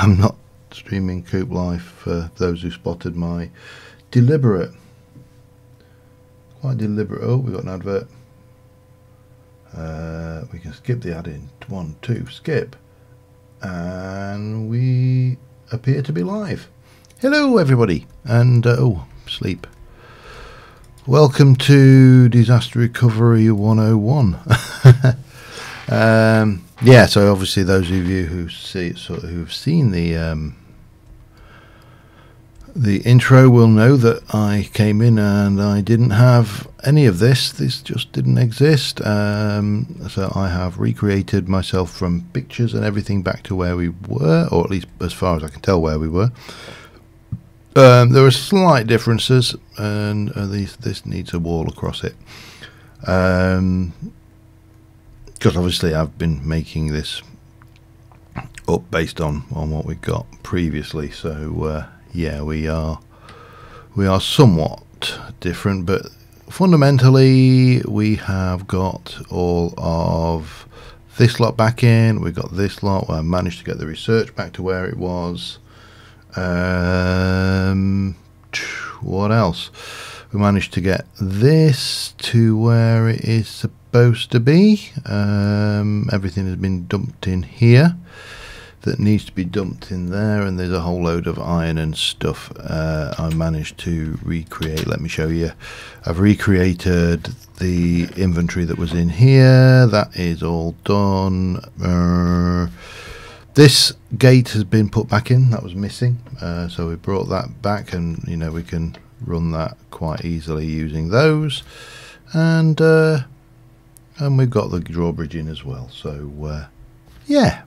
I'm not streaming Coop Life for those who spotted my quite deliberate. Oh, we got an advert. We can skip the ad in 1, 2, skip, and we appear to be live. Hello everybody, and oh, sleep. Welcome to Disaster Recovery 101. Yeah, so obviously those of you who've seen the intro will know that I came in and I didn't have any of this. This just didn't exist. So I have recreated myself from pictures and everything back to where we were, or at least as far as I can tell where we were. There are slight differences, and this needs a wall across it. Because obviously I've been making this up based on what we got previously. So yeah, we are somewhat different, but fundamentally we have got all of this lot back in. We've got this lot. I managed to get the research back to where it was. What else? We managed to get this to where it is supposed to be. Everything has been dumped in here that needs to be dumped in there, and there's a whole load of iron and stuff I managed to recreate. Let me show you. I've recreated the inventory that was in here. That is all done. This gate has been put back in. That was missing, so we brought that back, and you know, we can run that quite easily using those, and we've got the drawbridge in as well. So yeah.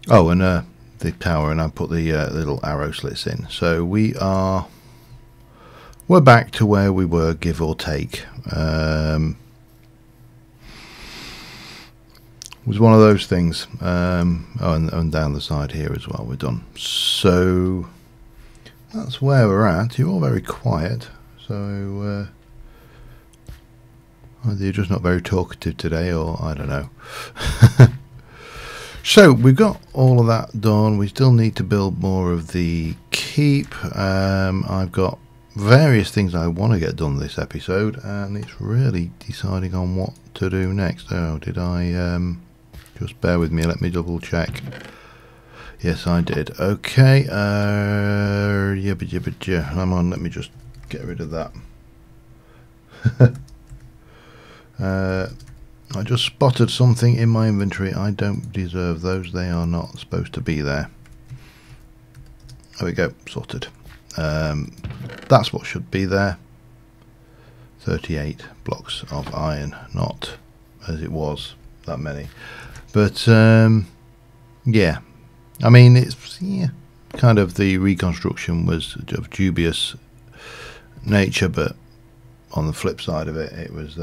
Oh, and the tower, and I put the little arrow slits in. So we're back to where we were, give or take. Was one of those things. Oh, and down the side here as well, we're done. So that's where we're at. You're all very quiet, so either you're just not very talkative today, or I don't know. So we've got all of that done. We still need to build more of the keep. I've got various things I want to get done this episode, and it's really deciding on what to do next. Oh, did I just bear with me, let me double check. Yes, I did. Okay. Come on, let me just get rid of that. I just spotted something in my inventory. I don't deserve those. They are not supposed to be there. There we go. Sorted. That's what should be there. 38 blocks of iron. Not as it was that many. But yeah. I mean, it's kind of the reconstruction was of dubious nature, but on the flip side of it, it was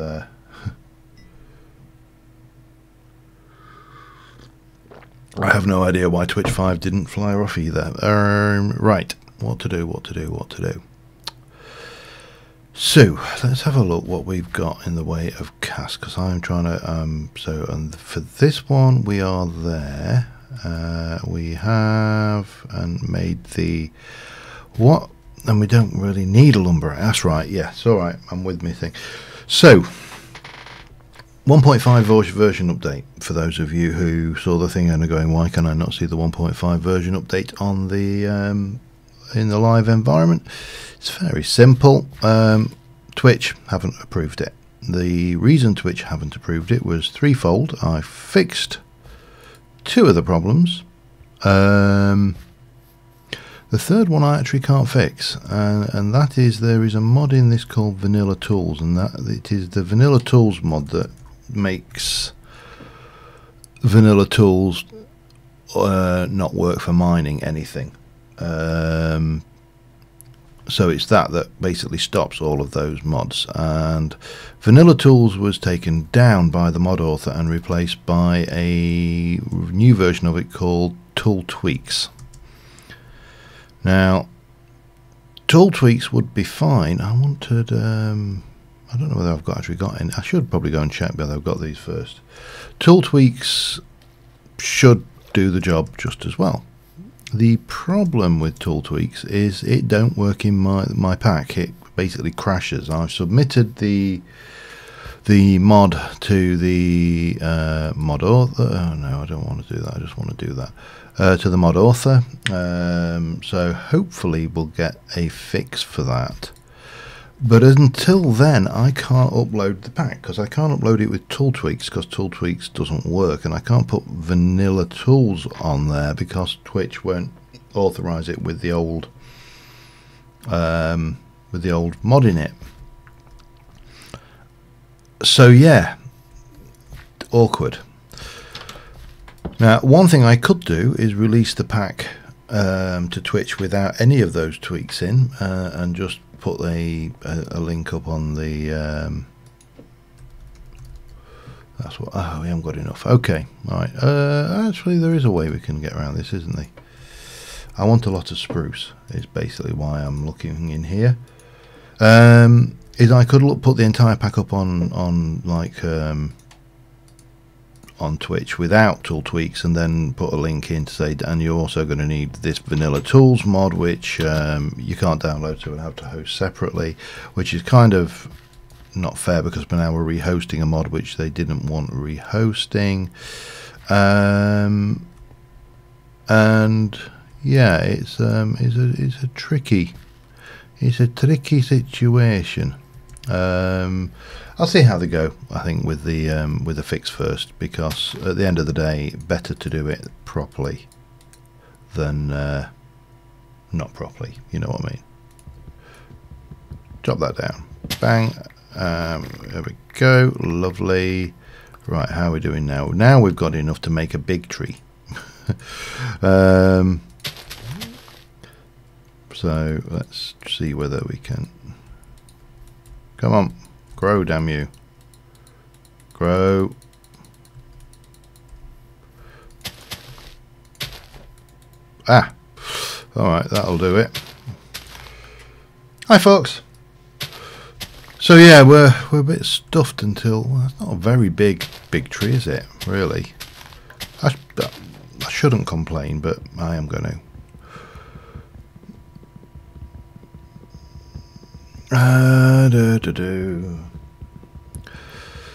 I have no idea why Twitch 5 didn't fly off either. Right, what to do. So let's have a look what we've got in the way of casks, because I'm trying to and for this one we are there. We have and made the what, and we don't really need a lumber. That's right. Yeah, it's all right. I'm with me thing. So 1.5 version update for those of you who saw the thing and are going, why can I not see the 1.5 version update on the in the live environment? It's very simple. Twitch haven't approved it. The reason Twitch haven't approved it was threefold. I fixed 2 of the problems. The third one I actually can't fix, and that is there is a mod in this called Vanilla Tools, and that it is the Vanilla Tools mod that makes Vanilla Tools not work for mining anything. So it's that basically stops all of those mods, and Vanilla Tools was taken down by the mod author and replaced by a new version of it called Tool Tweaks. Now Tool Tweaks would be fine. I wanted I don't know whether I've actually got any. I should probably go and check whether I've got these first. Tool Tweaks should do the job just as well. The problem with tool tweaks is it don't work in my pack. It basically crashes. I've submitted the mod to the mod author. Oh no, I don't want to do that. I just want to do that to the mod author. So hopefully we'll get a fix for that. But until then, I can't upload the pack because I can't upload it with tool tweaks because tool tweaks doesn't work, and I can't put vanilla tools on there because Twitch won't authorize it with the old mod in it. So yeah, awkward. Now, one thing I could do is release the pack to Twitch without any of those tweaks in, and just put a link up on the that's what. Oh, we haven't got enough. Okay, all right. Actually, there is a way we can get around this, isn't there? I want a lot of spruce is basically why I'm looking in here. Is I could put the entire pack up on like on Twitch without tool tweaks, and then put a link in to say, and you're also going to need this vanilla tools mod, which you can't download, so we'll have to host separately, which is kind of not fair because now we're rehosting a mod which they didn't want rehosting. And yeah, it's a tricky situation. I'll see how they go. I think with the fix first, because at the end of the day, better to do it properly than not properly. You know what I mean? Drop that down. Bang. There we go. Lovely. Right, how are we doing now? Now we've got enough to make a big tree. So let's see whether we can. Come on, grow, damn you. Grow. Ah, alright, that'll do it. Hi folks. So yeah, we're a bit stuffed until, well, it's not a very big tree, is it, really? I shouldn't complain, but I am going to.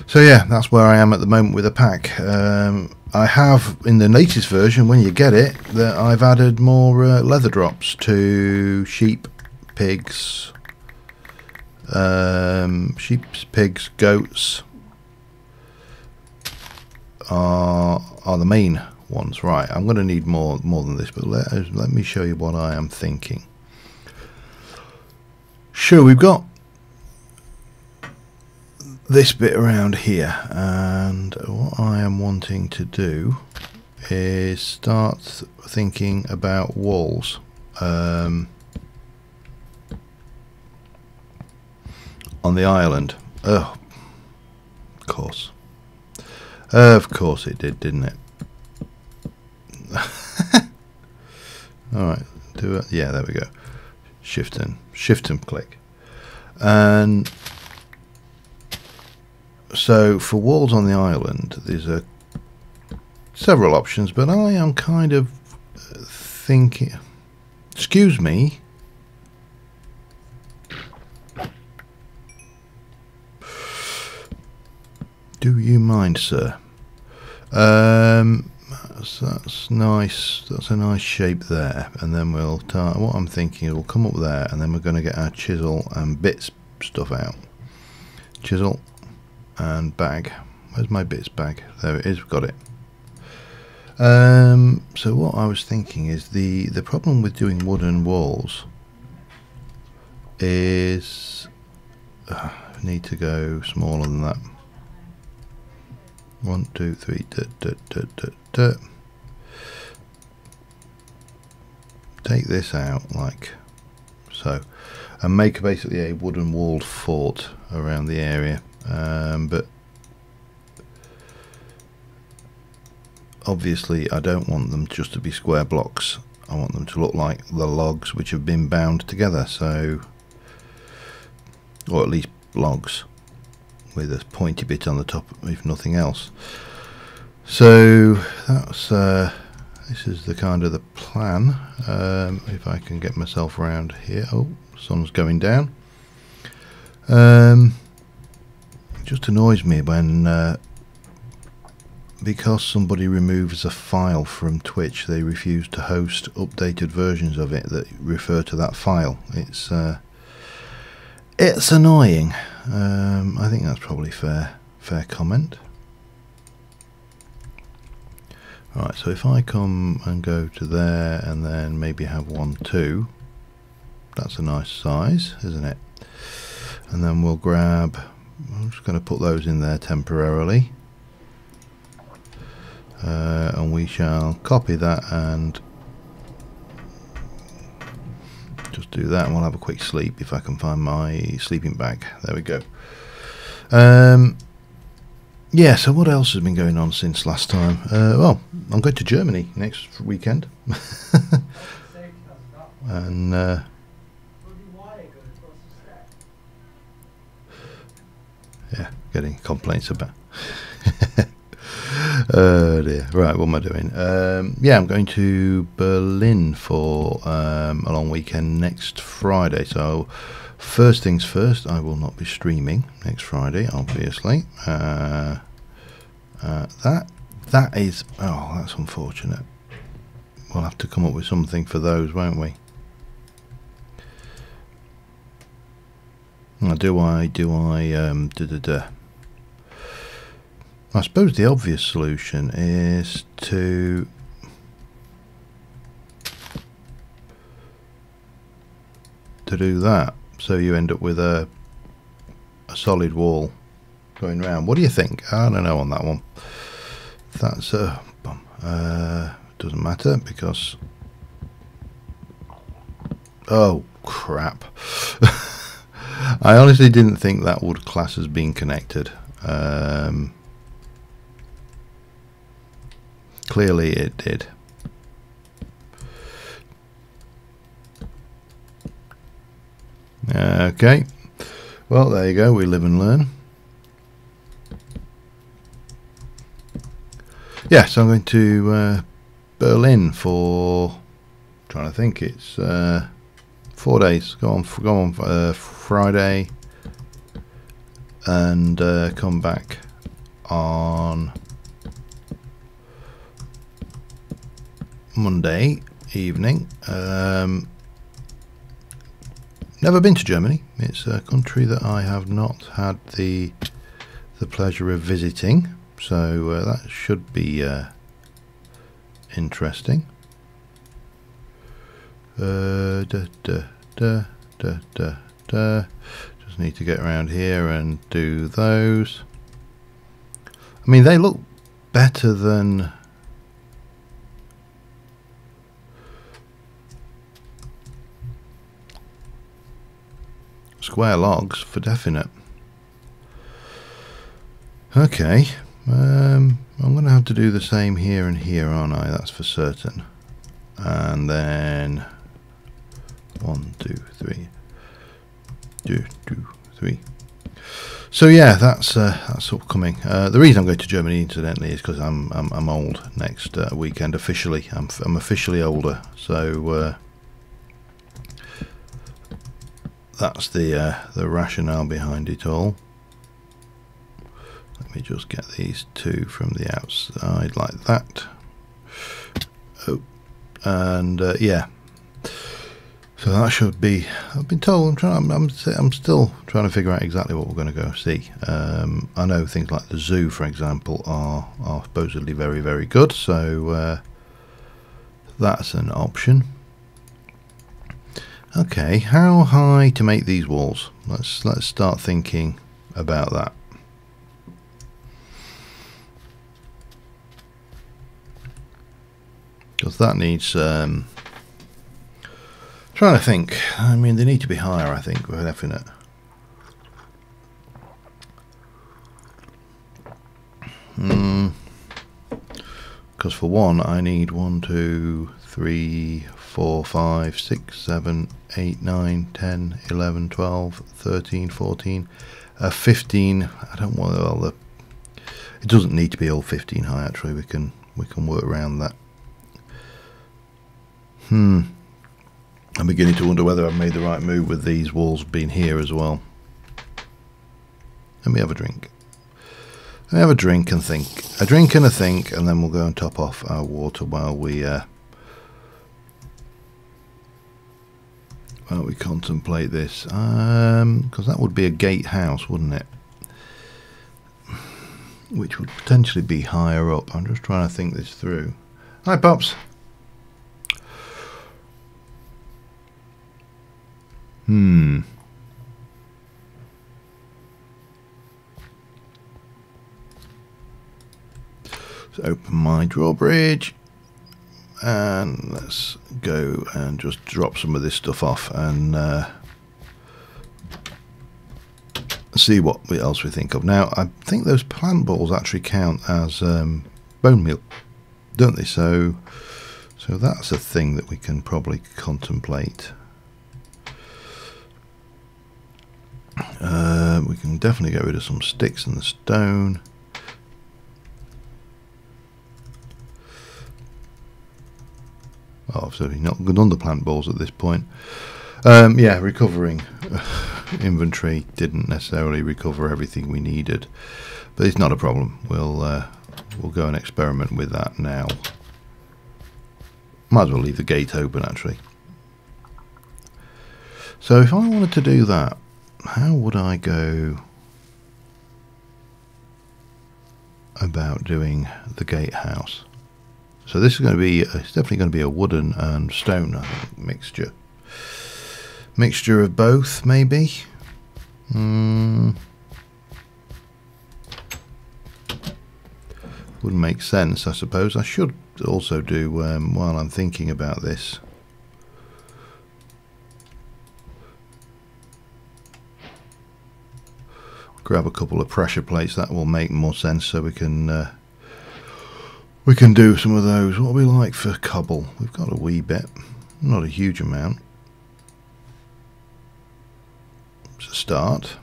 So yeah, that's where I am at the moment with the pack. I have, in the latest version, when you get it, that I've added more leather drops to sheep, pigs, pigs, goats are the main ones. Right, I'm going to need more than this, but let me show you what I am thinking. Sure, we've got this bit around here, and what I am wanting to do is start thinking about walls on the island. Oh, of course it did, didn't it? Alright, do it. Yeah, there we go. Shift and click. And so for walls on the island, there's several options, but I am kind of thinking, excuse me, do you mind, sir? That's nice. That's a nice shape there, and then we'll what I'm thinking is we'll come up there, and then we're going to get our chisel and bits stuff out. Chisel and bag. Where's my bits bag? There it is. We've got it. So what I was thinking is the problem with doing wooden walls is I need to go smaller than that. 1, 2, 3. Take this out like so, and make basically a wooden walled fort around the area. But obviously I don't want them just to be square blocks. I want them to look like the logs which have been bound together, so, or at least logs with a pointy bit on the top, if nothing else. So that's this is the kind of the plan. If I can get myself around here. Oh, sun's going down. It just annoys me when because somebody removes a file from Twitch, they refuse to host updated versions of it that refer to that file. It's annoying. I think that's probably fair comment. Right, so if I come and go to there and then maybe have 1, 2, that's a nice size, isn't it? And then we'll grab, I'm just going to put those in there temporarily. And we shall copy that and just do that, and we'll have a quick sleep if I can find my sleeping bag. There we go. Yeah, so what else has been going on since last time? Well, I'm going to Germany next weekend. And yeah, getting complaints about oh dear. Right, what am I doing? Yeah, I'm going to Berlin for a long weekend next Friday. So first things first, I will not be streaming next Friday, obviously. That is, oh, that's unfortunate. We'll have to come up with something for those, won't we? I suppose the obvious solution is to do that, so you end up with a solid wall going round. What do you think? I don't know on that one. That's a bum. Doesn't matter because, oh crap. I honestly didn't think that would class as being connected. Clearly it did. Okay, well there you go, we live and learn. Yeah, so I'm going to Berlin for, trying to think, it's 4 days. Go on Friday and come back on Monday evening. Never been to Germany. It's a country that I have not had the pleasure of visiting, so that should be interesting. Just need to get around here and do those. I mean, they look better than square logs for definite. Okay, I'm going to have to do the same here and here, aren't I? That's for certain. And then 1, 2, 3, 2, 3. So yeah, that's upcoming. The reason I'm going to Germany, incidentally, is because I'm old next weekend. Officially, I'm officially older. So that's the rationale behind it all. Let me just get these two from the outside like that. Oh, and yeah. So that should be. I've been told. I'm still trying to figure out exactly what we're going to go see. I know things like the zoo, for example, are supposedly very, very good. So that's an option. Okay, how high to make these walls? Let's start thinking about that. Because that needs. Trying to think. I mean, they need to be higher, I think, for definite. Because for one, I need 1, 2, 3, 4, 5, 6, 7, 8, 9, 10, 11, 12, 13, 14, 15. I don't want all the. It doesn't need to be all 15 high. Actually, we can work around that. I'm beginning to wonder whether I've made the right move with these walls being here as well. Let me have a drink. Let me have a drink and think. A drink and a think, and then we'll go and top off our water while we contemplate this. Because that would be a gatehouse, wouldn't it? Which would potentially be higher up. I'm just trying to think this through. Hi, Pops. Let's open my drawbridge. And let's go and just drop some of this stuff off and see what else we think of. Now, I think those plant balls actually count as bone meal, don't they? So that's a thing that we can probably contemplate. We can definitely get rid of some sticks and the stone. Oh, I've certainly not done the plant balls at this point. Yeah, recovering inventory didn't necessarily recover everything we needed, but it's not a problem. We'll go and experiment with that now. Might as well leave the gate open, actually. So if I wanted to do that, how would I go about doing the gatehouse? So this is going to be, it's definitely going to be a wooden and stone, I think, mixture of both, maybe. Wouldn't make sense, I suppose. I should also do, while I'm thinking about this, grab a couple of pressure plates. That will make more sense, so we can do some of those. What are we like for cobble? We've got a wee bit, not a huge amount. It's a start.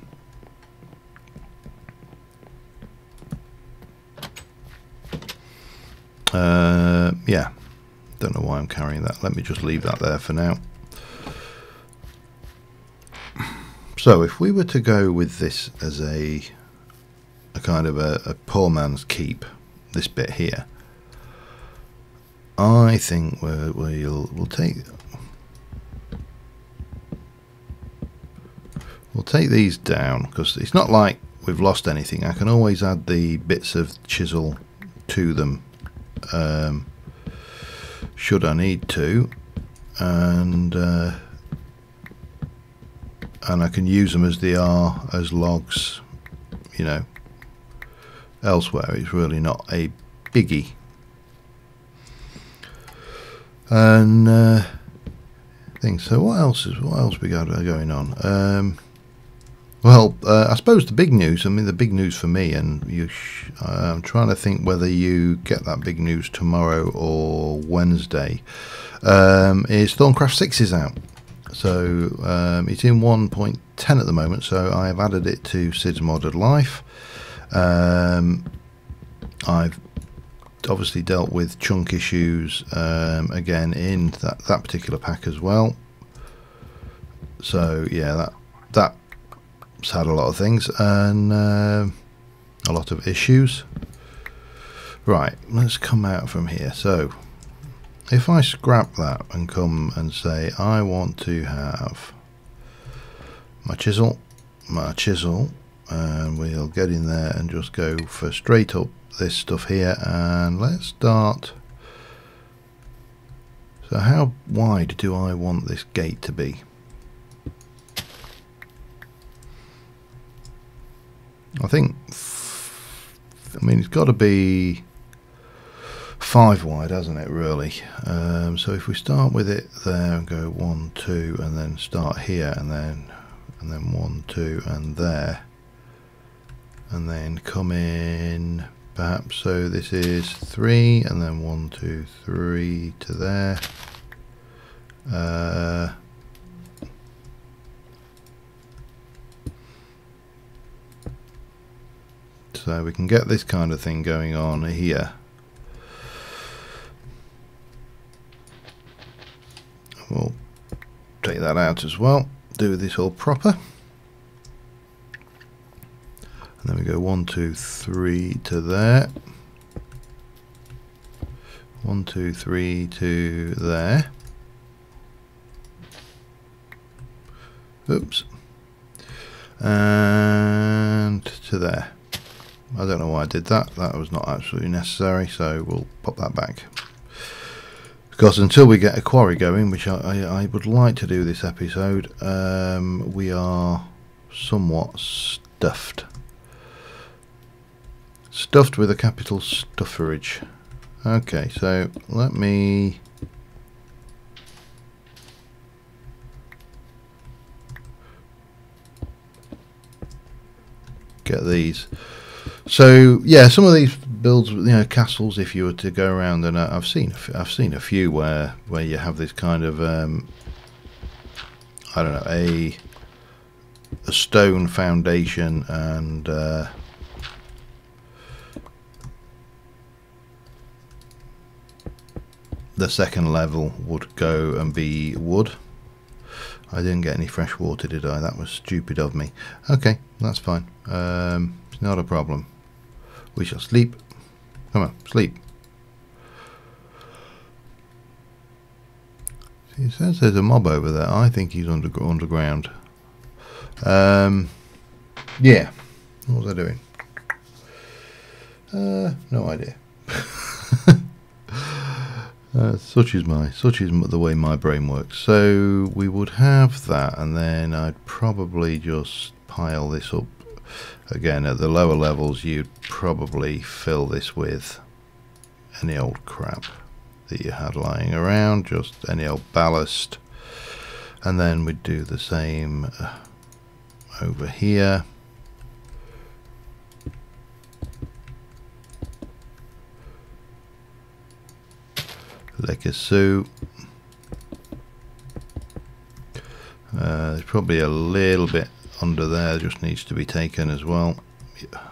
Yeah, don't know why I'm carrying that. Let me just leave that there for now. So if we were to go with this as a kind of a poor man's keep, this bit here, I think we'll take these down, because it's not like we've lost anything. I can always add the bits of chisel to them should I need to, and I can use them as they are as logs, you know, elsewhere. It's really not a biggie. And things. So what else we got going on? Well, I suppose the big news. I mean, the big news for me, and I'm trying to think whether you get that big news tomorrow or Wednesday. Is Thorncraft 6 is out. So it's in 1.10 at the moment. So I have added it to Sid's Modded Life. I've obviously dealt with chunk issues again in that particular pack as well. So yeah, that's had a lot of things and a lot of issues. Right, let's come out from here. So if I scrap that and come and say I want to have my chisel, and we'll get in there and just go for straight up this stuff here, and let's start. So how wide do I want this gate to be? I think, I mean, it's got to be 5 wide, hasn't it, really? So if we start with it there and go 1, 2, and then start here, and then 1, 2, and there, and then come in perhaps. So this is 3, and then 1, 2, 3 to there. So we can get this kind of thing going on here. take that out as well. Do this all proper. And then we go 1, 2, 3 to there. 1, 2, 3 to there. Oops. And to there. I don't know why I did that. That was not absolutely necessary, so we'll pop that back. Because until we get a quarry going, which I would like to do this episode, we are somewhat stuffed. Stuffed with a capital stufferage. Okay, so let me get these. So yeah, some of these builds, you know, castles. If you were to go around, and I've seen a few where you have this kind of I don't know, a stone foundation, and the second level would go and be wood. I didn't get any fresh water, did I? That was stupid of me. Okay, that's fine. It's not a problem. We shall sleep. Come on, sleep. See, it says there's a mob over there. I think he's underground. Yeah. What was I doing? No idea. Such is the way my brain works. So we would have that, and then I'd probably just pile this up again. At the lower levels, you'd probably fill this with any old crap that you had lying around, just any old ballast, and then we'd do the same over here. Like a soup. There's probably a little bit under there, just needs to be taken as well. Yeah.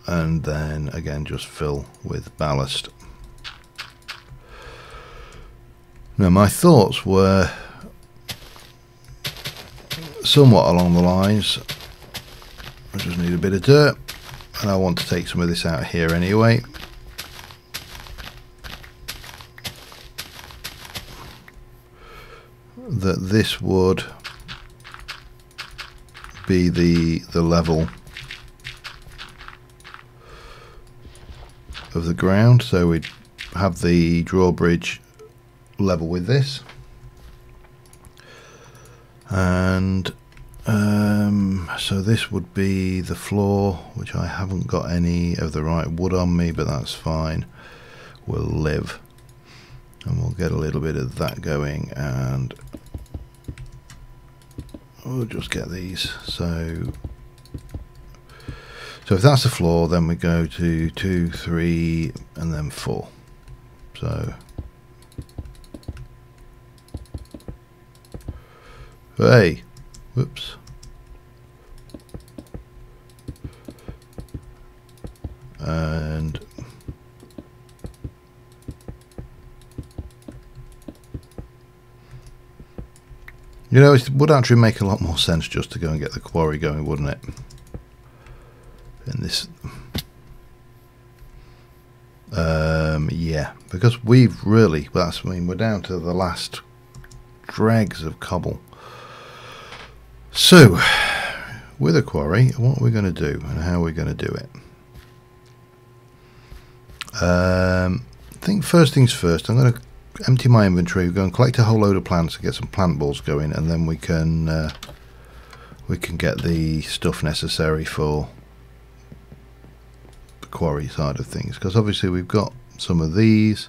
And then again, just fill with ballast. Now my thoughts were somewhat along the lines, I just need a bit of dirt, and I want to take some of this out here anyway. That this would be the level of the ground, so we'd have the drawbridge level with this, and so this would be the floor, which I haven't got any of the right wood on me, but that's fine, we'll live, and we'll get a little bit of that going, and we'll just get these. So if that's the floor, then we go to 2, 3 and then 4. So hey, whoops. And you know, it would actually make a lot more sense just to go and get the quarry going, wouldn't it? In this, yeah, because we've really, well, that's, I mean, we're down to the last dregs of cobble. So, with a quarry, what are we going to do, and how are we going to do it? I think first things first, I'm going to empty my inventory, go and collect a whole load of plants and get some plant balls going, and then we can get the stuff necessary for the quarry side of things, because obviously we've got some of these.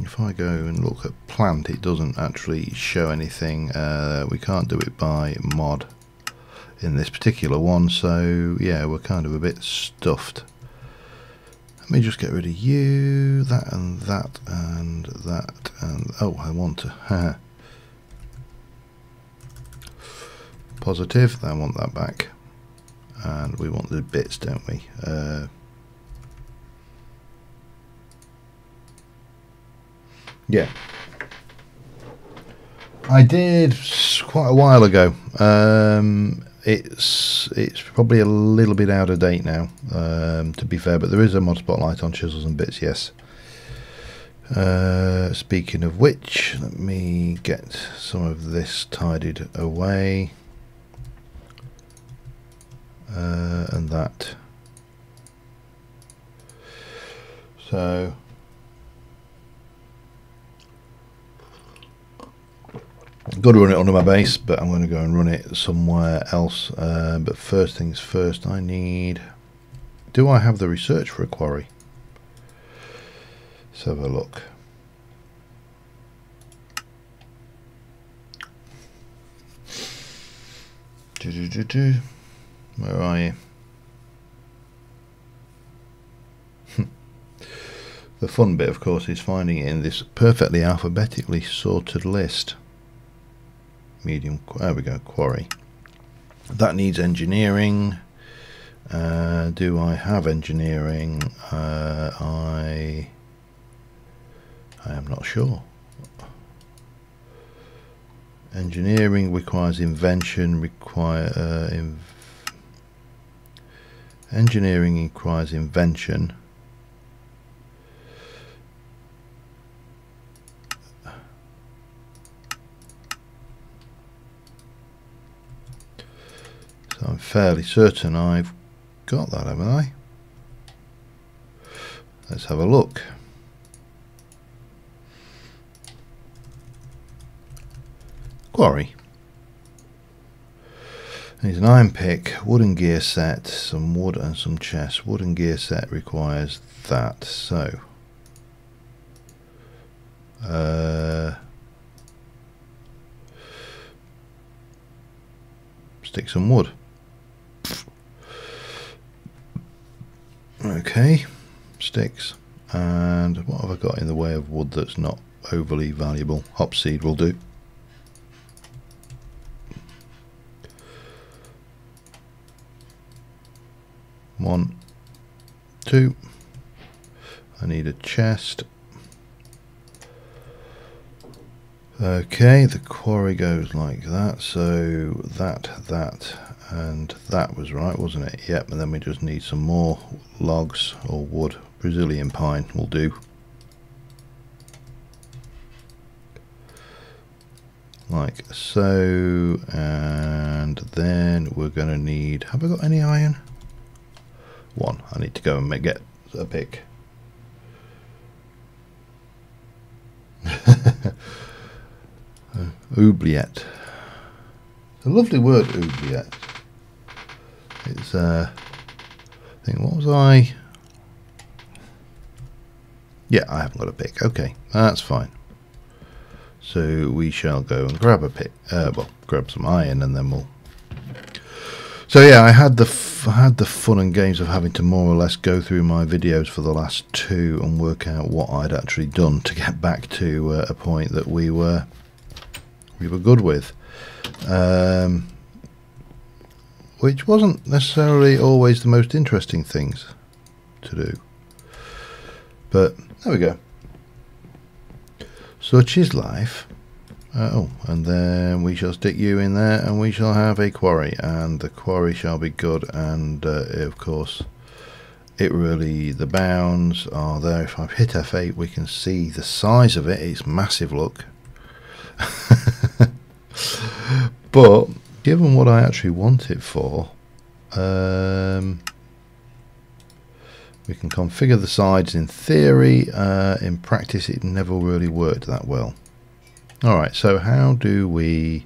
If I go and look at plant, it doesn't actually show anything. We can't do it by mod in this particular one, so yeah, we're kind of a bit stuffed. Let me just get rid of you, that and that and that, and oh, I want to positive, I want that back, and we want the bits, don't we? Yeah. I did quite a while ago. It's probably a little bit out of date now, to be fair, but there is a mod spotlight on Chisels and Bits, yes. Speaking of which, let me get some of this tidied away, and that. So I've got to run it under my base, but I'm going to go and run it somewhere else. But first things first, I need... Do I have the research for a quarry? Let's have a look. Where are you? The fun bit, of course, is finding it in this perfectly alphabetically sorted list. Medium, there we go, quarry. That needs engineering. Do I have engineering? I am not sure. Engineering requires invention. Engineering requires invention. So I'm fairly certain I've got that, haven't I? Let's have a look. Quarry. Needs an iron pick, wooden gear set, some wood and some chests. Wooden gear set requires that, so stick some wood. Okay, sticks. And what have I got in the way of wood that's not overly valuable? Hop seed will do. One, two. I need a chest. Okay, the quarry goes like that, so that, and that was right, wasn't it? Yep, and then we just need some more logs or wood. Brazilian pine will do. Like so, and then we're going to need, have I got any iron? One. I need to go and get a pick. Oubliette. It's a lovely word, oubliette. It's I think, what was I? Yeah, I haven't got a pick. Okay, that's fine. So we shall go and grab a pick. Well, grab some iron, and then we'll. So yeah, I had the fun and games of having to more or less go through my videos for the last two and work out what I'd actually done to get back to a point that we were good with, which wasn't necessarily always the most interesting things to do. But there we go. Such is life. Oh, and then we shall stick you in there, and we shall have a quarry, and the quarry shall be good. And of course, it really, the bounds are there. If I hit F8, we can see the size of it. It's massive, look. But given what I actually want it for, we can configure the sides in theory. In practice, it never really worked that well. Alright, so how do we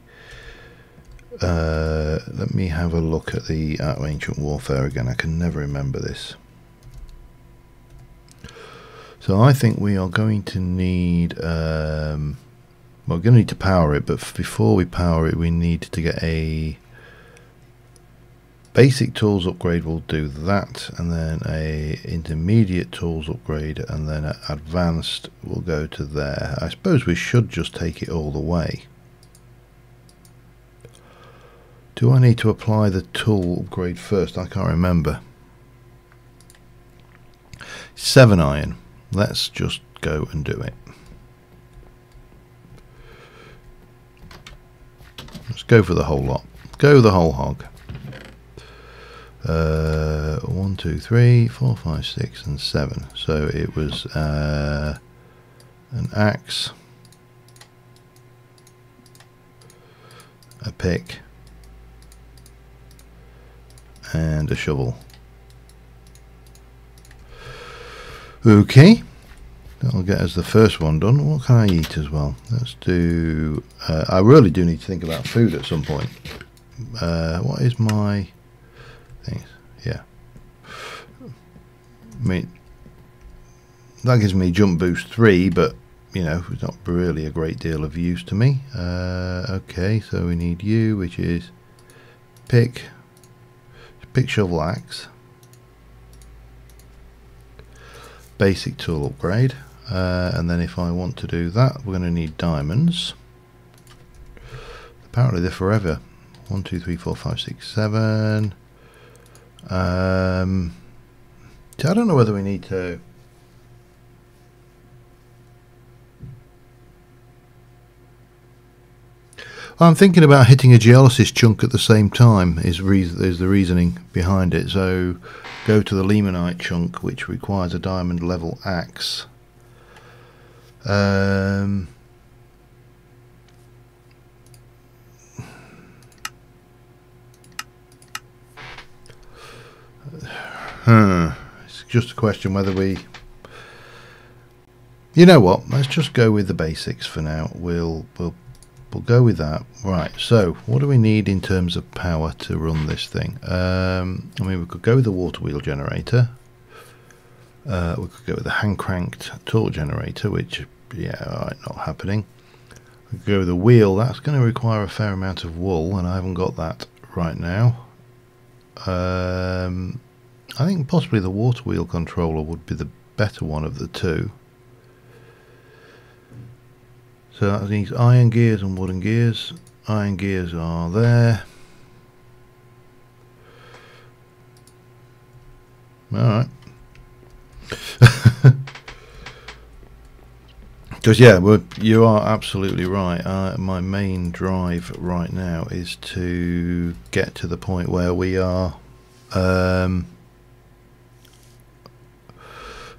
let me have a look at the Ancient Warfare again. I can never remember this. So I think we are going to need well, we're going to need to power it, but before we power it we need to get a basic tools upgrade. Will do that, and then a intermediate tools upgrade, and then an advanced will go to there. I suppose we should just take it all the way. Do I need to apply the tool upgrade first? I can't remember. 7 iron. Let's just go and do it. Let's go for the whole lot. Go the whole hog. 1, 2, 3, 4, 5, 6 and 7. So it was an axe, a pick and a shovel. Okay, that'll get us the first one done. What can I eat as well? Let's do I really do need to think about food at some point. What is my things? Yeah, I mean that gives me jump boost 3, but you know, it's not really a great deal of use to me. Okay, so we need you, which is pick, shovel, axe, basic tool upgrade, and then if I want to do that, we're going to need diamonds. Apparently they're forever. 1, 2, 3, 4, 5, 6, 7. So I don't know whether we need to. I'm thinking about hitting a geolysis chunk at the same time is the reasoning behind it. So go to the limonite chunk, which requires a diamond level axe. It's just a question whether we, you know what, let's just go with the basics for now. We'll go with that. Right, so what do we need in terms of power to run this thing? I mean, we could go with the water wheel generator. We could go with the hand cranked torque generator, which, yeah, alright, not happening. We could go with the wheel. That's going to require a fair amount of wool, and I haven't got that right now. I think possibly the water wheel controller would be the better one of the two. So that needs iron gears and wooden gears. Iron gears are there. Alright. Because yeah, you are absolutely right. My main drive right now is to get to the point where we are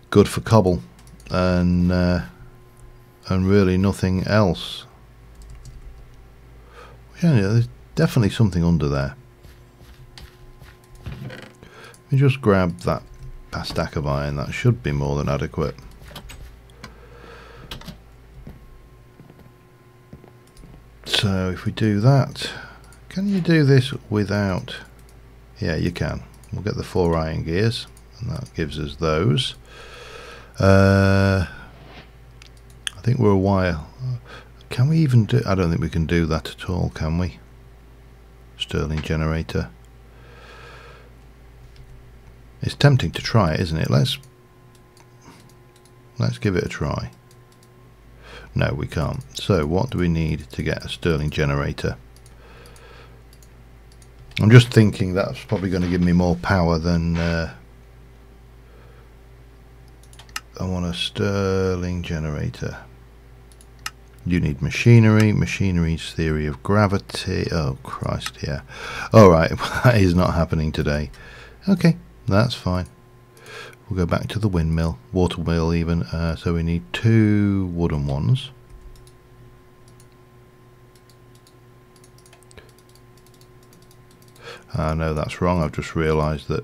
good for cobble and really nothing else. Yeah, there's definitely something under there. Let me just grab that stack of iron. That should be more than adequate. So if we do that, can you do this without? Yeah, you can. We'll get the 4 iron gears, and that gives us those. I think we're a while. Can we even do? I don't think we can do that at all, can we? Stirling generator. It's tempting to try it, isn't it? Let's give it a try. No, we can't. So what do we need to get a Stirling generator? I'm just thinking that's probably going to give me more power than I want a Stirling generator. You need machinery. Machinery's theory of gravity. Oh Christ, yeah. Alright, that is not happening today. Okay, that's fine. We'll go back to the windmill, water wheel even. So we need 2 wooden ones. No, that's wrong. I've just realised that.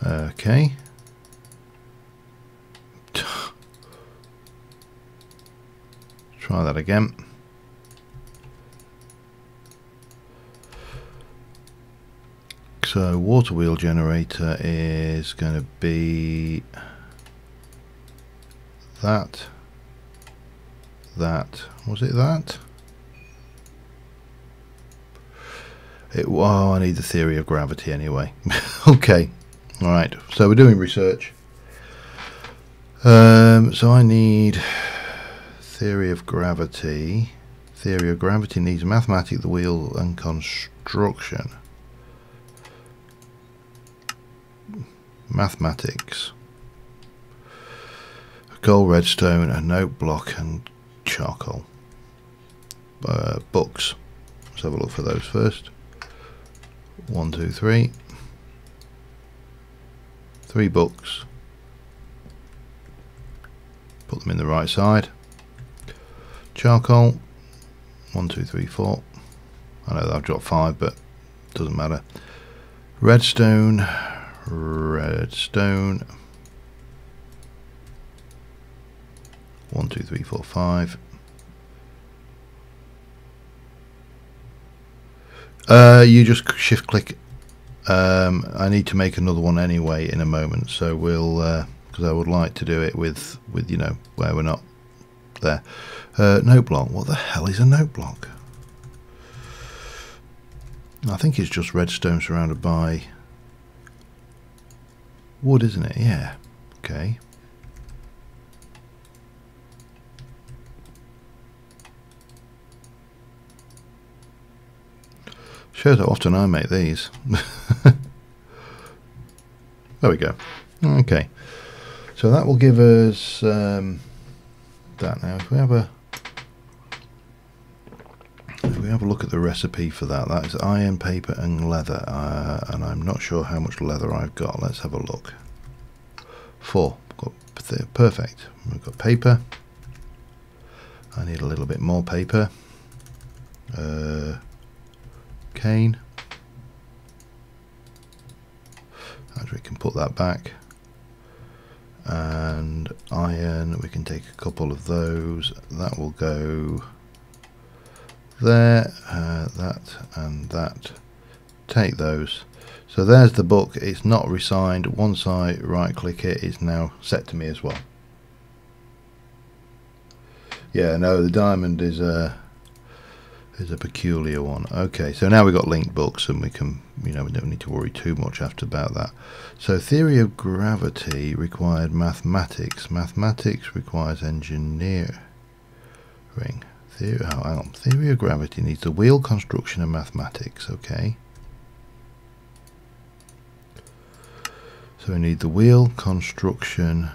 Okay. Try that again. So water wheel generator is going to be that. Was it that? Oh, I need the theory of gravity anyway. Okay, all right. So we're doing research. So I need theory of gravity. Theory of gravity needs mathematics, the wheel, and construction. Mathematics. gold redstone, a note block, and charcoal. Books. Let's have a look for those first. 1, 2, 3. 3 books. Put them in the right side. Charcoal. 1, 2, 3, 4. I know that I've dropped 5, but it doesn't matter. Redstone. Redstone. 1, 2, 3, 4, 5. You just shift click. I need to make another one anyway in a moment, so we'll because I would like to do it with you know, where we're not there. Note block. What the hell is a note block? I think it's just redstone surrounded by wood, isn't it? Yeah. Okay. Shows how often I make these. There we go. Okay. So that will give us that now. If we have a look at the recipe for that, that is iron, paper and leather, and I'm not sure how much leather I've got. Let's have a look. 4. Perfect. We've got paper. I need a little bit more paper. Cane. Actually, we can put that back. And iron, we can take a couple of those. That will go there, that and that. Take those. So there's the book. It's not resigned. Once I right click it, it's now set to me as well. Yeah, no, the diamond is a peculiar one. Okay, so now we've got linked books, and we can, you know, we don't need to worry too much after about that. So theory of gravity required mathematics. Mathematics requires engineering. Theory of gravity needs the wheel construction and mathematics. Okay. So we need the wheel construction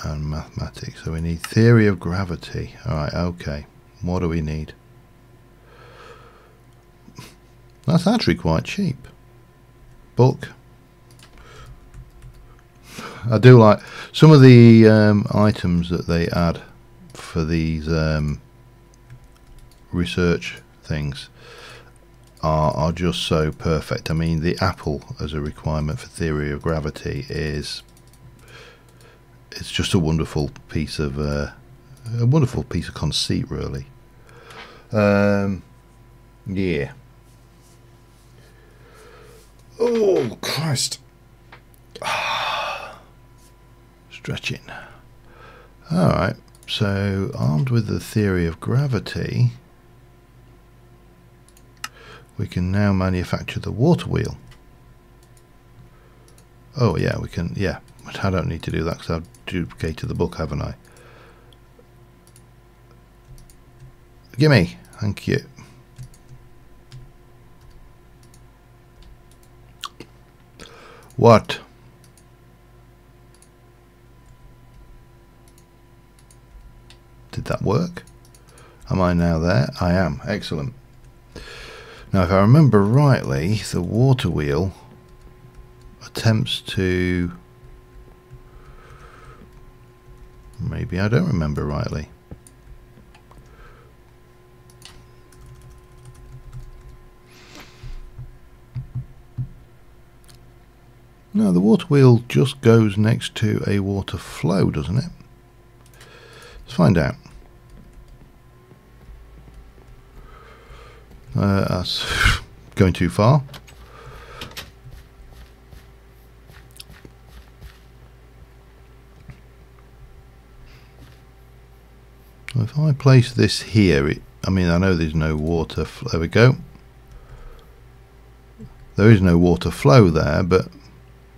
and mathematics. So we need theory of gravity. All right. Okay. What do we need? That's actually quite cheap. Book. I do like some of the items that they add for these research things are just so perfect. I mean, the apple as a requirement for theory of gravity it's just a wonderful piece of conceit, really. Yeah. Oh Christ! Stretching. All right. So, armed with the theory of gravity, we can now manufacture the water wheel. Oh yeah, we can. Yeah, but I don't need to do that because I've duplicated the book, haven't I? Gimme. Thank you. What? Did that work? Am I now there? I am. Excellent. Now, if I remember rightly, the water wheel attempts to... Maybe I don't remember rightly. No, the water wheel just goes next to a water flow, doesn't it? Let's find out. That's going too far. If I place this here, I mean, I know there's no water. There we go. There is no water flow there, but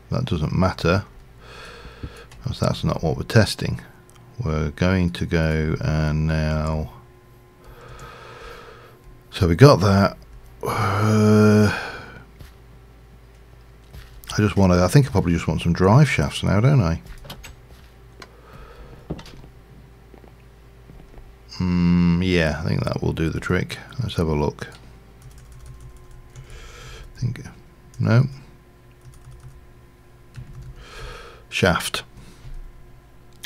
that doesn't matter, because that's not what we're testing. We're going to go and now. So we got that. I just want to. I think I probably just want some drive shafts now, don't I? Yeah, I think that will do the trick. Let's have a look. No. Shaft.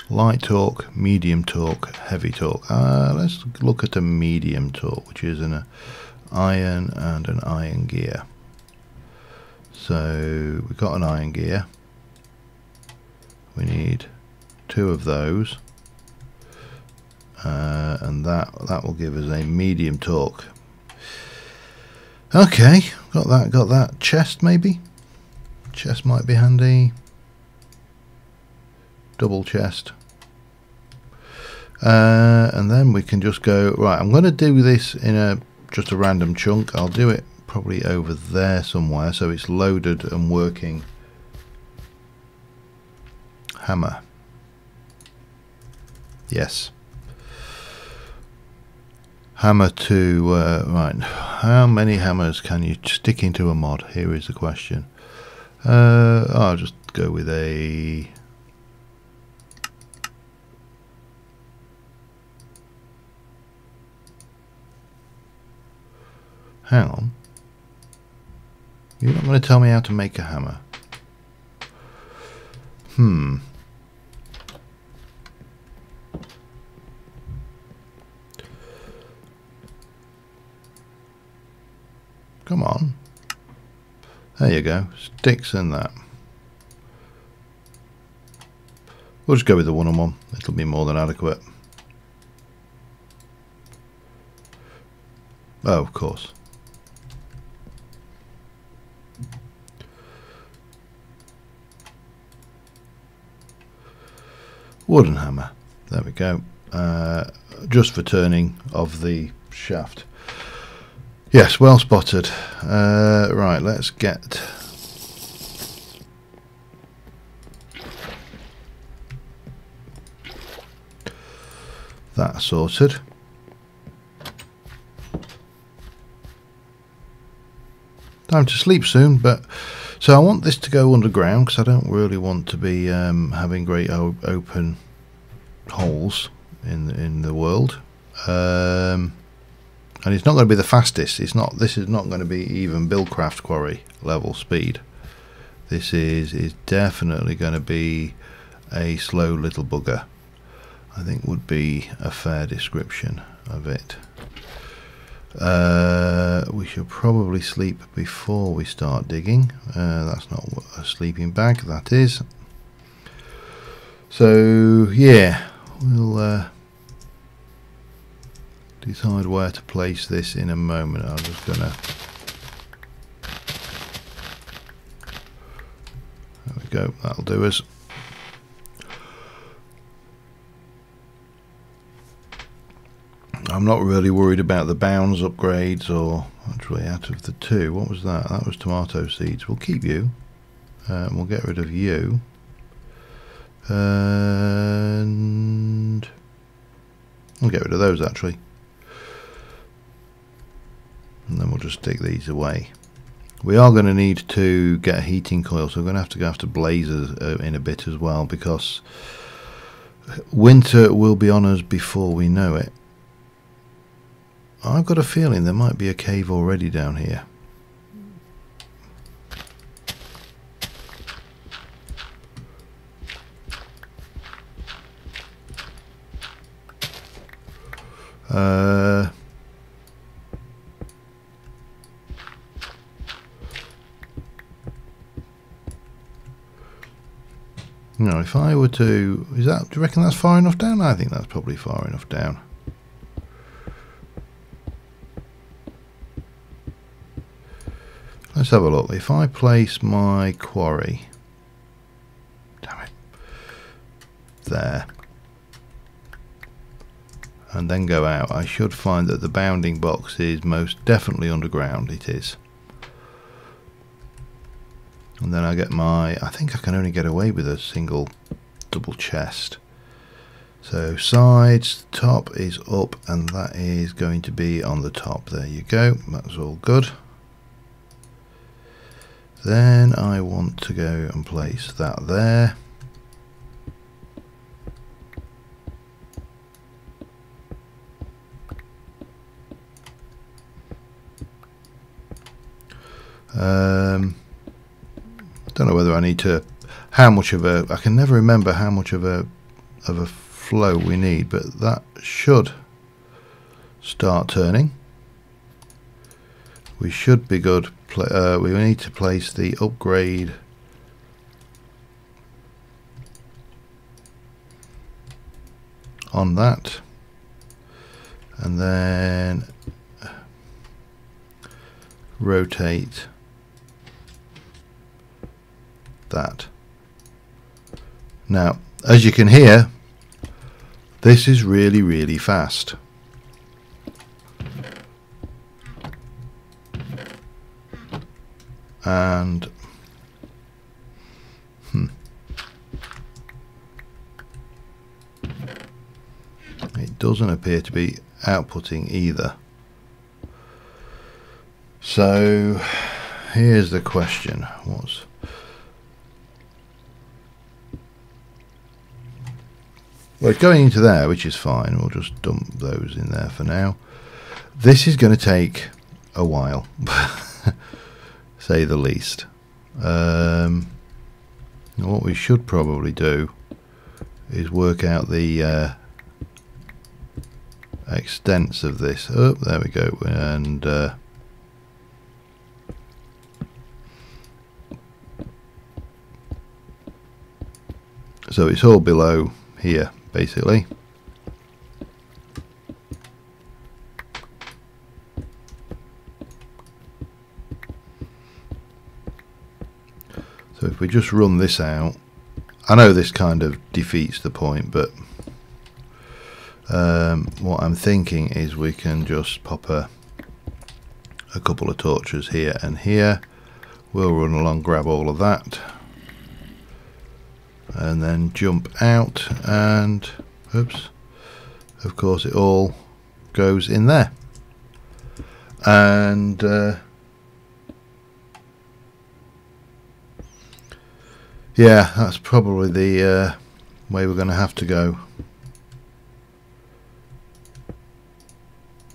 Light torque, medium torque, heavy torque. Let's look at a medium torque, which is an iron and an iron gear. So we've got an iron gear. We need 2 of those, and that will give us a medium torque. Okay, got that. Chest maybe. Chest might be handy. Double chest. And then we can just go right. I'm going to do this in just a random chunk. I'll do it probably over there somewhere, so it's loaded and working. Hammer. Yes. Hammer to right. How many hammers can you stick into a mod? Here is the question. I'll just go with a. Hang on. You're not going to tell me how to make a hammer. Come on. There you go. Sticks in that. We'll just go with the 1-on-1. It'll be more than adequate. Oh, of course. Wooden hammer. There we go. Just for turning of the shaft. Yes, well spotted. Right, let's get that sorted. Time to sleep soon, but so I want this to go underground because I don't really want to be having great open holes in the world. And it's not going to be the fastest. It's not. This is not going to be even Buildcraft Quarry level speed. This is definitely going to be a slow little bugger, I think would be a fair description of it. We should probably sleep before we start digging. That's not a sleeping bag, that is. So yeah, we'll decide where to place this in a moment. I'm just gonna. There we go. That'll do us. I'm not really worried about the bounds upgrades, or actually out of the 2, what was that? That was tomato seeds. We'll keep you. We'll get rid of you. And we'll get rid of those actually. And then we'll just stick these away. We are going to need to get a heating coil, so we're going to go after blazers in a bit as well, because winter will be on us before we know it. I've got a feeling there might be a cave already down here. No, if I were to, do you reckon that's far enough down? I think that's probably far enough down. Let's have a look. If I place my quarry, damn it, there, and then go out, I should find that the bounding box is most definitely underground. It is. And then I get my, I think I can only get away with a single double chest. So sides, top is up, and that is going to be on the top. There you go. That's all good. Then I want to go and place that there. Don't know whether I need to, how much of a, I can never remember how much of a flow we need, but that should start turning. We should be good. We need to place the upgrade on that, and then rotate that. Now, as you can hear, this is really fast. And it doesn't appear to be outputting either. So here's the question. Well, it's going into there, which is fine. We'll just dump those in there for now. This is going to take a while, say the least. What we should probably do is work out the extents of this. Oh, there we go. And so it's all below here, basically. So if we just run this out, I know this kind of defeats the point, but what I'm thinking is we can just pop a couple of torches here and here. We'll run along, grab all of that, and then jump out, and oops, of course it all goes in there. And yeah, that's probably the way we're going to have to go.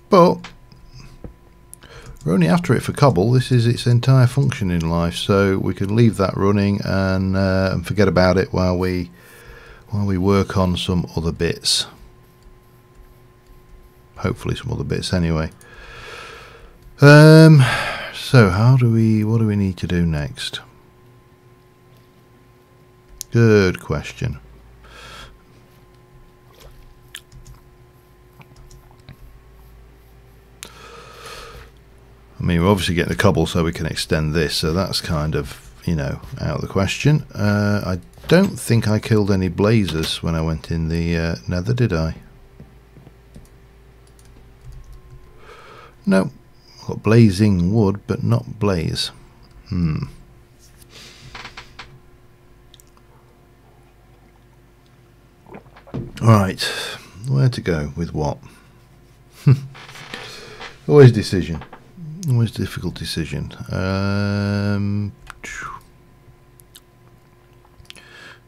But we're only after it for cobble. This is its entire function in life, so we can leave that running and forget about it while we work on some other bits. Hopefully some other bits anyway. So what do we need to do next? Good question. I mean, we're obviously getting the cobble so we can extend this, so that's kind of, you know, out of the question. I don't think I killed any blazers when I went in the nether, did I? No, got blazing wood, but not blaze. Right, where to go with what? Always decision. Always difficult decision.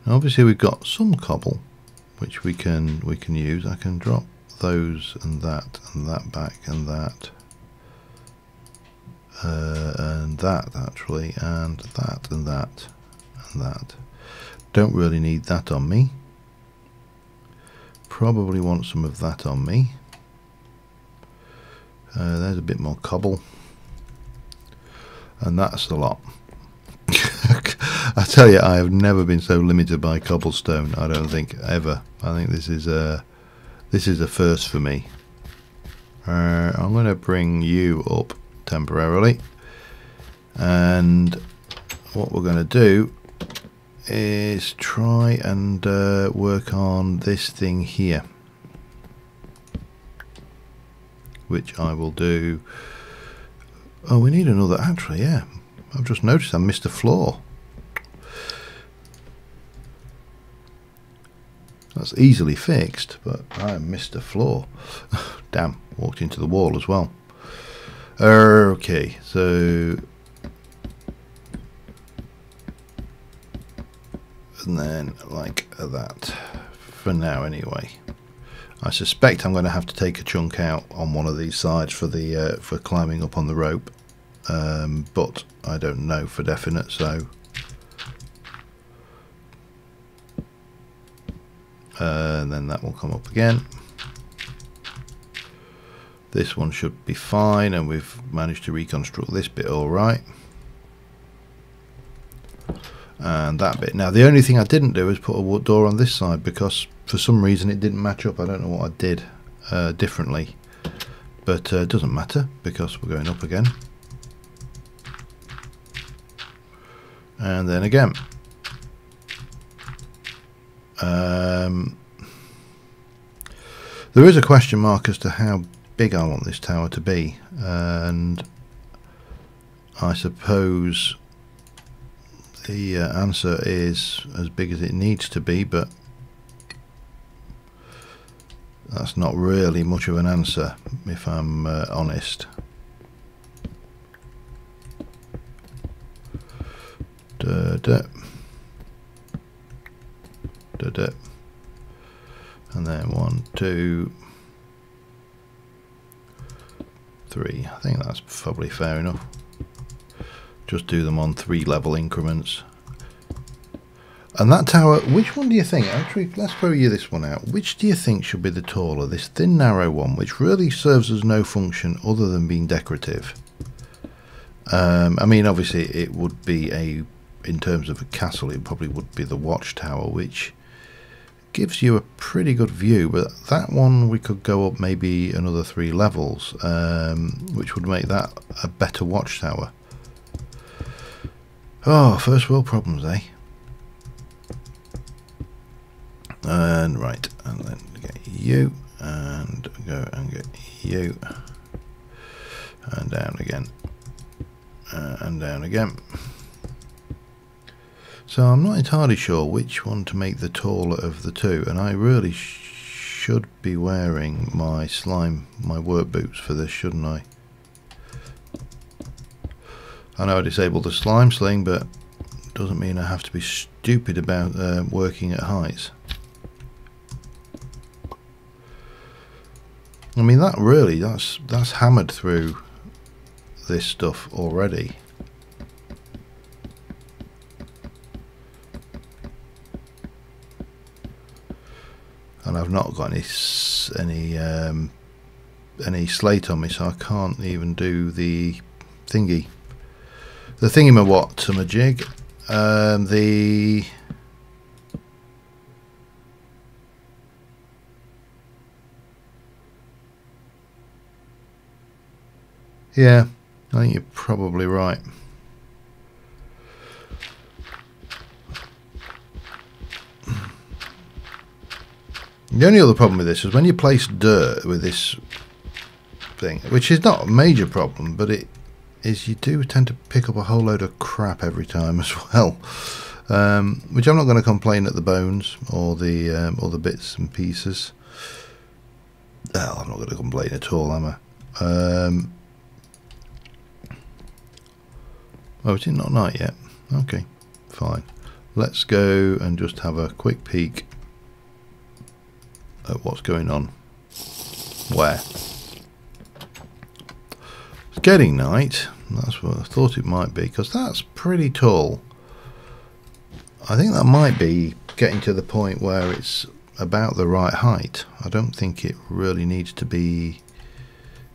Obviously we've got some cobble which we can use. I can drop those and that back and that actually, and that and that and that. Don't really need that on me. Probably want some of that on me. There's a bit more cobble. And that's a lot. I tell you, I have never been so limited by cobblestone. I don't think ever. I think this is a first for me. I'm going to bring you up temporarily, and what we're going to do is try and work on this thing here, which I will do. Oh, we need another, actually, yeah. I've just noticed I missed a floor. That's easily fixed, but I missed a floor. Damn, walked into the wall as well. Okay, so... and then like that, for now anyway. I suspect I'm going to have to take a chunk out on one of these sides for the for climbing up on the rope. but I don't know for definite, so and then that will come up again. This one should be fine, and we've managed to reconstruct this bit all right. And that bit. Now the only thing I didn't do is put a door on this side, because for some reason it didn't match up. I don't know what I did differently, but it doesn't matter because we're going up again. And then again. There is a question mark as to how big I want this tower to be, and I suppose the answer is as big as it needs to be, but that's not really much of an answer if I'm honest. And then 1, 2, 3. I think that's probably fair enough. Just do them on 3 level increments. And that tower, which one do you think? Actually, let's throw you this one out. Which do you think should be the taller? This thin, narrow one, which really serves as no function other than being decorative. I mean, obviously, it would be in terms of a castle, it probably would be the watchtower, which gives you a pretty good view, but that one we could go up maybe another 3 levels, which would make that a better watchtower. Oh, first world problems, eh? And right, and then get you, and go and get you, and down again, and down again. So I'm not entirely sure which one to make the taller of the two, and I really should be wearing my work boots for this, shouldn't I? I know I disabled the slime sling, but it doesn't mean I have to be stupid about working at heights. I mean, that really, that's hammered through this stuff already. And I've not got any slate on me, so I can't even do the thingy. The thingy-ma-what-to-ma-jig. Yeah, I think you're probably right. The only other problem with this is when you place dirt with this thing, which is not a major problem, but it is, you do tend to pick up a whole load of crap every time as well, which I'm not going to complain at the bones or the bits and pieces. Well, I'm not going to complain at all, am I? Oh, is it not night yet? Okay, fine. Let's go and just have a quick peek at what's going on. Where? It's getting night. That's what I thought it might be, because that's pretty tall. I think that might be getting to the point where it's about the right height. I don't think it really needs to be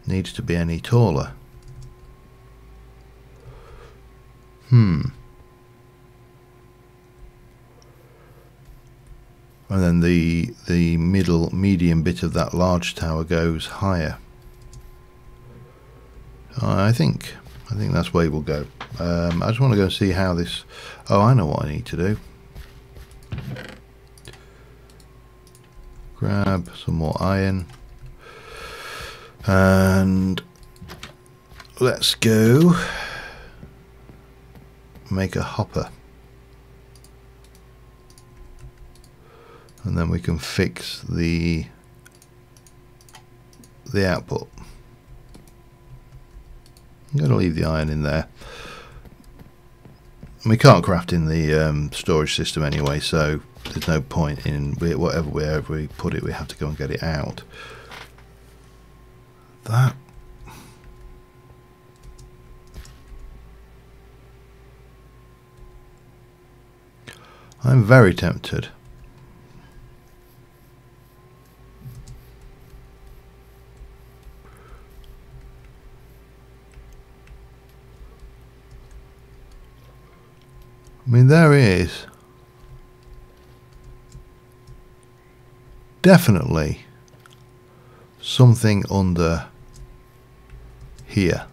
any taller. And then the medium bit of that large tower goes higher. I think that's where we'll go. I just want to go and see how this. Oh, I know what I need to do. Grab some more iron, and let's go make a hopper. And then we can fix the output. I'm going to leave the iron in there. And we can't craft in the storage system anyway, so there's no point in wherever we put it, we have to go and get it out. I'm very tempted. I mean, there is definitely something under here.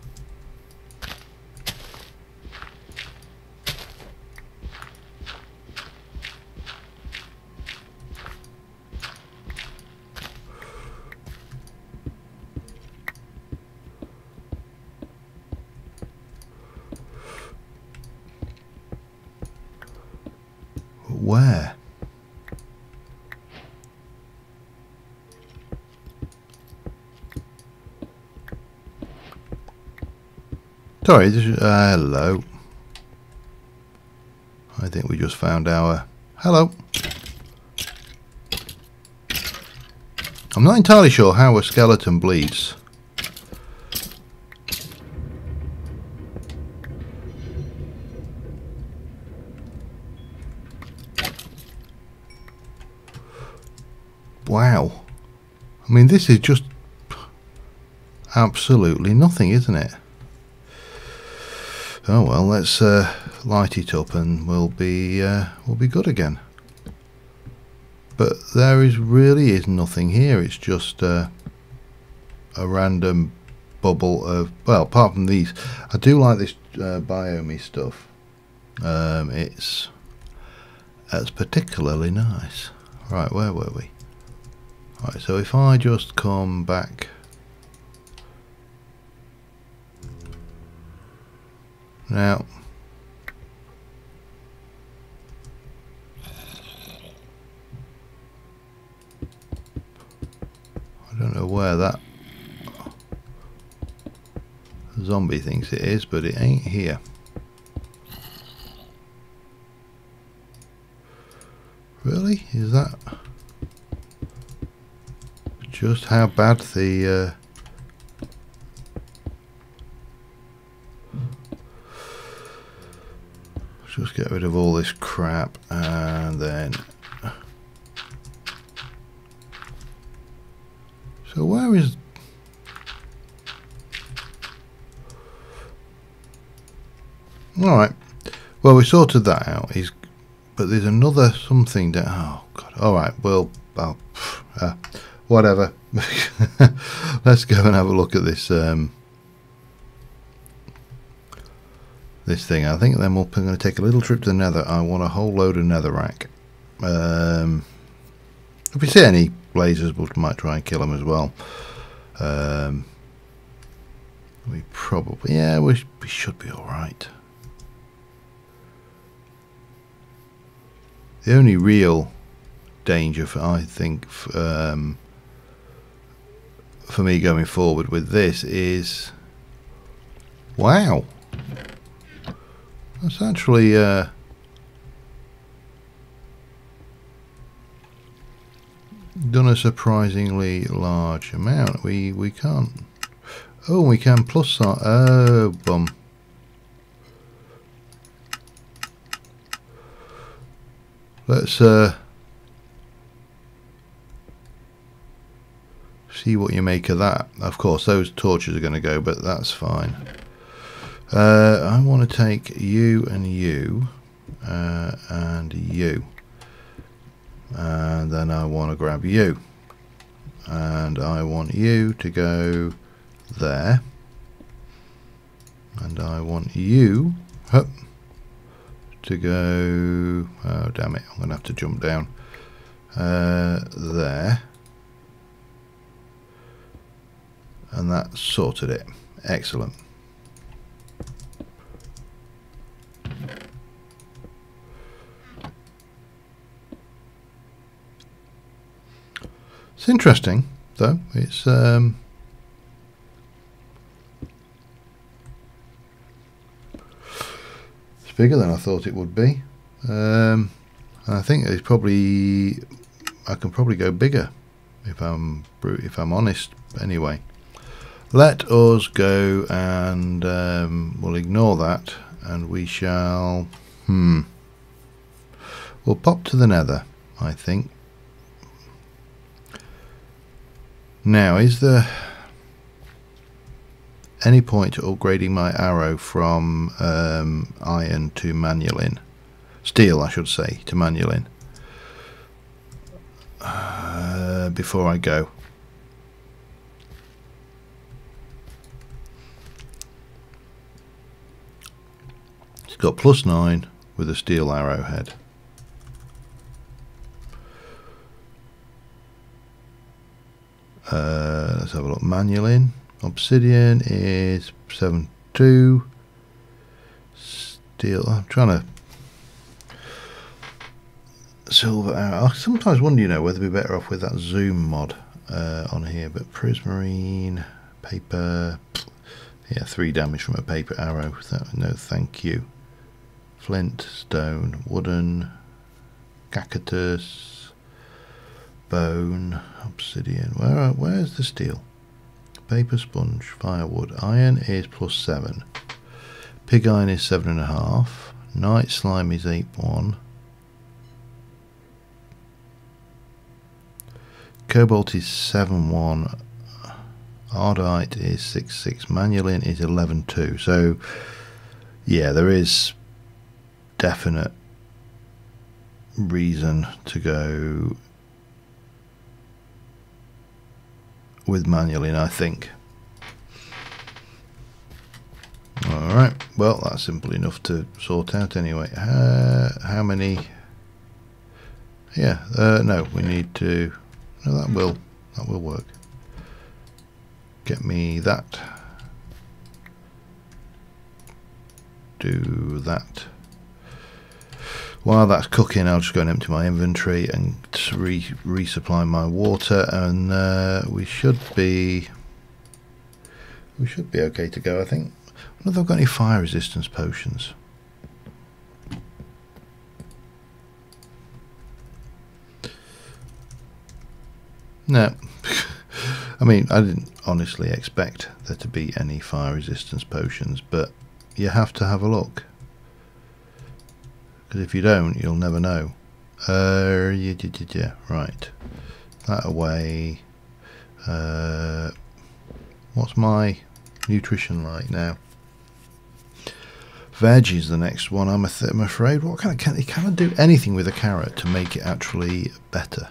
Where? Sorry, this is, hello. I think we just found our... Hello. I'm not entirely sure how a skeleton bleeds. Wow. I mean, this is just absolutely nothing, isn't it? Oh well, let's light it up and we'll be good again. But there really is nothing here. It's just a random bubble of, well, apart from these. I do like this biome stuff. It's particularly nice. Right, where were we? Right, so if I just come back. Now, I don't know where that zombie thinks it is, but it ain't here. Really? Is that just how bad the just get rid of all this crap and then so where is alright, well, we sorted that out. But there's another something that, oh god, alright, well, whatever. Let's go and have a look at this this thing. I think then we're going to take a little trip to the nether. I want a whole load of netherrack. If we see any blazers, we might try and kill them as well. We probably, yeah, we should be alright. The only real danger, I think, for me going forward with this is, wow, that's actually done a surprisingly large amount. We can't. Oh, we can plus that. Oh, bum. Let's see what you make of that. Of course, those torches are going to go, but that's fine. I want to take you and you and you, and then I want to grab you, and I want you to go there, and I want you to go, oh damn it, I'm going to have to jump down there, and that sorted it. Excellent. It's interesting though. It's bigger than I thought it would be. I think it's probably, I can probably go bigger if I'm honest. Anyway, let us go and we'll ignore that, and we shall. We'll pop to the nether, I think. Now, is there any point to upgrading my arrow from iron to manulin? Steel, I should say, to manulin. Before I go. It's got +9 with a steel arrowhead. Let's have a look. Manulin. Obsidian is 7.2. Steel. I'm trying to. Silver arrow. I sometimes wonder, you know, whether we're better off with that zoom mod on here. But prismarine, paper. Yeah, 3 damage from a paper arrow. No, thank you. Flint, stone, wooden, cactus, bone, obsidian. Where's the steel? Paper, sponge, firewood. Iron is +7. Pig iron is 7.5. Night slime is 8.1. Cobalt is 7.1. Ardite is 6.6. Manulin is 11.2. So, yeah, there is definite reason to go with manulin, I think. Alright, well, that's simple enough to sort out anyway. How many? Yeah, no, we need to. No, that will work. Get me that. Do that. While that's cooking, I'll just go and empty my inventory and resupply my water, and we should be okay to go, I think. I wonder if I've got any fire resistance potions. No. I mean, I didn't honestly expect there to be any fire resistance potions, but you have to have a look. Because if you don't, you'll never know. Yeah, right. That away. What's my nutrition like now? Veg is the next one. I'm afraid. What can I do anything with a carrot to make it actually better?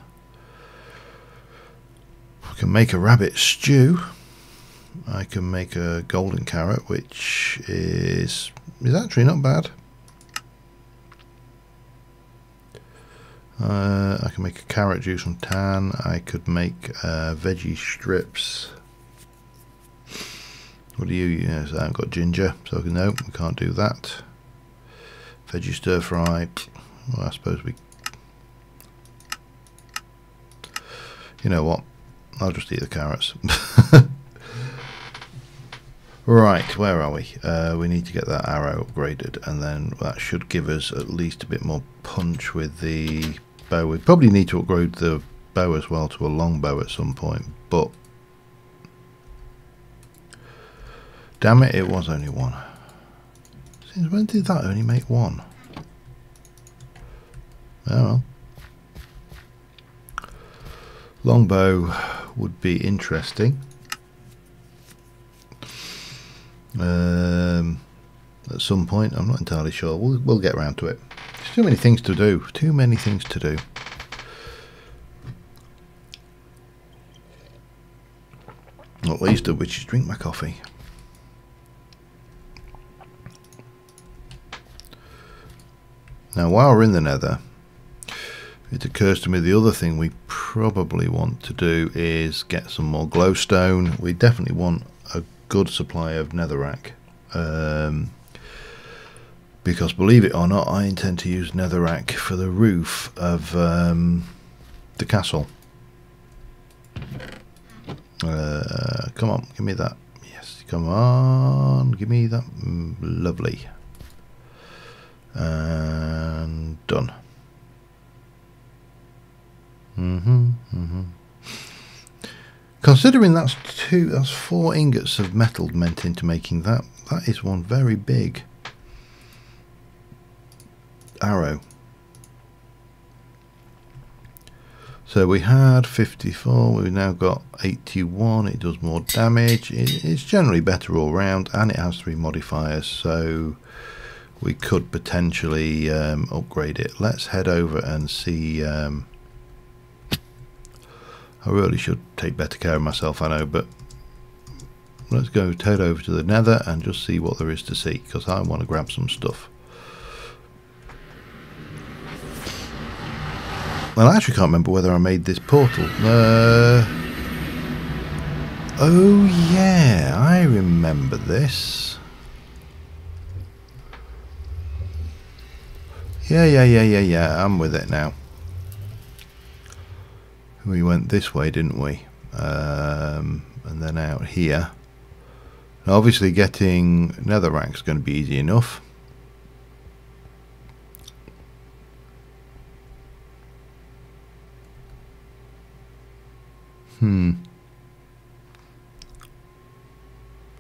I can make a rabbit stew. I can make a golden carrot, which is actually not bad. I can make a carrot juice from tan. I could make veggie strips. What do you use? I haven't got ginger, so no, we can't do that. Veggie stir fry. Well, I suppose we. You know what? I'll just eat the carrots. Right, where are we? We need to get that arrow upgraded, and then that should give us at least a bit more punch with the bow. We probably need to upgrade the bow as well to a long bow at some point, but damn it, it was only one. Since when did that only make one? Oh well. Longbow would be interesting. At some point, I'm not entirely sure. We'll get around to it. There's too many things to do. Too many things to do. Not least of which is drink my coffee. Now, while we're in the nether, it occurs to me the other thing we probably want to do is get some more glowstone. We definitely want a good supply of netherrack. Because believe it or not, I intend to use netherrack for the roof of the castle. Come on, give me that. Yes, come on, give me that. Lovely. And done. Considering that's 4 ingots of metal meant into making that. That is one very big arrow. So we had 54, we've now got 81, it does more damage, it's generally better all round, and it has 3 modifiers, so we could potentially upgrade it. Let's head over and see. I really should take better care of myself, I know, but let's go head over to the Nether and just see what there is to see, because I want to grab some stuff. Well, I actually can't remember whether I made this portal. Oh yeah, I remember this. Yeah, I'm with it now. We went this way, didn't we? And then out here. Now, obviously getting netherrack's going to be easy enough.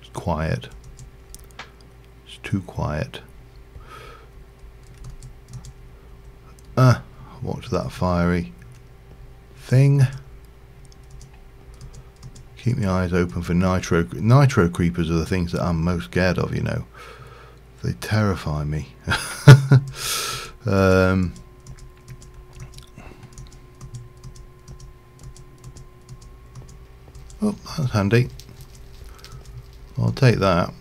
It's quiet. It's too quiet. Watch that fiery thing. Keep my eyes open for nitro creepers are the things that I'm most scared of, you know. They terrify me. Oh, that's handy. I'll take that.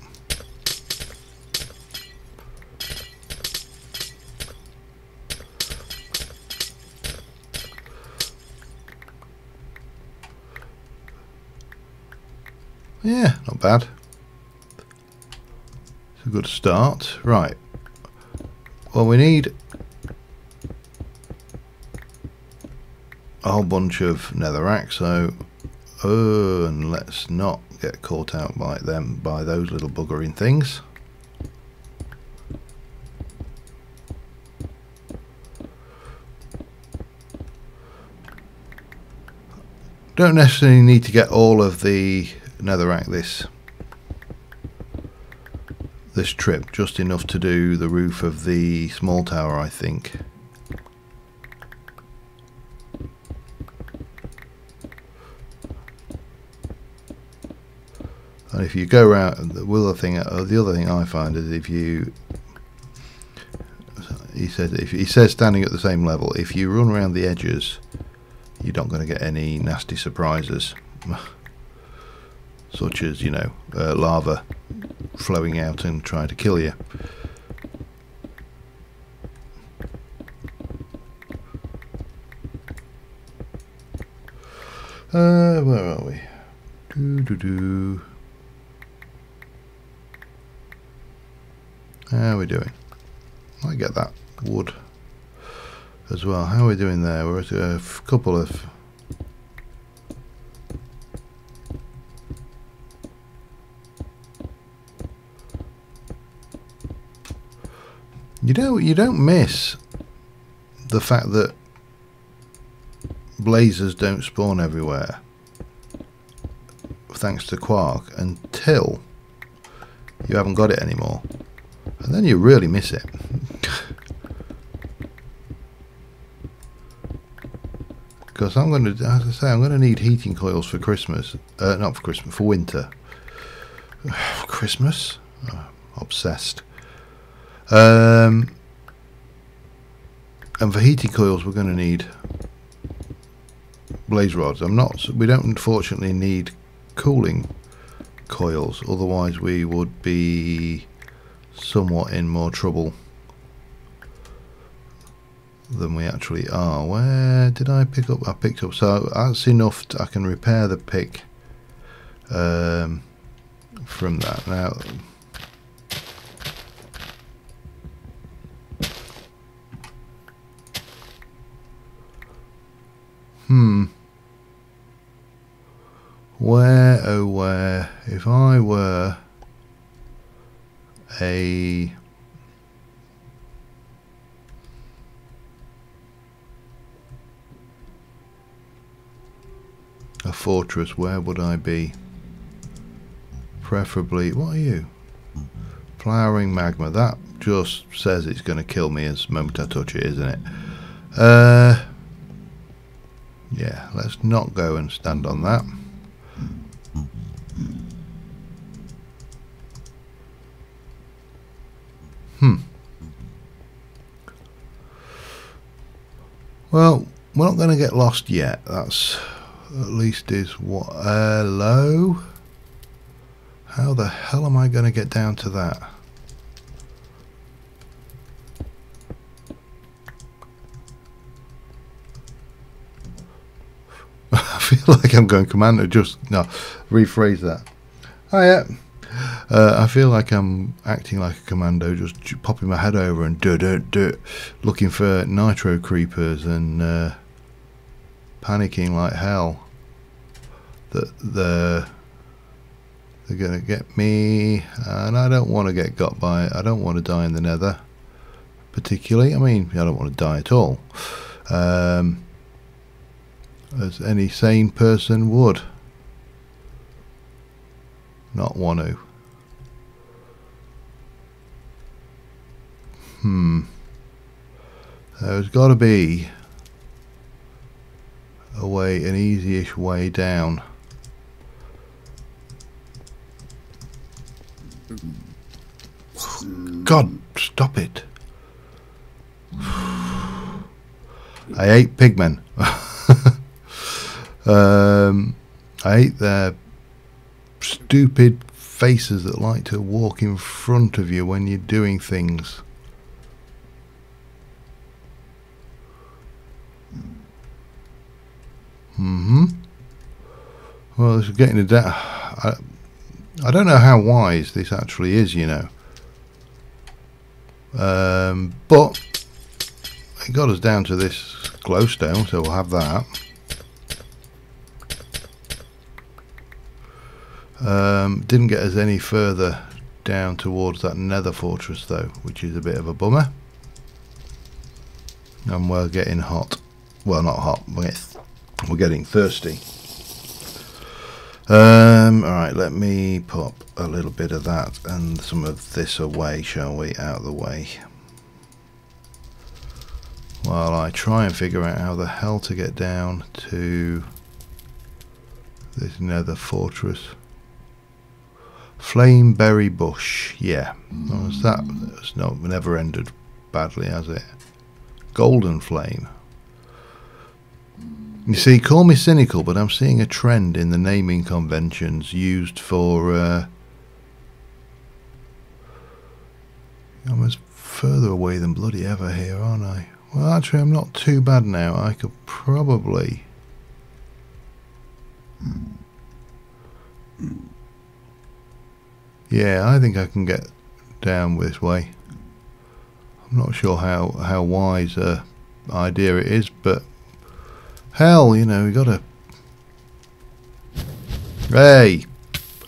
Yeah, not bad. It's a good start. Right. Well, we need a whole bunch of netherrack, so and let's not get caught out by those little buggering things. Don't necessarily need to get all of the netherrack this trip, just enough to do the roof of the small tower, I think. And if you go around, the other thing I find is if you, he says standing at the same level, if you run around the edges, you're not going to get any nasty surprises, such as, you know, lava flowing out and trying to kill you. Where are we? How are we doing? Might get that wood as well. How are we doing there? We're at a couple of... You don't miss the fact that blazers don't spawn everywhere, thanks to Quark, until you haven't got it anymore, and then you really miss it. Because I'm going to, as I say, I'm going to need heating coils for Christmas. Not for Christmas, for winter. Christmas? Oh, obsessed. And for heating coils, we're going to need blaze rods. We don't unfortunately need cooling coils. Otherwise, we would be somewhat in more trouble than we actually are. Where did I pick up? I picked up, so that's enough I can repair the pick from that. Now where, oh where, if I were a fortress, where would I be? Preferably, what are you? Flowering magma. That just says it's going to kill me as the moment I touch it, isn't it? Yeah, let's not go and stand on that. Well, we're not going to get lost yet. That's at least is what. Hello? How the hell am I going to get down to that? I feel like I'm going commando. No, rephrase that. Oh yeah. I feel like I'm acting like a commando, just popping my head over and looking for nitro creepers and panicking like hell that they're gonna get me, and I don't want to get got by it. I don't want to die in the nether, particularly. I mean, I don't want to die at all, as any sane person would not want to. There's got to be a way, an easy-ish way down. God, stop it. I hate pigmen. I hate their stupid faces that like to walk in front of you when you're doing things. Well, this is getting a I don't know how wise this actually is, you know. But it got us down to this glowstone, so we'll have that. Didn't get us any further down towards that nether fortress though, which is a bit of a bummer. And we're getting hot. Well, not hot, we're getting thirsty. Alright, let me pop a little bit of that and some of this away, shall we, out of the way, while I try and figure out how the hell to get down to this nether fortress. Flameberry bush, yeah. That's never ended badly, has it? Golden flame. You see, call me cynical, but I'm seeing a trend in the naming conventions used for I'm as further away than bloody ever here, aren't I? Well, actually, I'm not too bad now. I could probably yeah, I think I can get down this way. I'm not sure how wise a idea it is, but hell, you know, we gotta. Hey!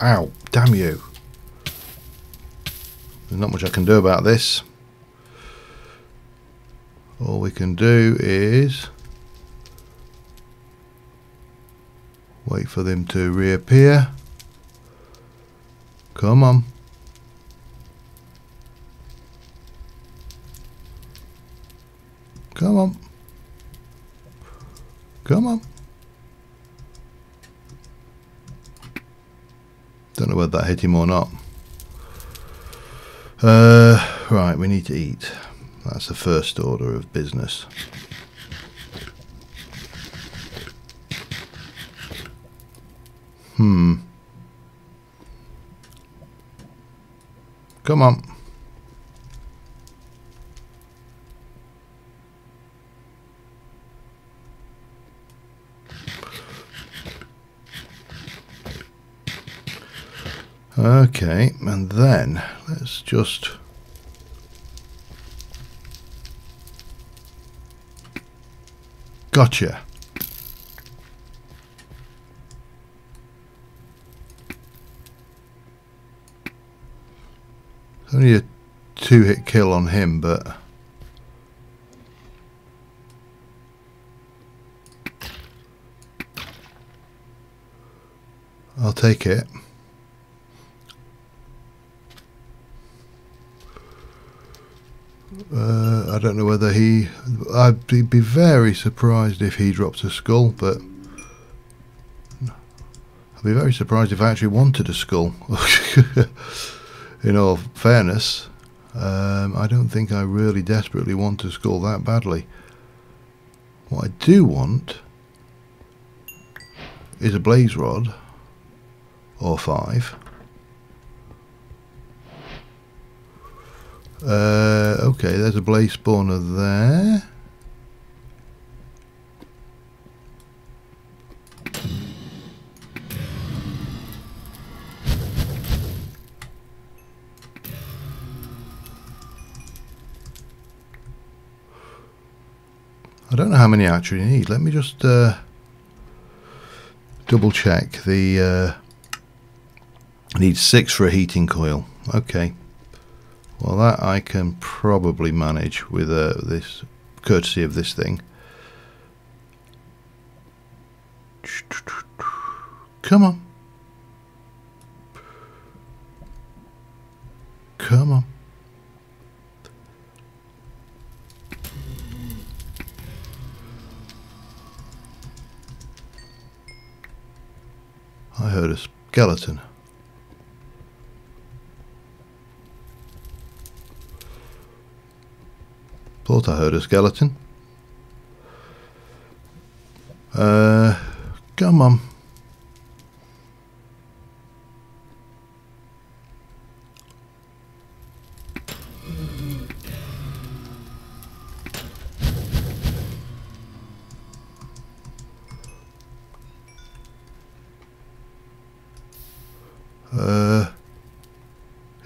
Ow! Damn you! There's not much I can do about this. All we can do is wait for them to reappear. Come on. Come on. Come on. Don't know whether that hit him or not. Right, we need to eat. That's the first order of business. Come on. Okay, and then let's just gotcha. Only a 2-hit kill on him, but I'll take it. I don't know whether I'd be very surprised if he drops a skull, but I'd be very surprised if I actually wanted a skull. In all fairness, I don't think I really desperately want a skull that badly. What I do want is a blaze rod, or 5. Okay, there's a blaze spawner there. I don't know how many I actually need. Let me just double check. I need 6 for a heating coil. Okay. Well, that I can probably manage with this, courtesy of this thing. Come on. Come on. I heard a skeleton. Thought I heard a skeleton. Come on.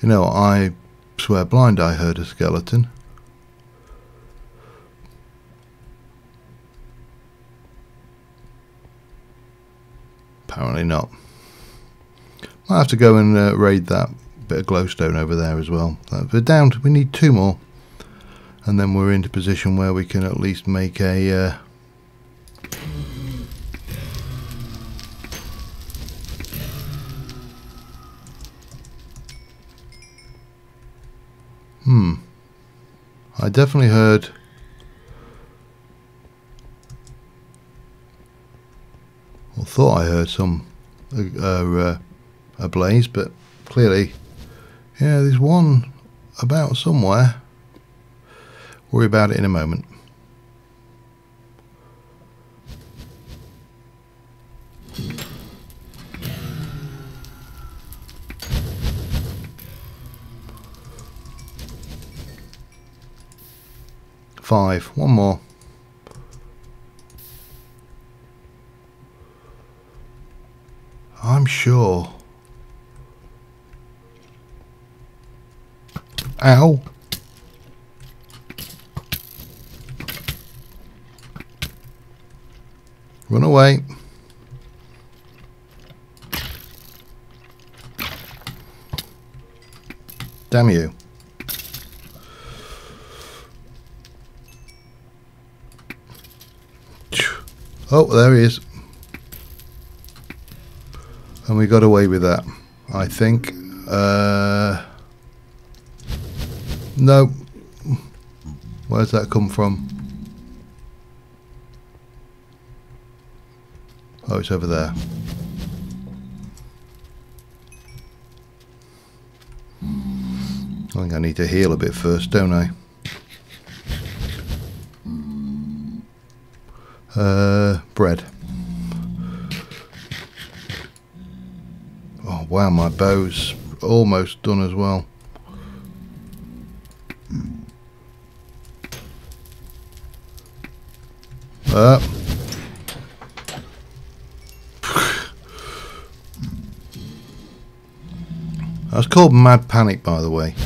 You know, I swear blind I heard a skeleton. Apparently not. I'll have to go and raid that bit of glowstone over there as well. But down to, we need 2 more, and then we're into position where we can at least make a I definitely heard or thought I heard some a blaze, but clearly, yeah, there's one about somewhere. Worry about it in a moment. Five, one more. I'm sure. Ow. Run away. Damn you. Oh, there he is. And we got away with that, I think. No. Where's that come from? Oh, it's over there. I think I need to heal a bit first, don't I? Bread. Oh wow, my bow's almost done as well. That's called Mad Panic, by the way.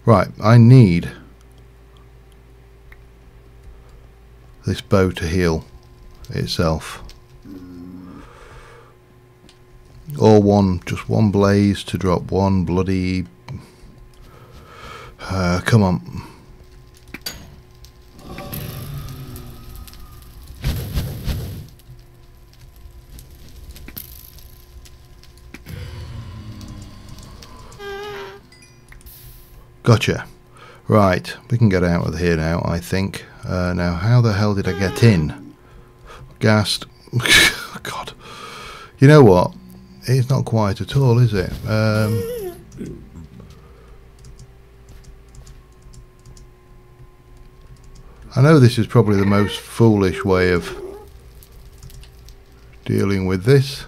Right, I need this bow to heal itself. Or just one blaze to drop one bloody... come on. Gotcha. Right, we can get out of here now, I think. Now, how the hell did I get in? Gassed. God. You know what? It's not quite at all, is it? I know this is probably the most foolish way of dealing with this.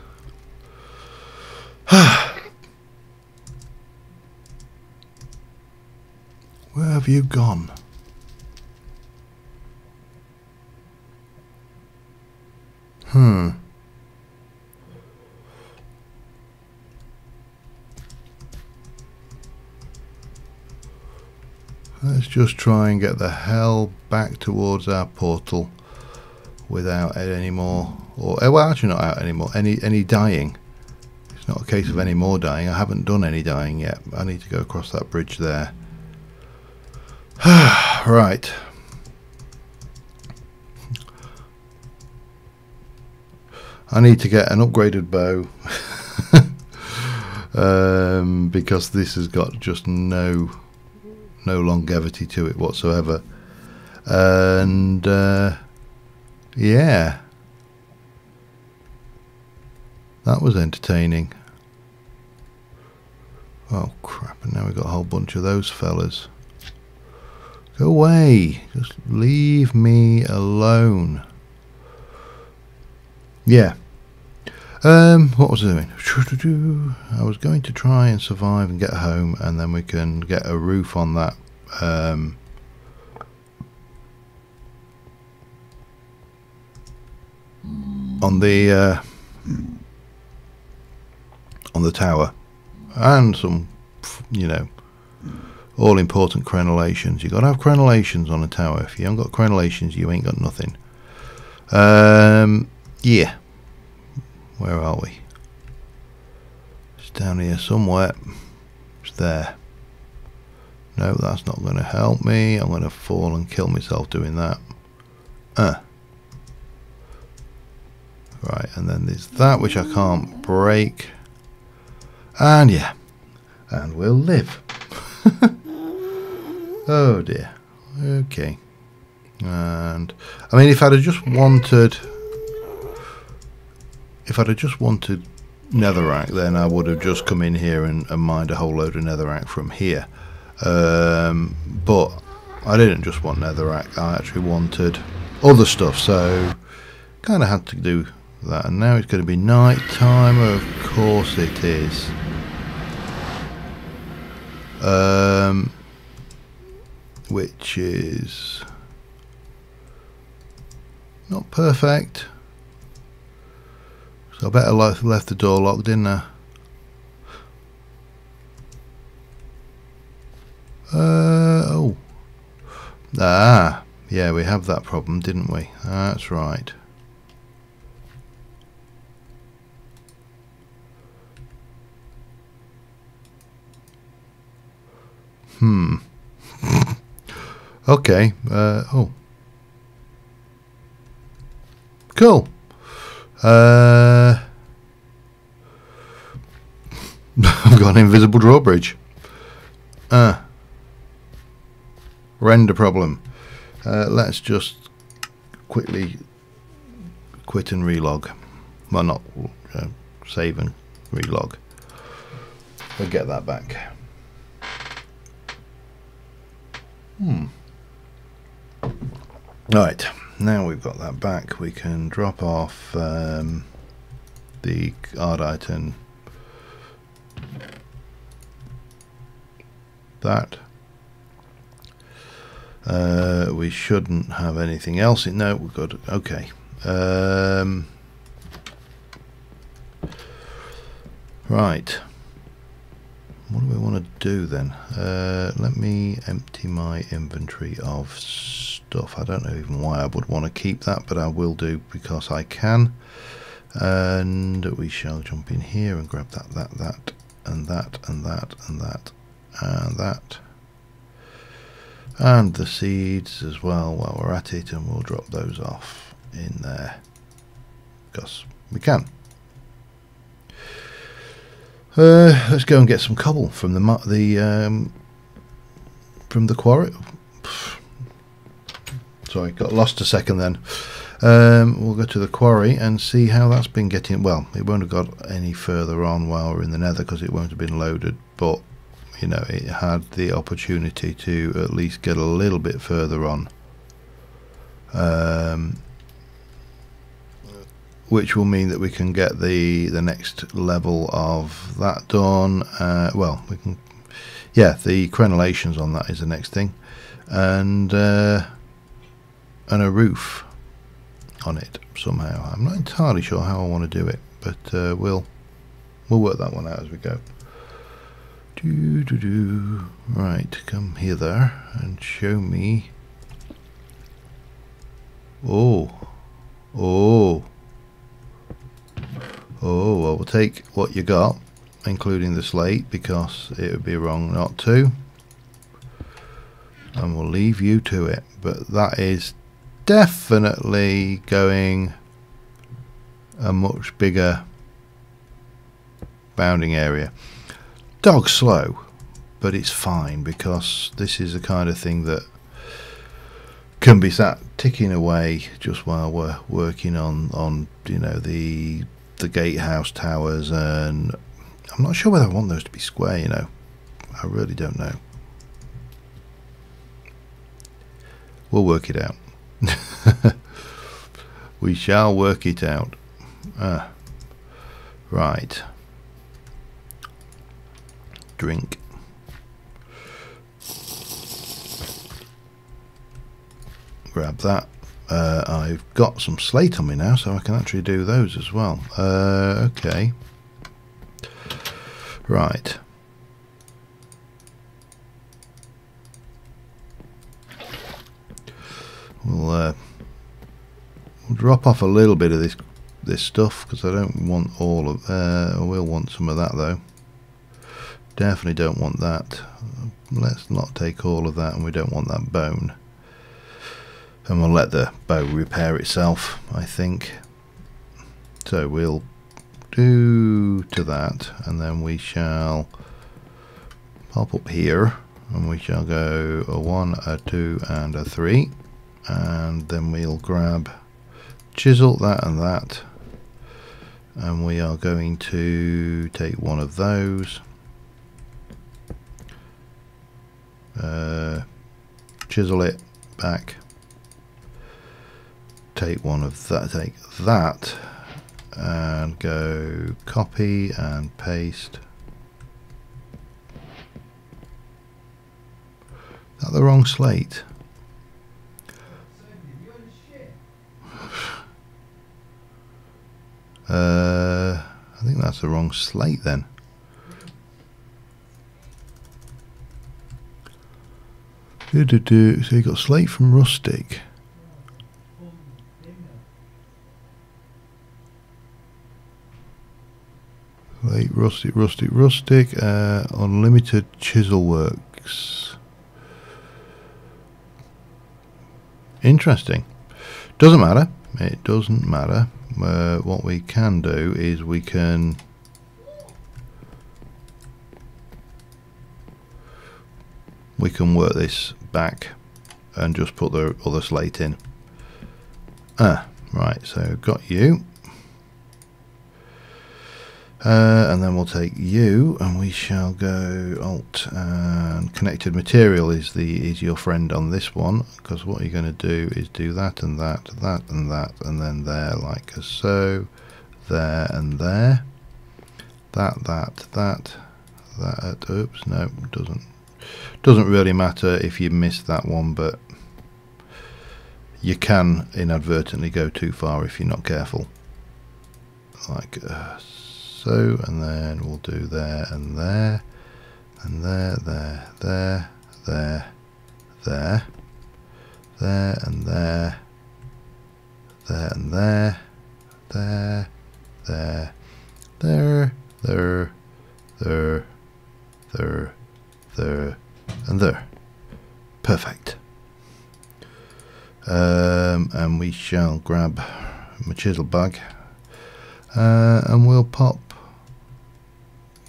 Where have you gone? Let's just try and get the hell back towards our portal without any more, or well, actually not out anymore. Any dying. It's not a case of any more dying. I haven't done any dying yet. I need to go across that bridge there. Right. I need to get an upgraded bow because this has got just no longevity to it whatsoever, and yeah, that was entertaining. Oh crap, and now we've got a whole bunch of those fellas. Go away, just leave me alone. Yeah. What was I doing? I was going to try and survive and get home, and then we can get a roof on that. On the tower, and some, you know, all important crenellations. You got to have crenellations on a tower. If you haven't got crenellations, you ain't got nothing. Yeah. Where are we? It's down here somewhere. It's there. No, that's not going to help me. I'm going to fall and kill myself doing that. Right, and then there's that which I can't break. And yeah. And we'll live. Oh dear. Okay. And I mean, if I'd have just wanted netherrack, then I would have just come in here and mined a whole load of netherrack from here. But I didn't just want netherrack, I actually wanted other stuff, so kind of had to do that. And now it's going to be night time. Of course it is. Which is not perfect. So I better left the door locked, didn't I? Oh. Ah, yeah, we have that problem, didn't we? That's right. Okay. Oh. Cool. I've got an invisible drawbridge. Render problem. Let's just quickly quit and relog. Well, not save and relog. We'll get that back. Right, now we've got that back, we can drop off the Ardite and that. We shouldn't have anything else in. No, we've got, okay. Right. What do we want to do then? Let me empty my inventory of stuff. I don't know even why I would want to keep that, but I will do because I can. And we shall jump in here and grab that, and that, and that, and that, and that. And the seeds as well while we're at it, and we'll drop those off in there because we can. Let's go and get some cobble from the from the quarry. Sorry, got lost a second then. We'll go to the quarry and see how that's been getting. Well, it won't have got any further on while we're in the nether because it won't have been loaded, but you know, it had the opportunity to at least get a little bit further on, which will mean that we can get the next level of that done. Well, we can, yeah, the crenellations on that is the next thing, and a roof on it somehow. I'm not entirely sure how I want to do it, but we'll work that one out as we go. Right, come hither and show me. Oh, well, we'll take what you got, including the slate, because it would be wrong not to, and we'll leave you to it. But that is definitely going a much bigger bounding area. Dog slow, but it's fine because this is the kind of thing that can be sat ticking away just while we're working on you know, the gatehouse towers, and I'm not sure whether I want those to be square, you know. I really don't know. We'll work it out. We shall work it out. Right. Drink. Grab that. I've got some slate on me now, so I can actually do those as well. Okay. Right. We'll drop off a little bit of this stuff because I don't want all of. I will want some of that though. Definitely don't want that. Let's not take all of that, and we don't want that bone. And we'll let the bow repair itself, I think. So we'll do to that, and then we shall pop up here, and we shall go a 1, a 2, and a 3, and then we'll grab chisel that and that, and we are going to take one of those, chisel it back, take one of that, take that, and go copy and paste. Is that the wrong slate? I think that's the wrong slate then. So you got slate from rustic. Slate, rustic, unlimited chisel works. Interesting. Doesn't matter. It doesn't matter. What we can do is we can work this back and just put the other slate in. Right, so got you, and then we'll take you, and we shall go Alt, and connected material is your friend on this one, because what you're going to do is do that and that, that and that, and then there, like so, there and there, that. Oops, no, doesn't really matter if you missed that one, but you can inadvertently go too far if you're not careful, like so, and then we'll do there and there, and there and there, there and there, and there. Perfect. And we shall grab my chisel bag, and we'll pop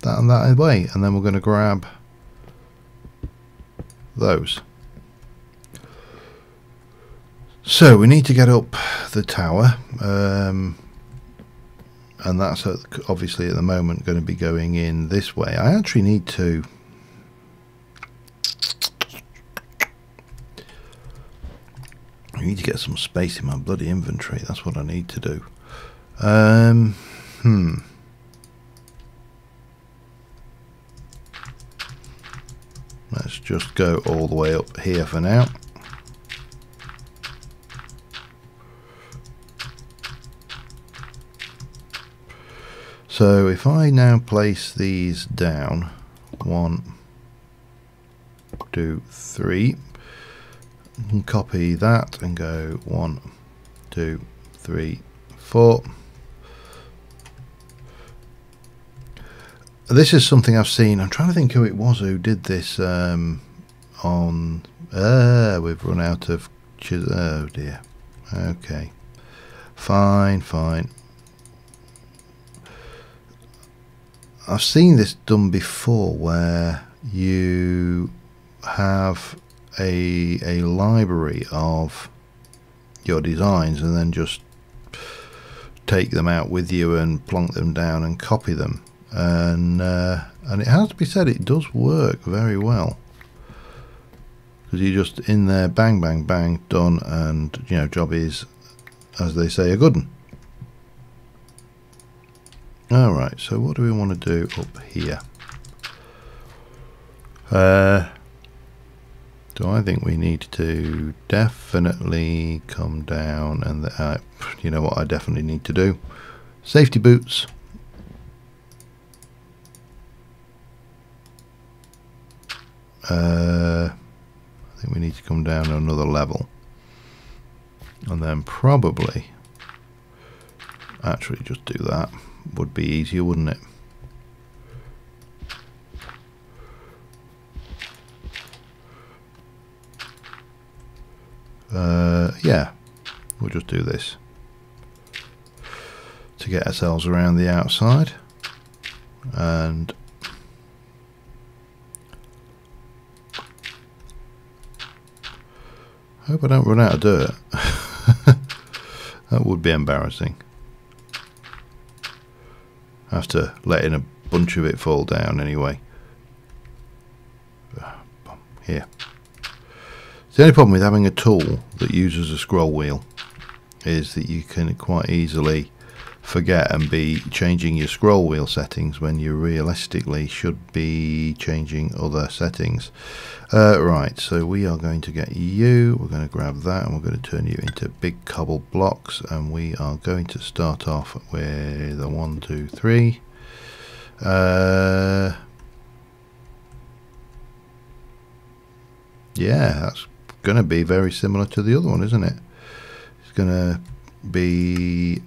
that and that away, and then we're going to grab those. So we need to get up the tower, and that's obviously at the moment going to be going in this way. I actually need to get some space in my bloody inventory. That's what I need to do. Let's just go all the way up here for now. So if I now place these down, 1, 2, 3, and copy that and go 1, 2, 3, 4. This is something I've seen. I'm trying to think who it was who did this on. We've run out of. Oh dear. Okay. Fine. I've seen this done before, where you have a library of your designs and then just take them out with you and plonk them down and copy them. And it has to be said, it does work very well, because you're just in there, bang bang bang, done, and you know, job is, as they say, a good one. Alright, so what do we want to do up here? So I think we need to definitely come down, and you know what I definitely need to do? Safety boots. I think we need to come down another level, and then probably actually just do that. Would be easier, wouldn't it? Yeah, we'll just do this to get ourselves around the outside, and hope I don't run out of dirt. That would be embarrassing, after letting a bunch of it fall down anyway. Here. The only problem with having a tool that uses a scroll wheel is that you can quite easily forget and be changing your scroll wheel settings when you realistically should be changing other settings. Right, so we are going to get you, we're going to grab that, and we're going to turn you into big cobble blocks, and we are going to start off with a 1, 2, 3. Yeah, that's going to be very similar to the other one, isn't it? It's going to be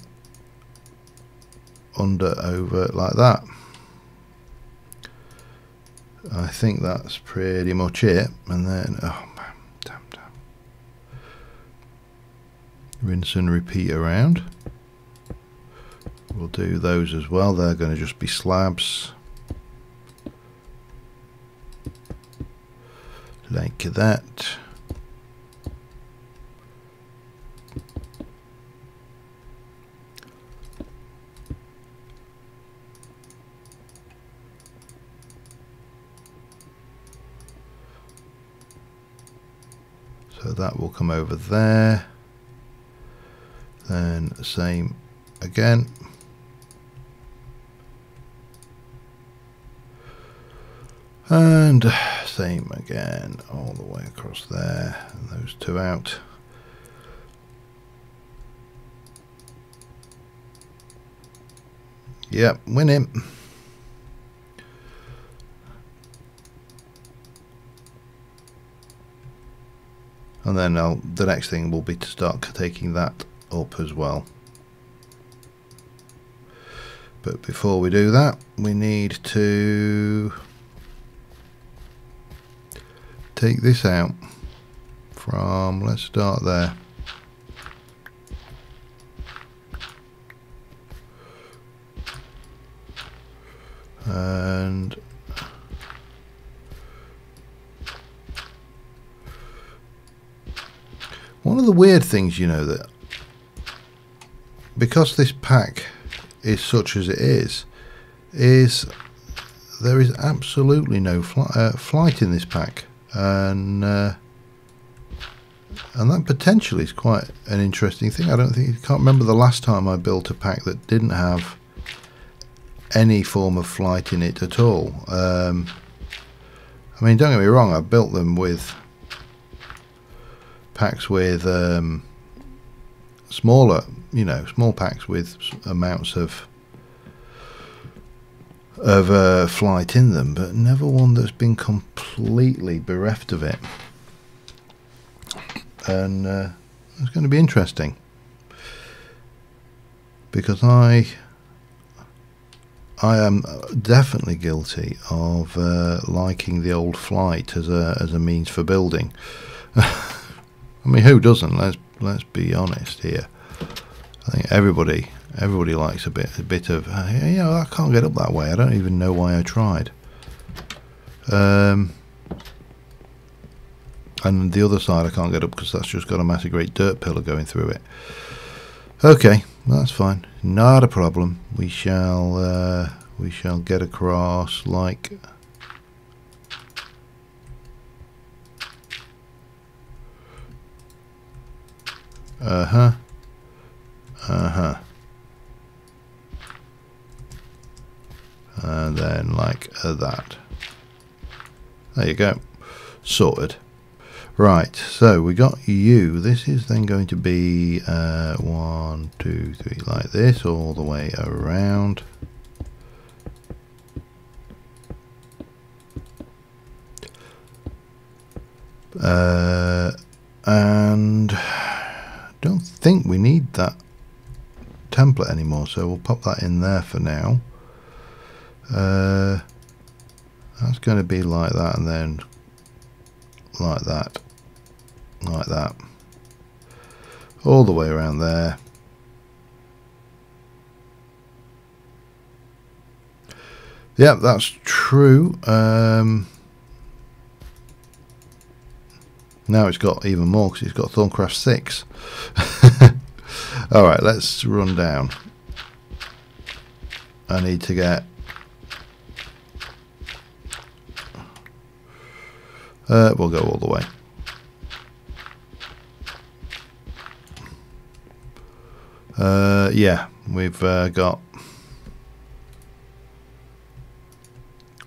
under, over, like that. I think that's pretty much it. And then, oh man, damn. Rinse and repeat around. We'll do those as well. They're going to just be slabs, like that. So that will come over there. Then same again. And same again all the way across there, and those two out. Yep, winning. And then the next thing will be to start taking that up as well. But before we do that, we need to take this out from, let's start there. And One of the weird things, you know, that because this pack is such as it is there is absolutely no flight in this pack, and that potentially is quite an interesting thing. I can't remember the last time I built a pack that didn't have any form of flight in it at all. I mean, don't get me wrong, I've built them with packs with smaller, you know, small packs with amounts of flight in them, but never one that's been completely bereft of it. And it's going to be interesting, because I am definitely guilty of liking the old flight as a means for building. I mean, who doesn't? Let's be honest here. I think everybody likes a bit of, you know, I can't get up that way. I don't even know why I tried. And the other side I can't get up because that's just got a massive great dirt pillar going through it. Okay, that's fine. Not a problem. We shall get across like and then like that. There you go. Sorted. Right, so we got you. This is then going to be 1, 2, 3 like this all the way around. And don't think we need that template anymore, so we'll pop that in there for now. That's going to be like that, and then like that, like that, all the way around there. Yep, that's true. Now it's got even more because it's got Thorncraft 6. Alright, let's run down. I need to get we'll go all the way. Yeah, we've got,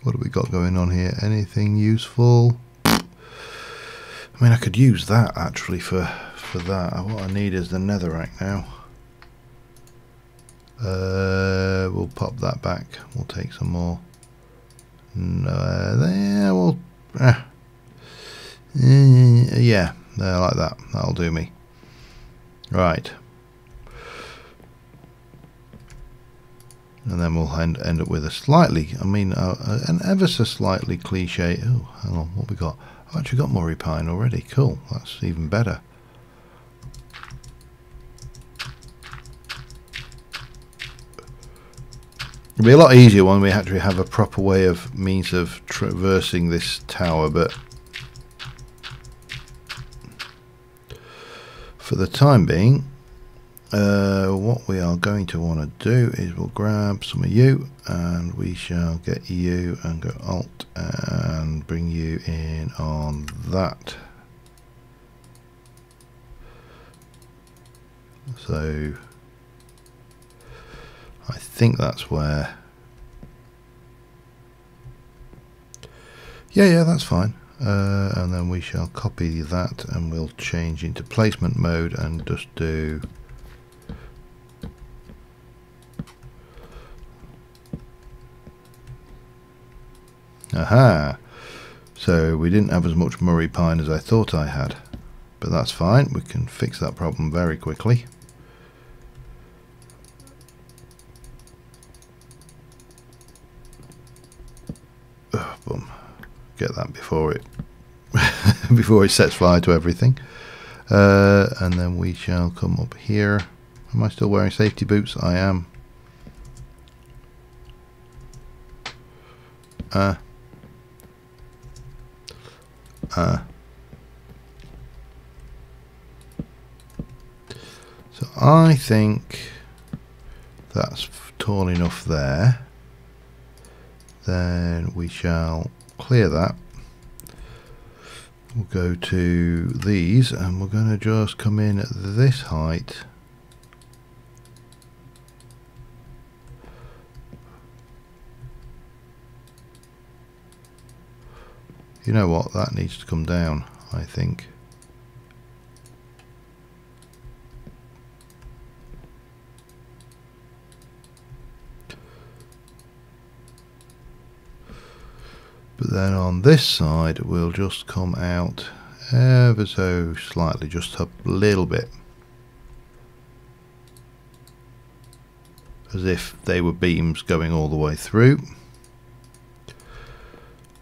what have we got going on here? Anything useful? I mean, I could use that actually for that. What I need is the netherrack now. We'll pop that back. We'll take some more. No, there. We'll. Yeah, there, like that. That'll do me. Right. And then we'll end up with a slightly, I mean, an ever so slightly cliche. Oh, hang on, what we got? I've actually got Murray pine already. Cool, that's even better. It'll be a lot easier when we actually have a proper way of means of traversing this tower, but for the time being, what we are going to want to do is we'll grab some of you and we shall get you and go Alt and bring you in on that. So I think that's where, yeah, that's fine. And then we shall copy that and we'll change into placement mode and just do aha. So we didn't have as much Murray pine as I thought I had, but that's fine. We can fix that problem very quickly. Boom. Get that before it before it sets fire to everything. And then we shall come up here. Am I still wearing safety boots? I am. I think that's tall enough there. Then we shall clear that. We'll go to these and we're going to just come in at this height. You know what, that needs to come down, I think. But then on this side we'll just come out ever so slightly, just a little bit, as if they were beams going all the way through.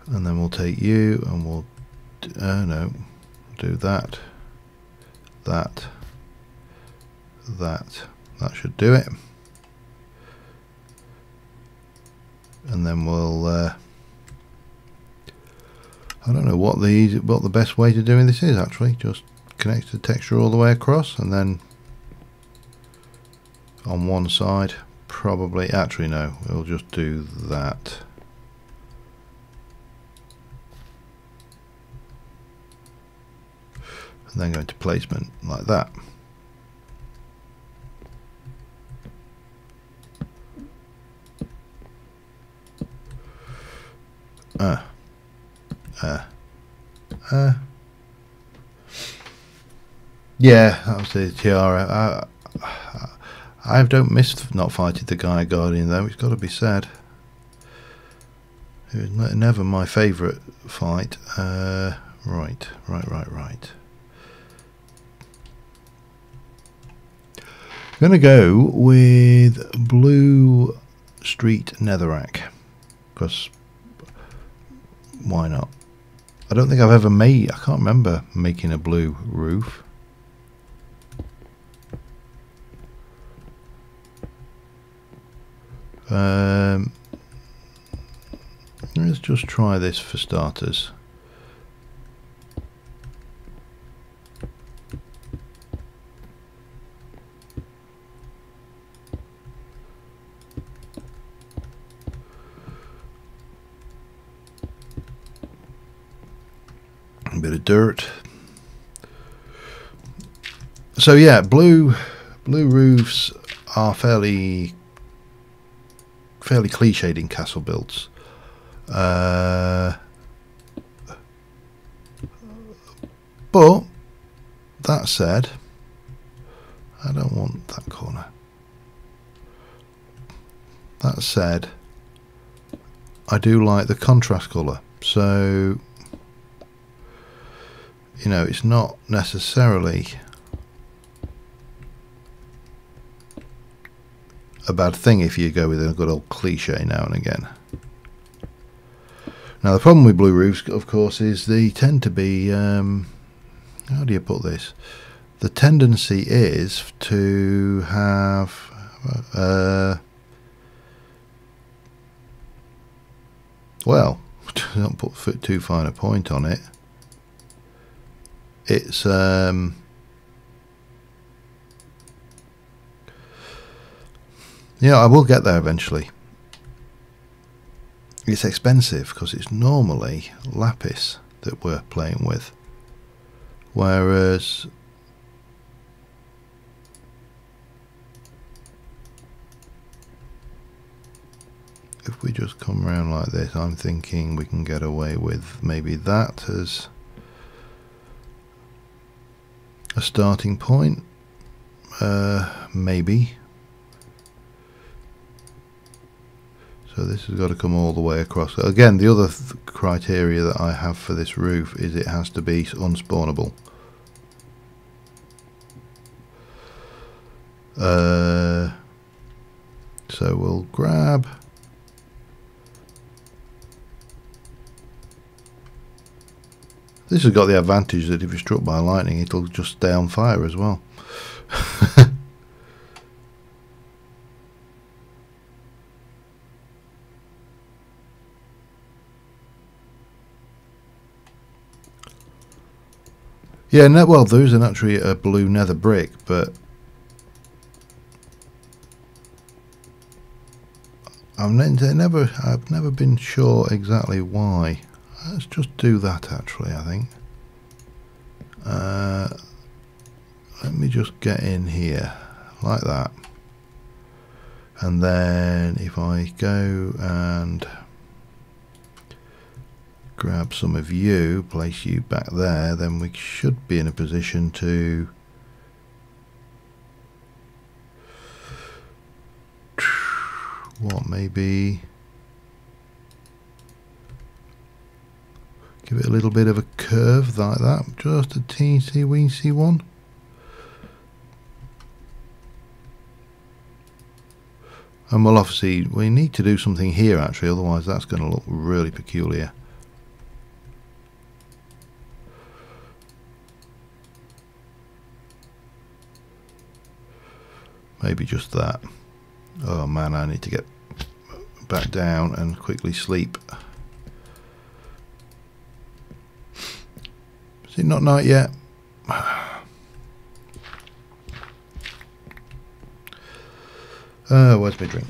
And then we'll take you and we'll no, do that, that should do it. And then we'll I don't know what the best way to doing this is actually. Just connect the texture all the way across, and then on one side probably, actually no, we'll just do that. And then go into placement like that. Yeah, that was the tiara. I don't miss not fighting the Gaia Guardian though, it's got to be said. It was never my favourite fight. Right. I'm going to go with Blue Street Netherrack, because why not? I don't think I've ever made, I can't remember making a blue roof. Let's just try this for starters. A bit of dirt. So yeah, blue roofs are fairly cliched in castle builds. But that said, I don't want that corner. That said, I do like the contrast colour, so you know, it's not necessarily a bad thing if you go with a good old cliche now and again. Now the problem with blue roofs, of course, is they tend to be, how do you put this? The tendency is to have well, don't put too fine a point on it. It's yeah, I will get there eventually. It's expensive because it's normally lapis that we're playing with, whereas if we just come around like this, I'm thinking we can get away with maybe that as a starting point, maybe. So this has got to come all the way across. Again, the other criteria that I have for this roof is it has to be unspawnable. So we'll grab this. Has got the advantage that if you're struck by lightning, it'll just stay on fire as well. Yeah, well, there isn't actually a blue nether brick, but I've never been sure exactly why. Let's just do that actually, I think. Let me just get in here like that, and then if I go and grab some of you, place you back there, then we should be in a position to maybe give it a little bit of a curve like that, just a teensy weensy one. And we'll obviously, we need to do something here actually, otherwise that's going to look really peculiar. Maybe just that. Oh man, I need to get back down and quickly sleep. Is it not night yet? Where's my drink?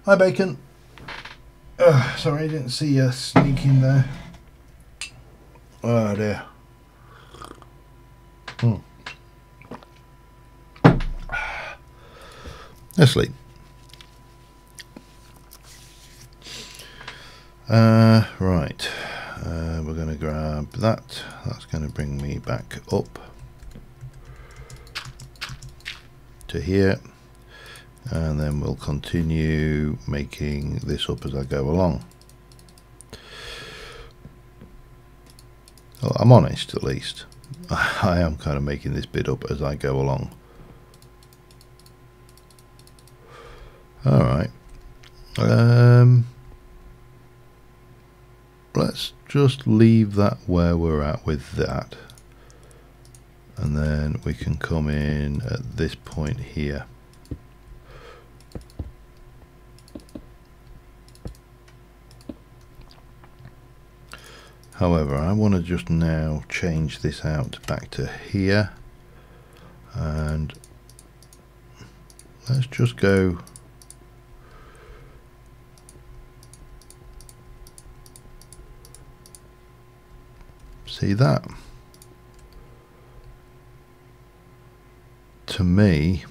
Hi, Bacon. Sorry, I didn't see you sneak in there. Oh dear. Let's sleep. Right. We're going to grab that. That's going to bring me back up to here, and then we'll continue making this up as I go along. Well, I'm honest, at least. I am kind of making this bit up as I go along. Alright. Let's just leave that where we're at with that. And then we can come in at this point here. However, I want to just now change this out back to here, and let's just go see that. To me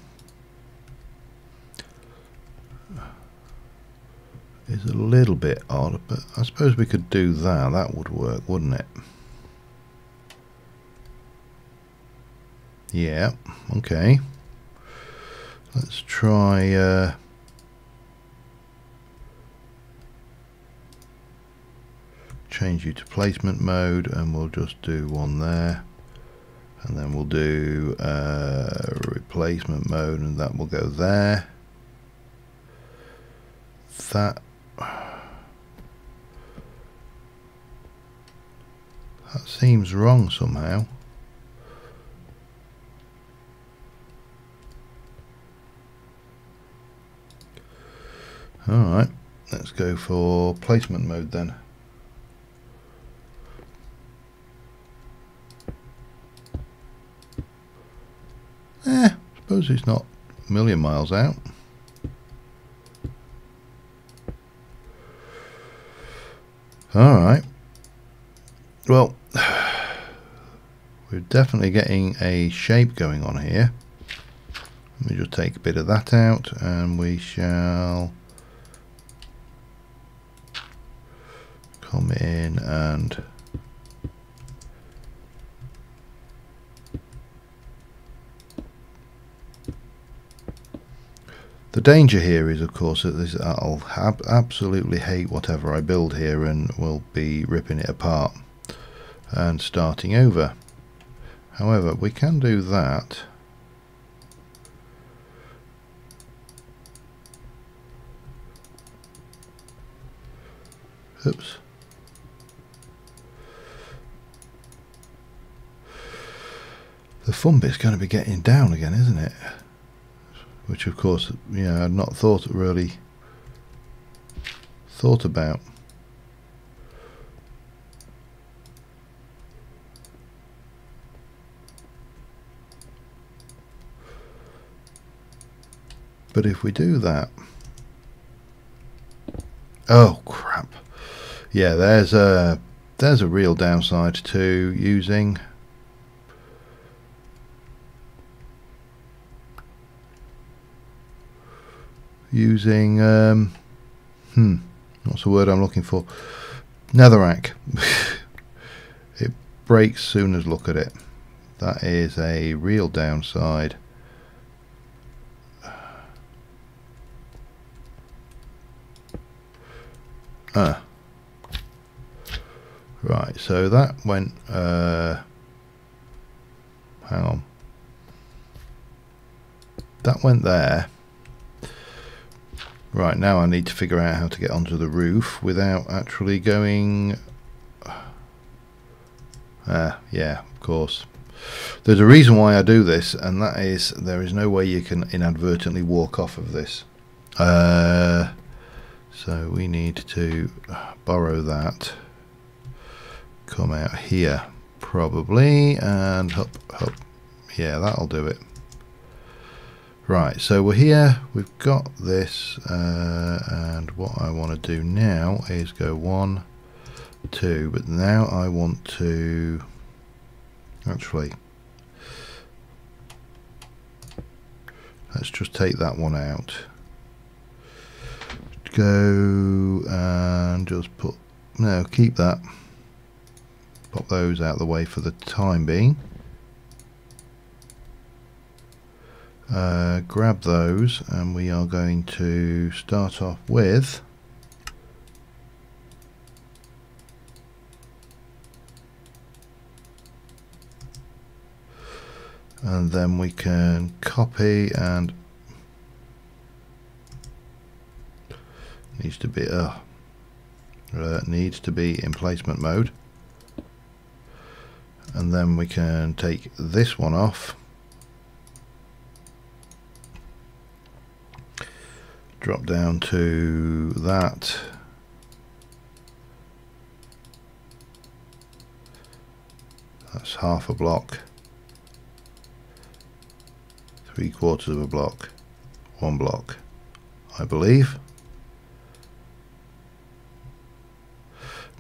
is a little bit odd, but I suppose we could do that. That would work, wouldn't it? Yeah, okay. Let's try change you to placement mode, and we'll just do one there, and then we'll do replacement mode, and that will go there. That seems wrong somehow. Alright, let's go for placement mode then. Suppose it's not a million miles out. Alright. Well, we're definitely getting a shape going on here. Let me just take a bit of that out, and we shall come in and the danger here is, of course, that I'll absolutely hate whatever I build here, and will be ripping it apart and starting over. However, we can do that. Oops. The fun bit's going to be getting down again, isn't it? Which, of course, yeah, I'd not really thought about. But if we do that, oh crap, yeah, there's a real downside to using what's the word I'm looking for? Netherrack. It breaks soon as look at it. That is a real downside. Right, so that went hang on, that went there. Right, now I need to figure out how to get onto the roof without actually going yeah, of course. There's a reason why I do this, and that is there is no way you can inadvertently walk off of this. So we need to borrow that, come out here probably, and hop. Yeah, that'll do it. Right, so we're here, we've got this, and what I want to do now is go 1, 2, but now I want to actually, let's just take that one out, go and just put, no, keep that, pop those out of the way for the time being. Grab those, and we are going to start off with and then we can copy, and needs to be in placement mode, and then we can take this one off, drop down to that, that's half a block, 3/4 of a block, 1 block, I believe.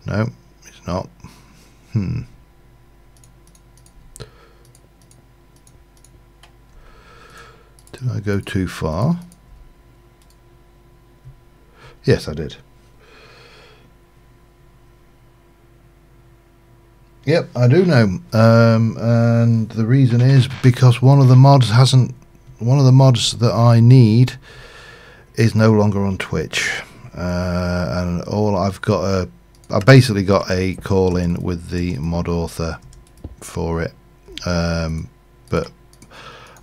No, it's not. Did I go too far? Yes, I did. Yep, I do know, and the reason is because one of the mods that I need is no longer on Twitch, and all I basically got a call in with the mod author for it, but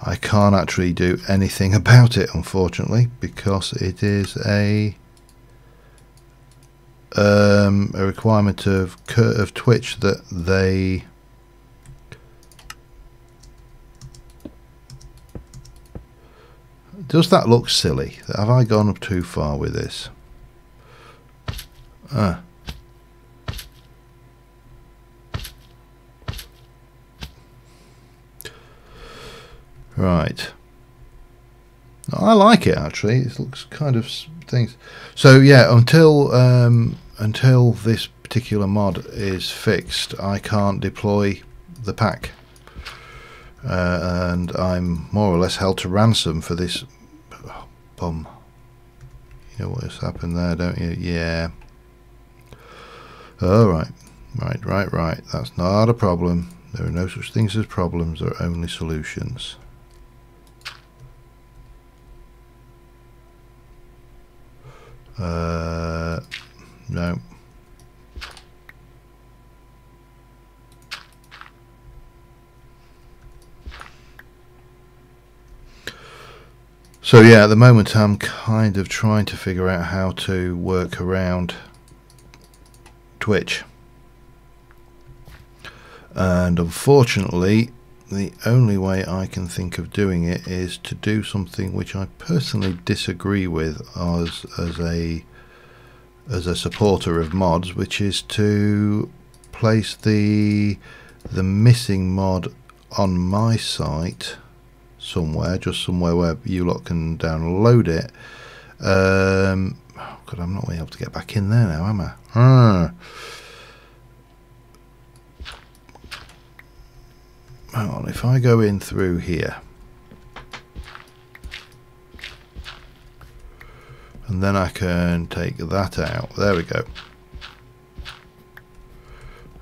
I can't actually do anything about it, unfortunately, because it is a requirement of Twitch that they does that look silly? Have I gone up too far with this? Right. I like it actually. It looks kind of things. So yeah, until this particular mod is fixed, I can't deploy the pack, and I'm more or less held to ransom for this. Bum. You know what has happened there, don't you? Yeah. All right. Right. That's not a problem. There are no such things as problems. There are only solutions. No. So yeah, at the moment I'm kind of trying to figure out how to work around Twitch, and unfortunately the only way I can think of doing it is to do something which I personally disagree with as a supporter of mods, which is to place the missing mod on my site somewhere, just somewhere where you lot can download it. Oh God, I'm not able to get back in there now, am I? Hang on, if I go in through here and then I can take that out. There we go.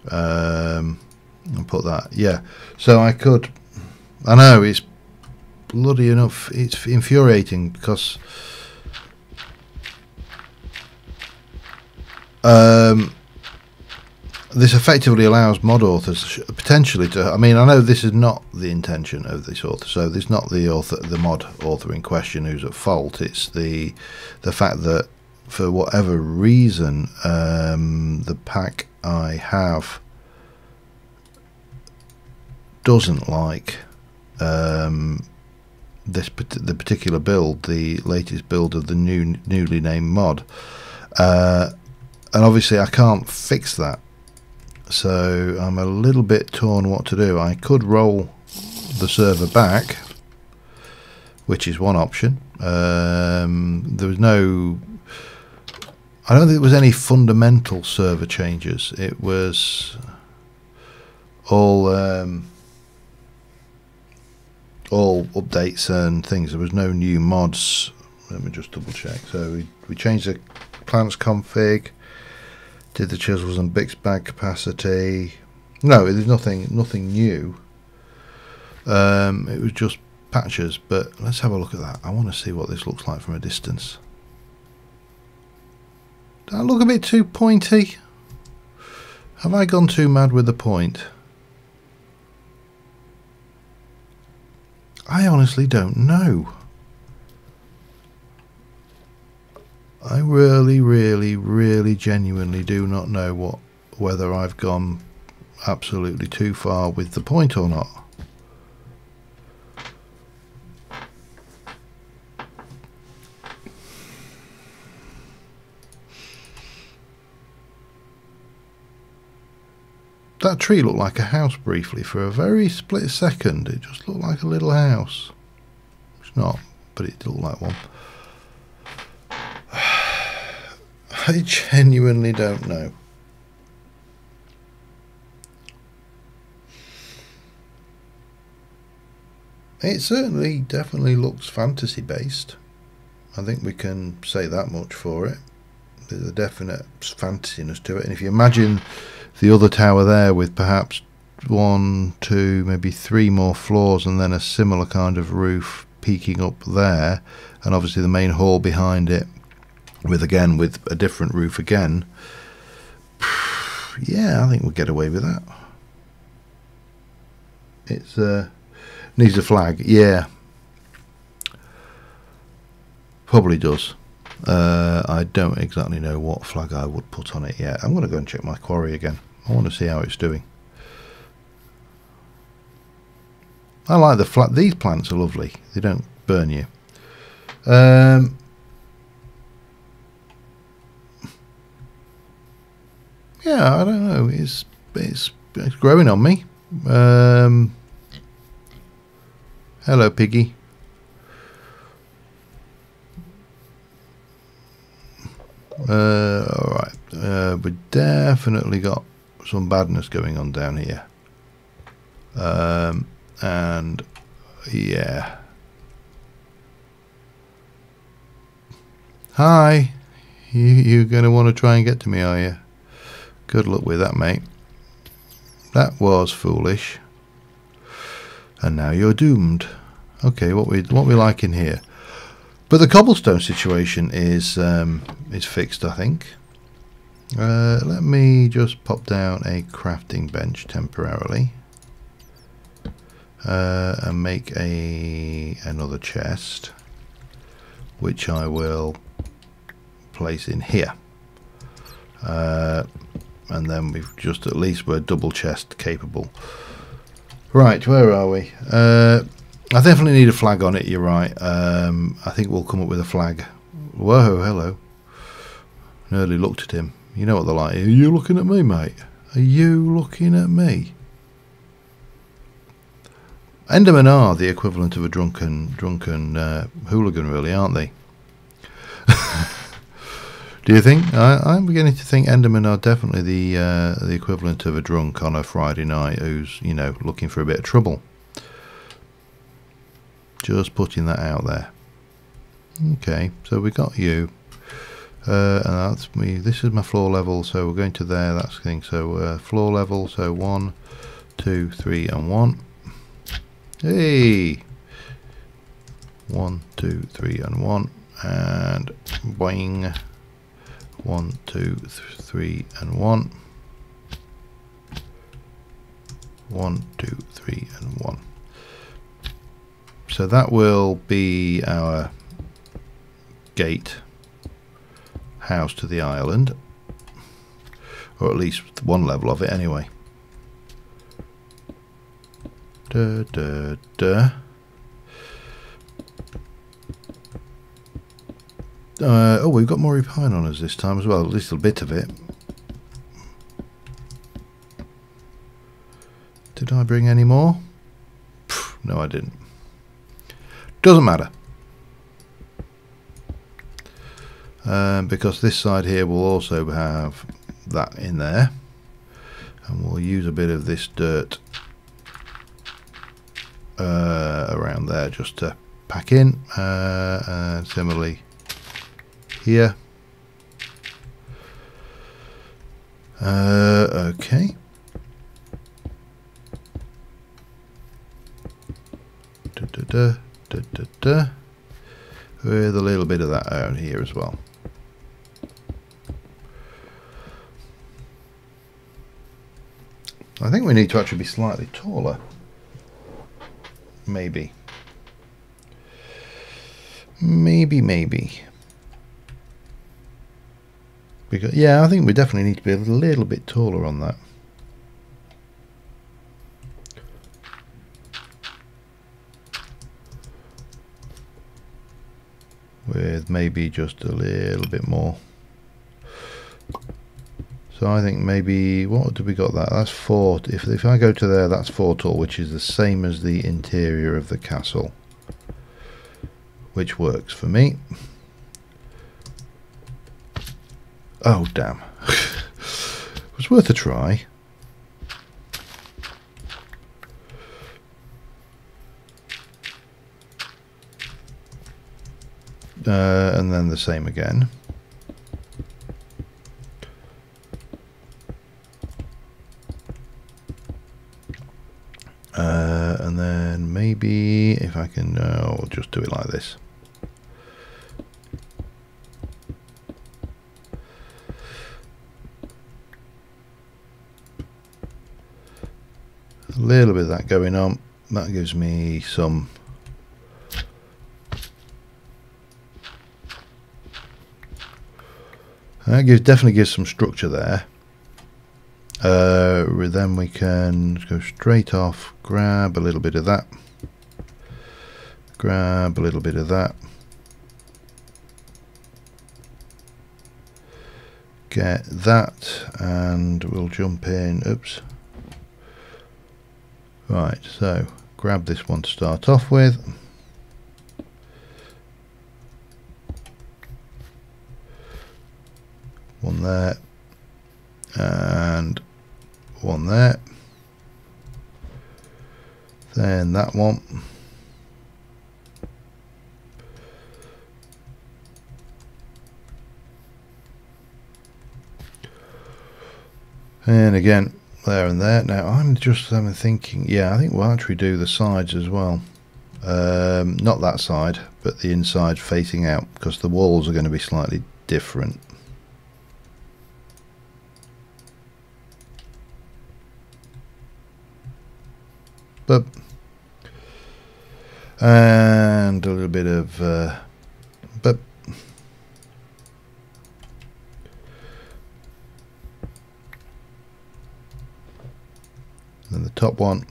And put that. Yeah. So I could. I know it's bloody enough. It's infuriating because this effectively allows mod authors potentially to. I mean, I know this is not the intention of this author. So this is not the author, the mod author in question, who's at fault. It's the fact that for whatever reason, the pack I have doesn't like the particular build, the latest build of the newly named mod, and obviously I can't fix that. So I'm a little bit torn what to do. I could roll the server back, which is one option. There was no. I don't think there was any fundamental server changes. It was all updates and things. There was no new mods. Let me just double check. So we changed the plants config, did the chisels and bix bag capacity. No, there's nothing new. It was just patches. But let's have a look at that. I want to see what this looks like from a distance. Did I look a bit too pointy? Have I gone too mad with the point? I honestly don't know. I really genuinely do not know whether I've gone absolutely too far with the point or not. That tree looked like a house briefly for a very split second. It just looked like a little house. It's not, but it looked like one. I genuinely don't know. It certainly definitely looks fantasy based. I think we can say that much for it. There's a definite fantasiness to it, and if you imagine the other tower there with perhaps 1, 2, maybe 3 more floors and then a similar kind of roof peeking up there, and obviously the main hall behind it with a different roof again. Yeah, I think we'll get away with that. It's needs a flag. Yeah, probably does. I don't exactly know what flag I would put on it yet. I'm going to go and check my quarry again. I want to see how it's doing. I like the flat. These plants are lovely. They don't burn you. Yeah, I don't know. It's growing on me. Hello, piggy. Alright, we definitely got some badness going on down here. And yeah. Hi. You're going to want to try and get to me, are you? Good luck with that, mate. That was foolish. And now you're doomed. Okay, what we like in here. But the cobblestone situation is fixed, I think. Let me just pop down a crafting bench temporarily, and make another chest, which I will place in here. And then we've just at least we're double chest capable. Right, where are we? I definitely need a flag on it, you're right. I think we'll come up with a flag. Whoa, hello. Nearly looked at him. You know what they're like. Are you looking at me, mate? Are you looking at me? Endermen are the equivalent of a drunken hooligan, really, aren't they? Do you think? I'm beginning to think Endermen are definitely the equivalent of a drunk on a Friday night who's, you know, looking for a bit of trouble. Just putting that out there. Okay, so we got you, and that's me. This is my floor level, so we're going to there. That's the thing. So floor level. So 1, 2, 3, and 1. Hey, 1, 2, 3, and 1, and boing. 1, 2, 3, and 1. 1, 2, 3, and 1. So that will be our gate house to the island, or at least one level of it anyway. Oh, we've got more pine on us this time as well, at least a bit of it. Did I bring any more? Pff, no, I didn't. Doesn't matter. Because this side here will also have that in there. And we'll use a bit of this dirt around there just to pack in. And similarly here. Okay. With a little bit of that out here as well. I think we need to actually be slightly taller. Maybe. Maybe. Because, yeah, I think we definitely need to be a little bit taller on that. With maybe just a little bit more. So I think maybe, what do we got that? That's 4. If I go to there, that's 4 tall, which is the same as the interior of the castle, which works for me. Oh damn! It was worth a try. And then the same again. And then maybe if I can, I'll just do it like this. A little bit of that going on. That gives me some. That definitely gives some structure there. Then we can go straight off, grab a little bit of that, grab a little bit of that, get that, and we'll jump in. Oops. Right, so grab this one to start off with. One there, and one there. Then that one. And again, there and there. Now I'm thinking, yeah, I think we'll actually do the sides as well. Not that side, but the inside facing out, because the walls are going to be slightly different. But and a little bit of but then the top one.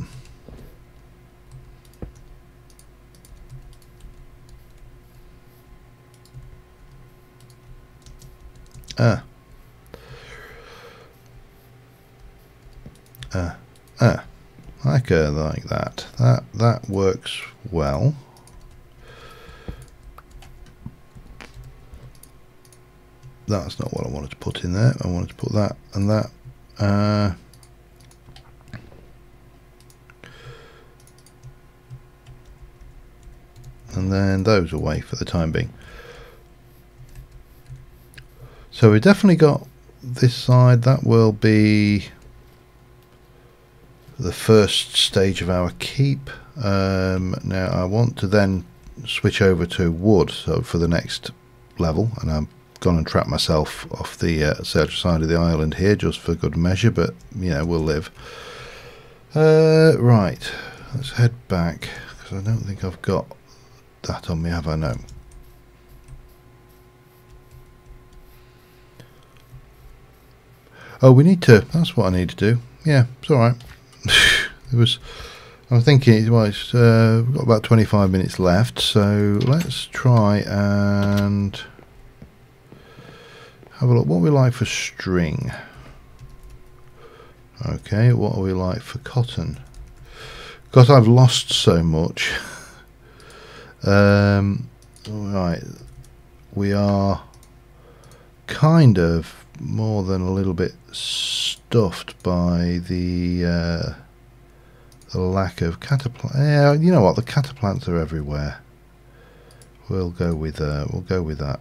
like that. That works well. That's not what I wanted to put in there. I wanted to put that and that. And then those away for the time being. So we definitely got this side. That will be the first stage of our keep. Now I want to then switch over to wood, so for the next level, and I'm gone and trapped myself off the central side of the island here just for good measure, but you know, we'll live. Right, let's head back, because I don't think I've got that on me, have I? No. Oh, we need to, that's what I need to do. Yeah, it's alright. I'm thinking, well, we've got about 25 minutes left, so let's try and have a look what we like for string. Okay, what are we like for cotton? Because I've lost so much. Right, we are kind of more than a little bit stuffed by the lack of cataplant. Yeah, you know what? The cataplants are everywhere. We'll go with that.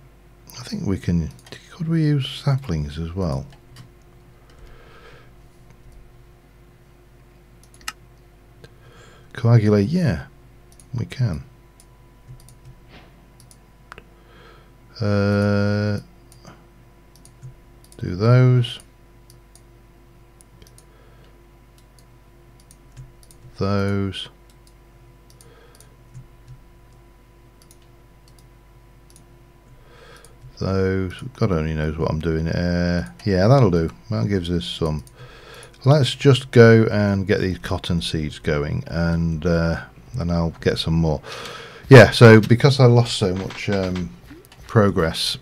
I think we can. Could we use saplings as well? Coagulate, yeah, we can. Do those. Those. Those. God only knows what I'm doing. Yeah, that'll do. That gives us some. Let's just go and get these cotton seeds going, and I'll get some more. Yeah, so because I lost so much progress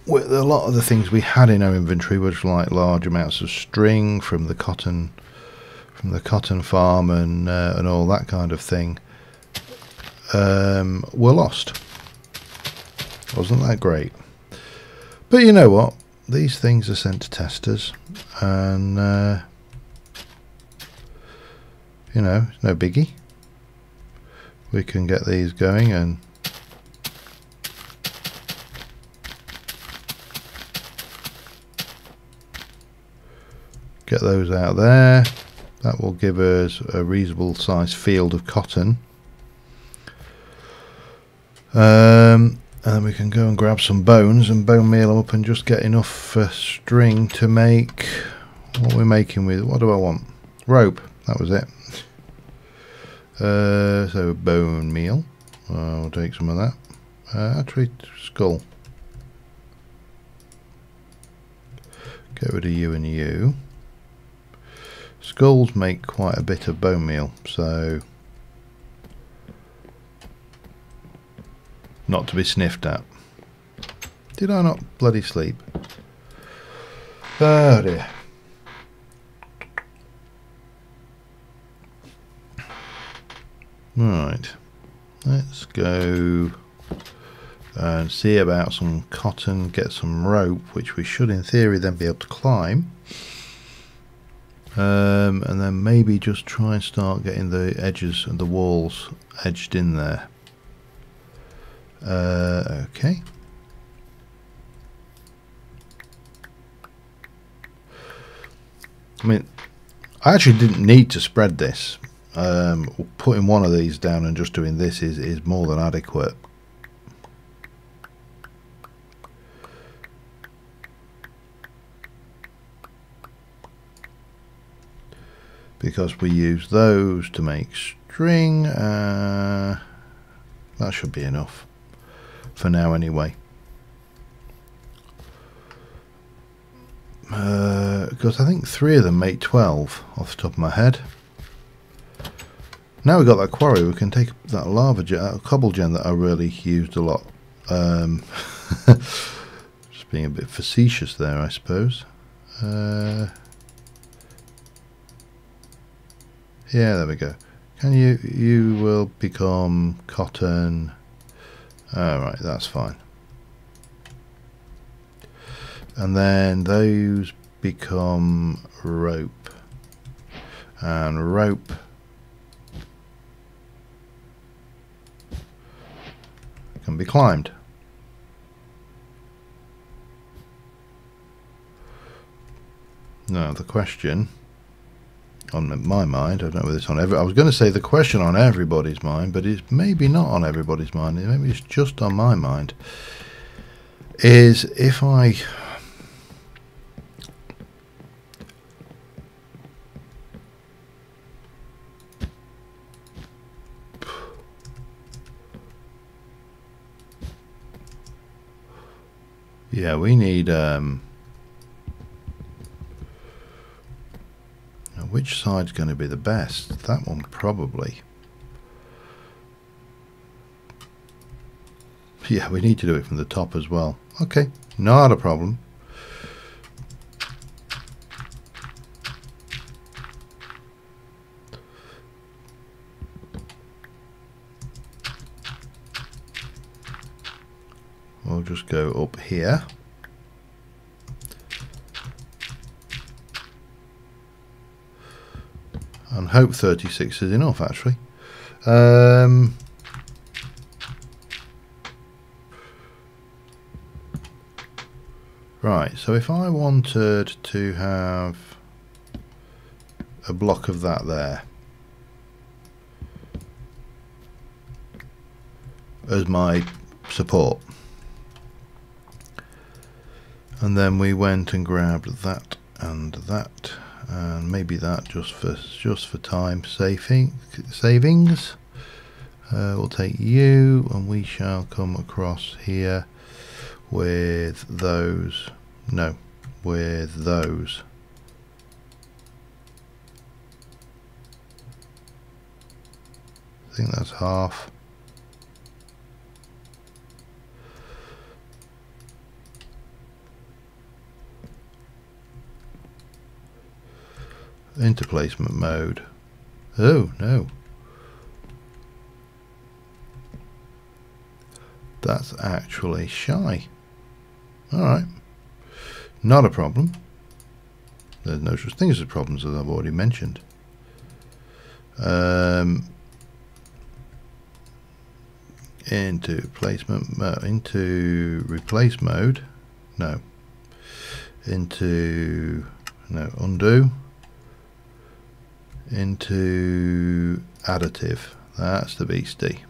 with a lot of the things we had in our inventory, which were like large amounts of string from the cotton farm and all that kind of thing, were lost. Wasn't that great? But you know what? These things are sent to testers, and you know, it's no biggie. We can get these going and get those out there. That will give us a reasonable sized field of cotton. And then we can go and grab some bones and bone meal them up and just get enough string to make what we're making with. What do I want? Rope. That was it. So bone meal. I'll take some of that. Actually, skull. Get rid of you and you. Skulls make quite a bit of bone meal, so not to be sniffed at. Did I not bloody sleep? Oh dear. Right, let's go and see about some cotton, get some rope, which we should in theory then be able to climb. And then maybe just try and start getting the edges and the walls edged in there. Okay. I mean, I actually didn't need to spread this. Putting one of these down and just doing this is more than adequate. Because we use those to make string. That should be enough for now anyway. Because I think 3 of them make 12 off the top of my head. Now we've got that quarry, we can take that lava gem, cobble gem that I really used a lot. Just being a bit facetious there, I suppose. Yeah, there we go. Can you will become cotton. Alright, that's fine. And then those become rope. And rope can be climbed. Now the question on my mind, I don't know whether it's on I was going to say the question on everybody's mind, but it's maybe not on everybody's mind, maybe it's just on my mind, is if I yeah, we need which side's going to be the best? That one probably. Yeah, we need to do it from the top as well. Okay, not a problem. We'll just go up here. And hope 36 is enough, actually. Right, so if I wanted to have a block of that there as my support, and then we went and grabbed that and that, and maybe that just for time savings, we'll take you, and we shall come across here with those. No, with those. I think that's half. Into placement mode. Oh no, that's actually shy. Alright, not a problem. There's no such thing as problems, as I've already mentioned. Into placement, into replace mode. No. Into, no, undo. Into additive. That's the beastie.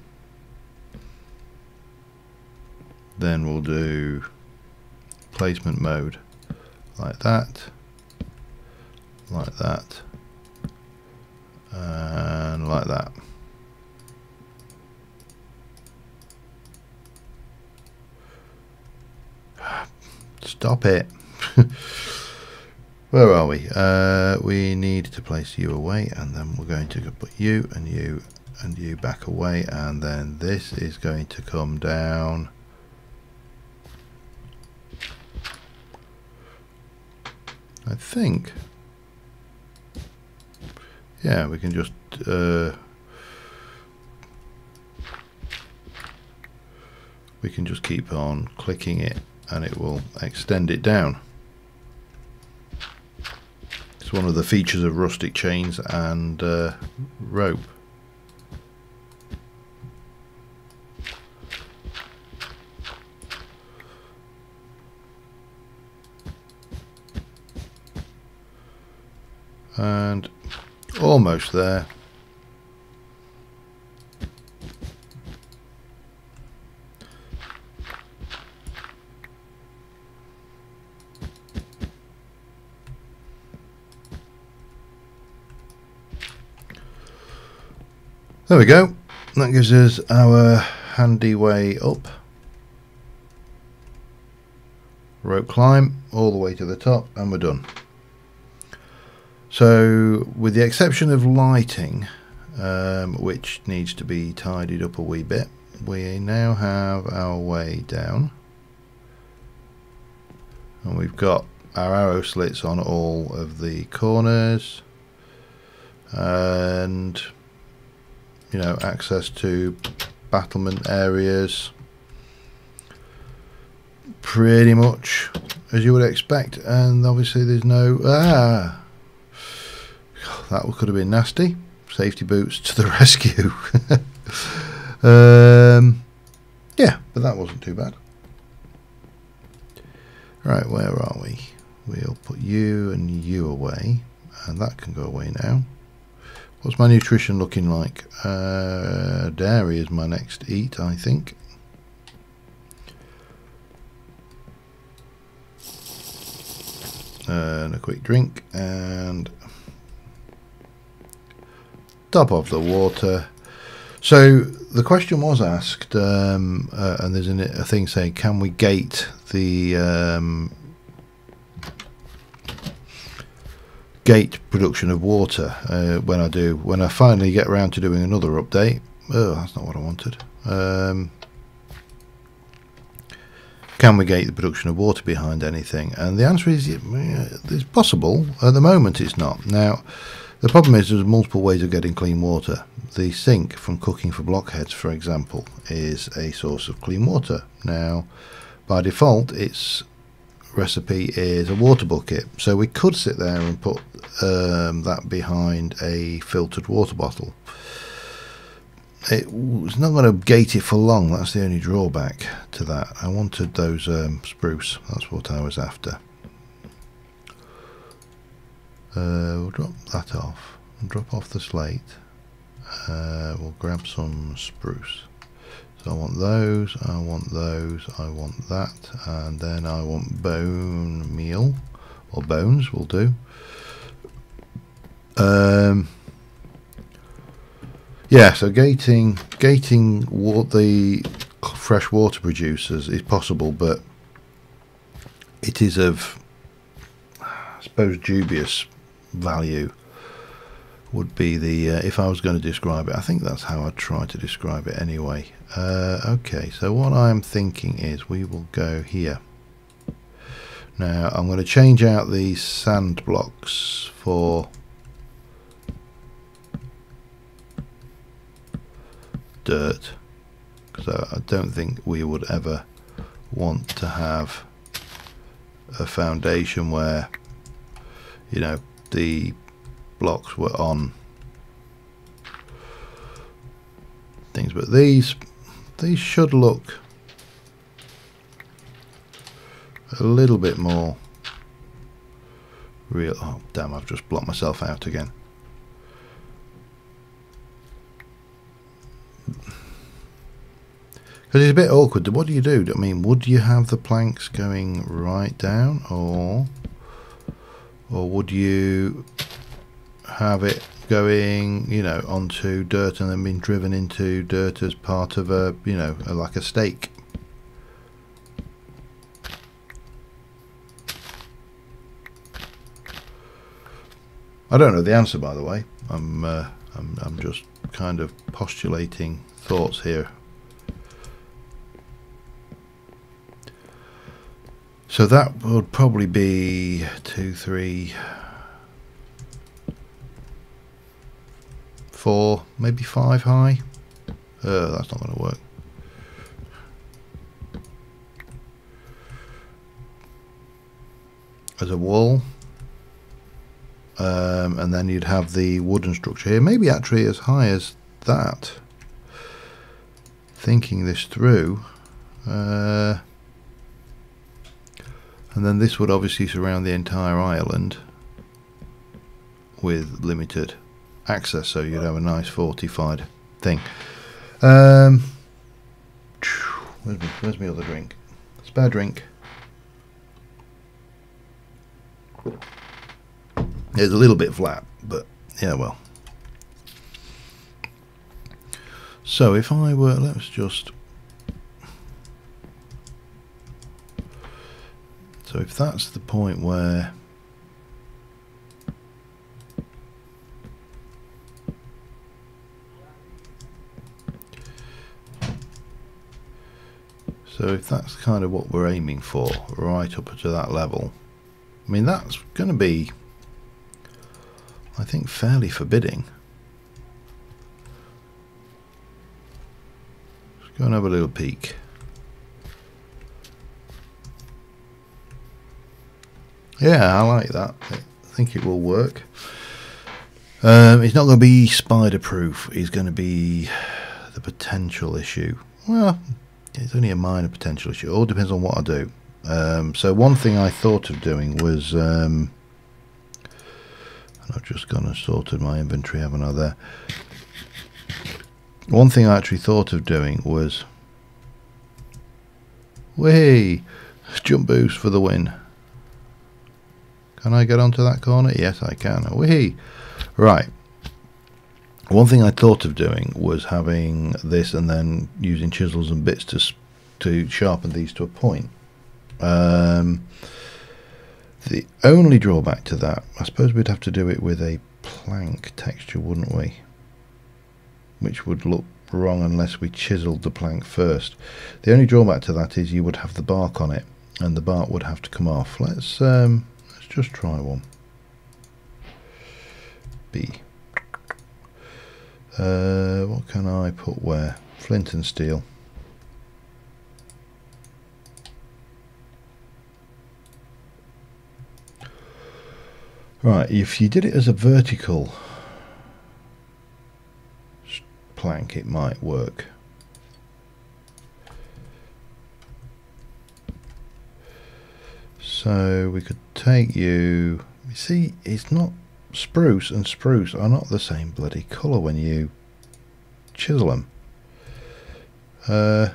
Then we'll do placement mode like that, and like that. Stop it. Where are we? We need to place you away, and then we're going to put you and you and you back away, and then this is going to come down. I think. Yeah, we can just keep on clicking it, and it will extend it down. It's one of the features of rustic chains and rope. And almost there. There we go. That gives us our handy way up. Rope climb all the way to the top, and we're done. So, with the exception of lighting, which needs to be tidied up a wee bit, we now have our way down, and we've got our arrow slits on all of the corners. and you know, access to battlement areas, pretty much as you would expect. And obviously there's no that could have been nasty. Safety boots to the rescue. Yeah, but that wasn't too bad. Right, where are we? We'll put you and you away, and that can go away now. What's my nutrition looking like? Dairy is my next eat, I think. And a quick drink, and top of the water. So the question was asked, and there's a thing saying, can we gate the gate production of water when I finally get around to doing another update? Oh, that's not what I wanted. Can we gate the production of water behind anything? And the answer is it's possible. At the moment it's not. Now the problem is there's multiple ways of getting clean water. The sink from cooking for blockheads, for example, is a source of clean water. Now by default its recipe is a water bucket, so we could sit there and put that behind a filtered water bottle. It's not going to gate it for long. That's the only drawback to that. I wanted those spruce. That's what I was after. We'll drop that off and drop off the slate. We'll grab some spruce. So I want those, I want those, I want that, and then I want bone meal, or bones will do. Yeah, so gating the fresh water producers is possible, but it is of, I suppose, dubious value. Would be the if I was going to describe it. I think that's how I'd try to describe it anyway. Okay, so what I'm thinking is we will go here. Now I'm going to change out these sand blocks for dirt, because I don't think we would ever want to have a foundation where, you know, the blocks were on things, but these should look a little bit more real. Oh damn, I've just blocked myself out again. Because it's a bit awkward. What do you do? I mean, would you have the planks going right down, or would you have it going, you know, onto dirt and then being driven into dirt as part of a, you know, like a stake? I don't know the answer, by the way. I'm just kind of postulating thoughts here. So that would probably be 2, 3, 4, maybe 5 high. That's not going to work. As a wall. And then you'd have the wooden structure here. Maybe actually as high as that. Thinking this through. And then this would obviously surround the entire island with limited access, so you'd have a nice fortified thing. Where's my other drink? Spare drink. It's a little bit flat, but yeah, well. So if I were, let's just, so if that's the point where if that's kind of what we're aiming for, right up to that level, I mean that's going to be I think, fairly forbidding. Let's go and have a little peek. Yeah, I like that. I think it will work. It's not going to be spider proof. It's going to be the potential issue. Well, it's only a minor potential issue. It all depends on what I do. So one thing I thought of doing was, and I've just gone and sorted my inventory, haven't I, there? One thing I actually thought of doing was, whee, jump boost for the win. Can I get onto that corner? Yes, I can. Whee! Right. One thing I thought of doing was having this and then using chisels and bits to sharpen these to a point. The only drawback to that, I suppose we'd have to do it with a plank texture, wouldn't we? Which would look wrong unless we chiseled the plank first. The only drawback to that is you would have the bark on it, and the bark would have to come off. Let's just try one. B. What can I put where? Flint and steel. Right, if you did it as a vertical plank, it might work. So we could take you see, it's not, spruce and spruce are not the same bloody colour when you chisel them. God.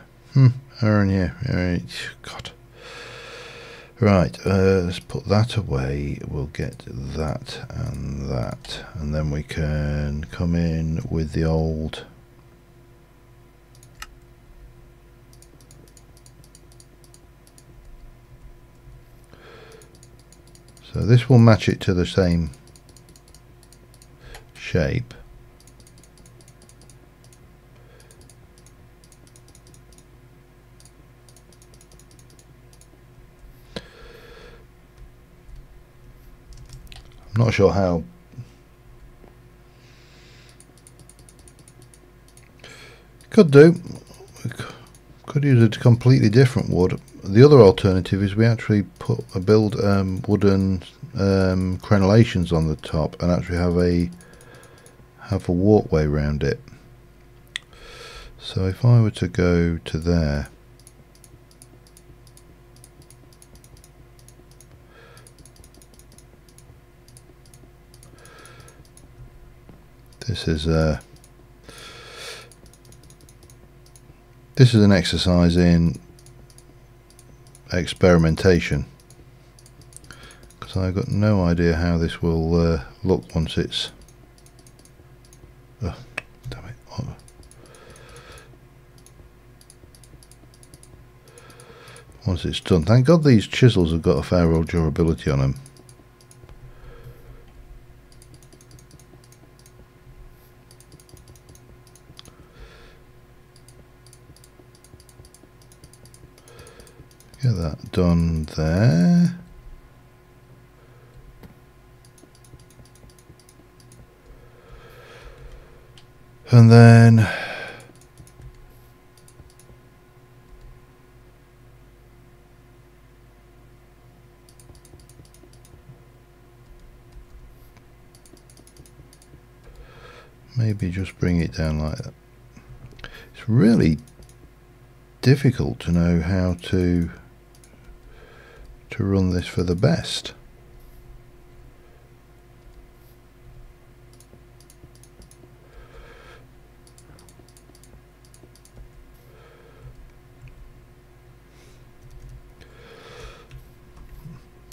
Right, let's put that away. We'll get that, and then we can come in with the old. So this will match it to the same shape. I'm not sure how. Could do. Could use a completely different wood. The other alternative is we actually build wooden crenellations on the top and actually have a walkway around it. So if I were to go to there, this is an exercise in experimentation, because I've got no idea how this will look once it's damn it. Once it's done. Thank God these chisels have got a fair old durability on them. Get that done there. And then maybe just bring it down like that. It's really difficult to know how to run this for the best.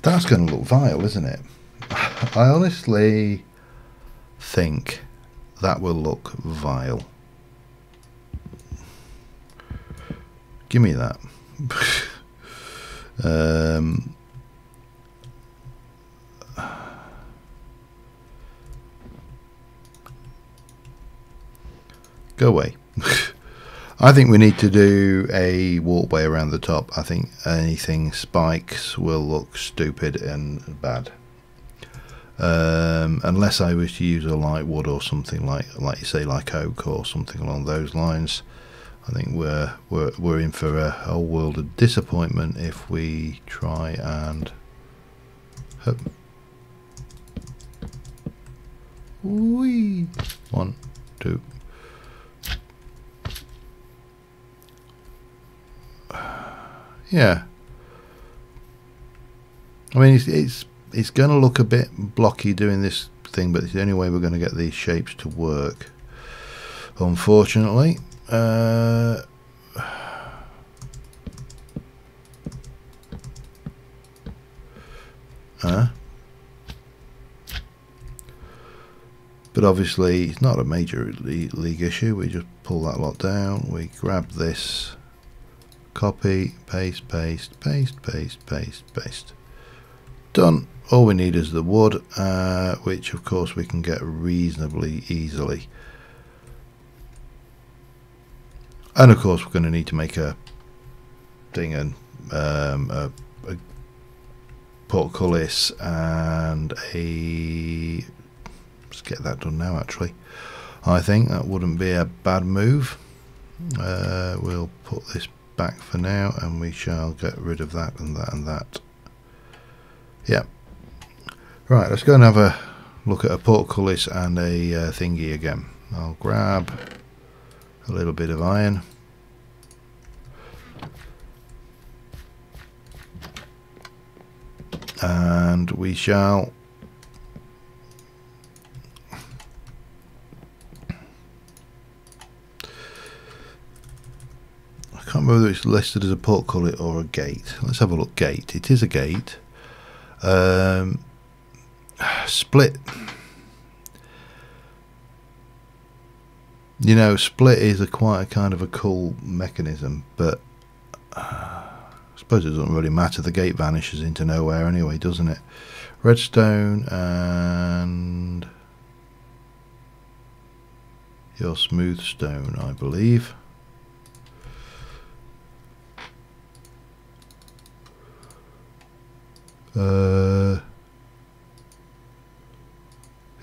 That's going to look vile, isn't it? I honestly think that will look vile. Give me that. Go away. I think we need to do a walkway around the top. I think anything spikes will look stupid and bad. unless I wish to use a light wood or something like you say, like oak or something along those lines. I think we're in for a whole world of disappointment if we try and hope. Whee! 1, 2. Yeah. I mean, it's going to look a bit blocky doing this thing, but it's the only way we're going to get these shapes to work, unfortunately. But obviously it's not a major league issue. We just pull that lot down, we grab this, copy, paste, paste, paste, paste, paste, paste. Done. All we need is the wood, which of course we can get reasonably easily. And of course we're going to need to make a thing, and a portcullis and a... Let's get that done now, actually. I think that wouldn't be a bad move. We'll put this back for now, and we shall get rid of that and that and that. Yeah. Right, let's go and have a look at a portcullis and a thingy again. I'll grab a little bit of iron. And we shall I can't remember whether it's listed as a portcullis or a gate. Let's have a look. Gate. It is a gate. Split. You know, split is quite a kind of a cool mechanism, but I suppose it doesn't really matter. The gate vanishes into nowhere anyway, doesn't it? Redstone and your smooth stone, I believe.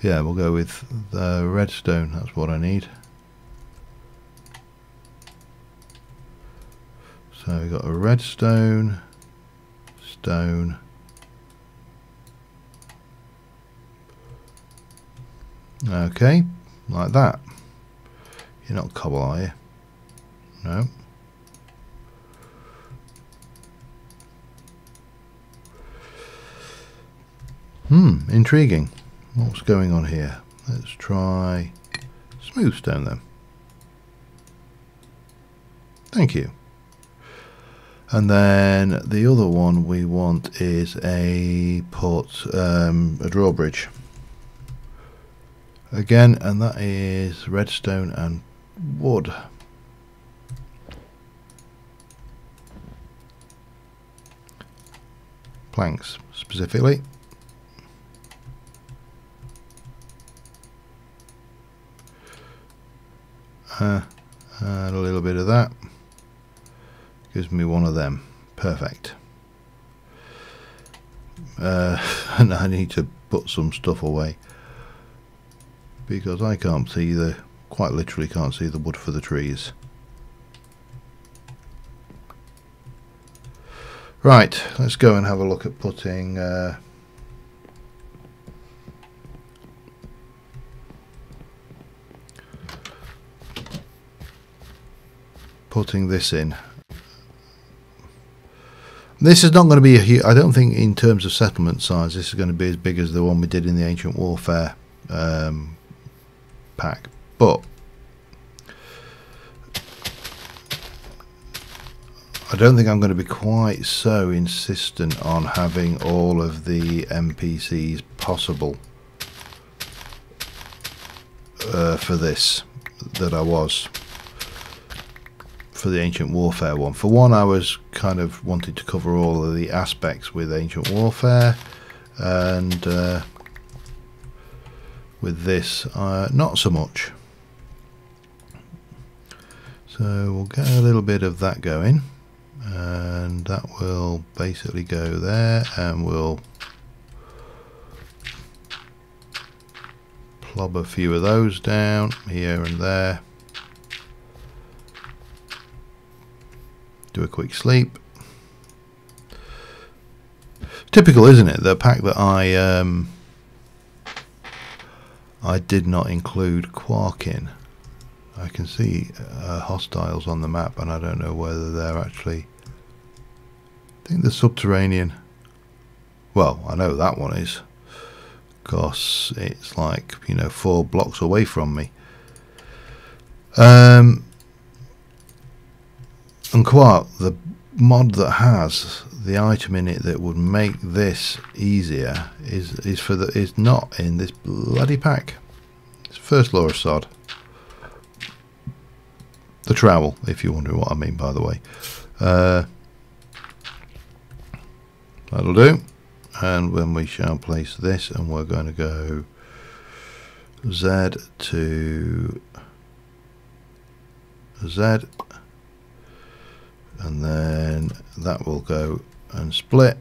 Yeah, we'll go with the redstone. That's what I need. So we've got a redstone, stone, okay, like that. You're not cobble, are you? No. Intriguing. What's going on here? Let's try smooth stone then. Thank you. And then the other one we want is a drawbridge. Again, and that is redstone and wood. Planks specifically. And a little bit of that gives me one of them. Perfect. And I need to put some stuff away because I can't see quite literally can't see the wood for the trees. Right, let's go and have a look at putting this in. This is not going to be a huge, I don't think in terms of settlement size this is going to be as big as the one we did in the Ancient Warfare pack, but I don't think I'm going to be quite so insistent on having all of the NPCs possible for this that I was for the Ancient Warfare one. For one, I was kind of wanting to cover all of the aspects with Ancient Warfare, and with this not so much. So we'll get a little bit of that going, and that will basically go there, and we'll lob a few of those down here and there. Do a quick sleep. Typical, isn't it? The pack that I did not include quark in. I can see hostiles on the map, and I don't know whether they're actually. I think the subterranean. Well, I know that one is, because it's like, you know, 4 blocks away from me. And Quark, the mod that has the item in it that would make this easier is not in this bloody pack. It's first law of sod. The trowel, if you're wondering what I mean, by the way. That'll do. And when we shall place this, and we're going to go Z to Z, and then that will go and split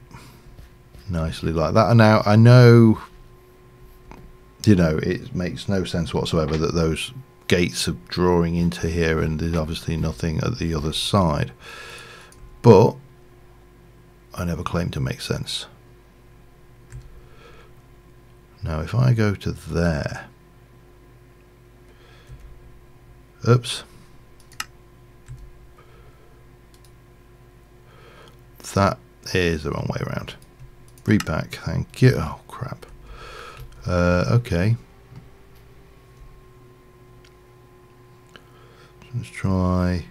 nicely like that. And now I know, you know, it makes no sense whatsoever that those gates are drawing into here and there's obviously nothing at the other side, but I never claimed to make sense. Now if I go to there, oops, that is the wrong way around. Repack, thank you. Oh crap. Okay, let's try.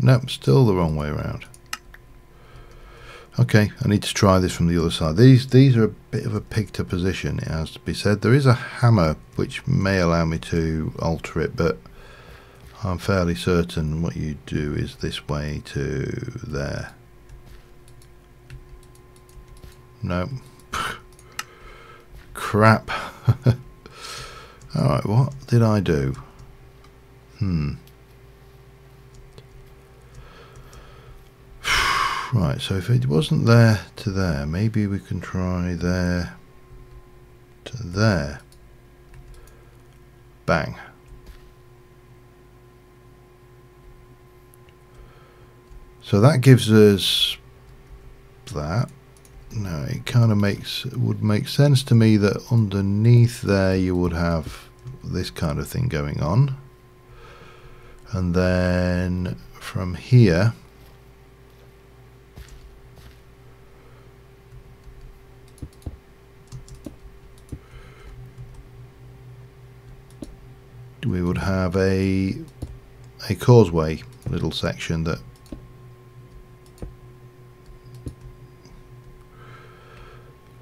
Nope, still the wrong way around. Okay, I need to try this from the other side. These are a bit of a pig to position, it has to be said. There is a hammer which may allow me to alter it, but I'm fairly certain what you do is this way to there. No. Crap. Alright, what did I do? Right, so if it wasn't there to there, maybe we can try there to there. Bang. So that gives us that. Now it kind of would make sense to me that underneath there you would have this kind of thing going on, and then from here we would have a causeway little section that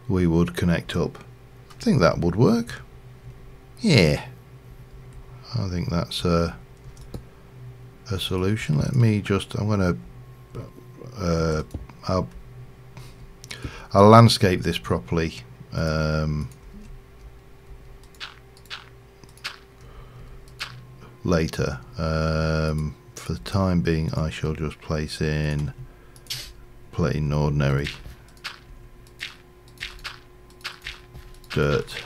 we would connect up. I think that would work. Yeah, I think that's a solution. Let me just, I'm going to I'll landscape this properly later. For the time being I shall just place in plain ordinary dirt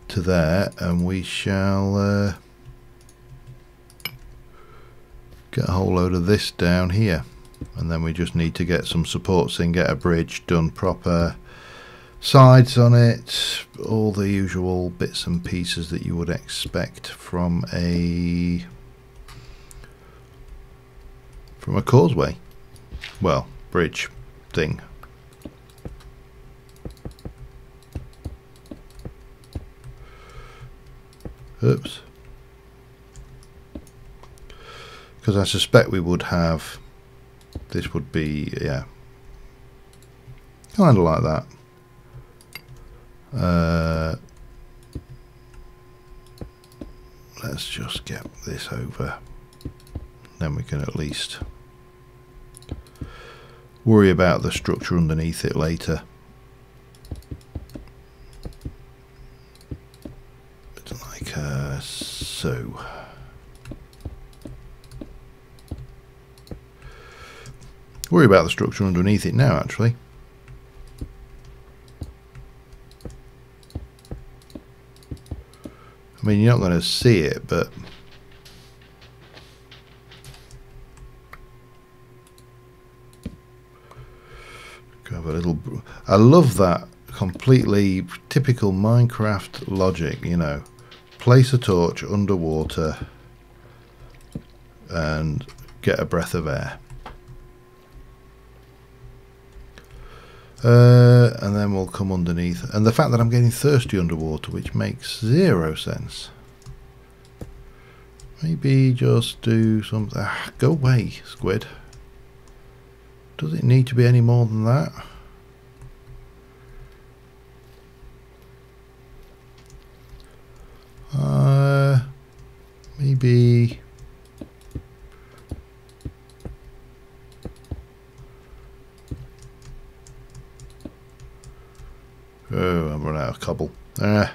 to there, and we shall get a whole load of this down here, and then we just need to get some supports in, get a bridge done proper, sides on it, all the usual bits and pieces that you would expect from a causeway, well, bridge thing. Oops. Because I suspect we would have, this would be, yeah, kind of like that. Let's just get this over, then we can at least worry about the structure underneath it later. Like so. Worry about the structure underneath it now, actually. I mean, you're not going to see it, but have a little. I love that completely typical Minecraft logic. You know, place a torch underwater and get a breath of air. And then we'll come underneath. And the fact that I'm getting thirsty underwater, which makes 0 sense. Maybe just do something. Go away, squid. Does it need to be any more than that? Maybe. Oh, I've run out of cobble. I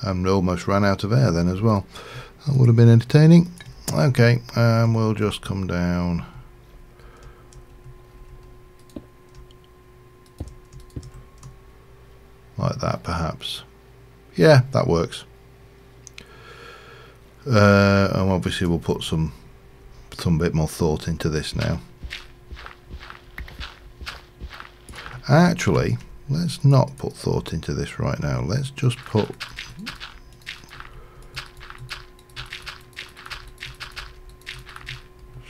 almost ran out of air then as well. That would have been entertaining. Okay, we'll just come down. Like that, perhaps. Yeah, that works. And obviously we'll put some bit more thought into this now. Actually, let's not put thought into this right now. Let's just put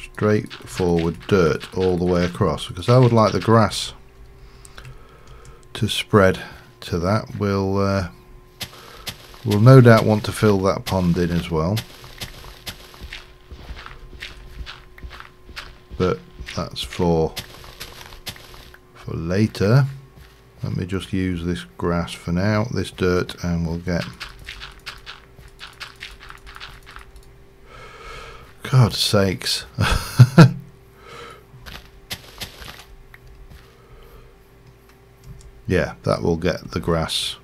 straightforward dirt all the way across, because I would like the grass to spread to that. We'll no doubt want to fill that pond in as well, but that's for later. Let me just use this grass for now, this dirt, and we'll get. God's sakes. Yeah, that will get the grass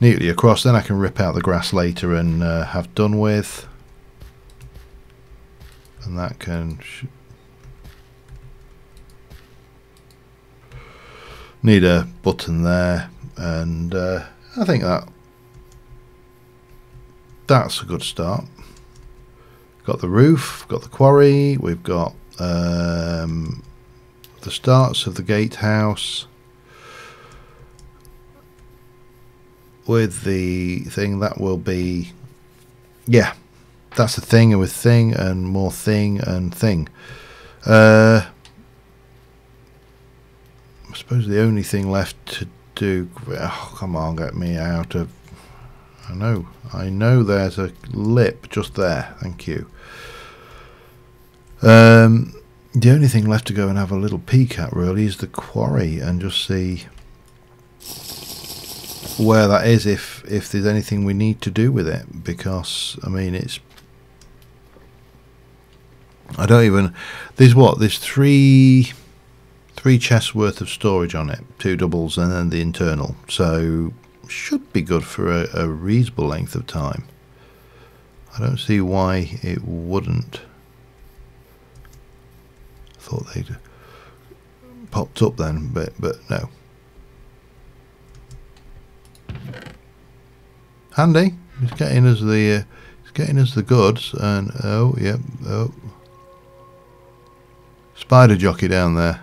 neatly across. Then I can rip out the grass later and have done with. And that can need a button there, and I think that's a good start. Got the roof, got the quarry, we've got the starts of the gatehouse with the thing that will be, yeah, that's the thing, and with thing and more thing and thing. I suppose the only thing left to do. Oh, come on, get me out of. I know. There's a lip just there. Thank you. The only thing left to go and have a little peek at really is the quarry and just see where that is, if there's anything we need to do with it, because I mean it's. I don't even. There's three chests worth of storage on it, 2 doubles and then the internal, so should be good for a reasonable length of time. I don't see why it wouldn't. I thought they'd popped up then, but no. Handy. It's getting us the goods, and oh yep, oh, spider jockey down there.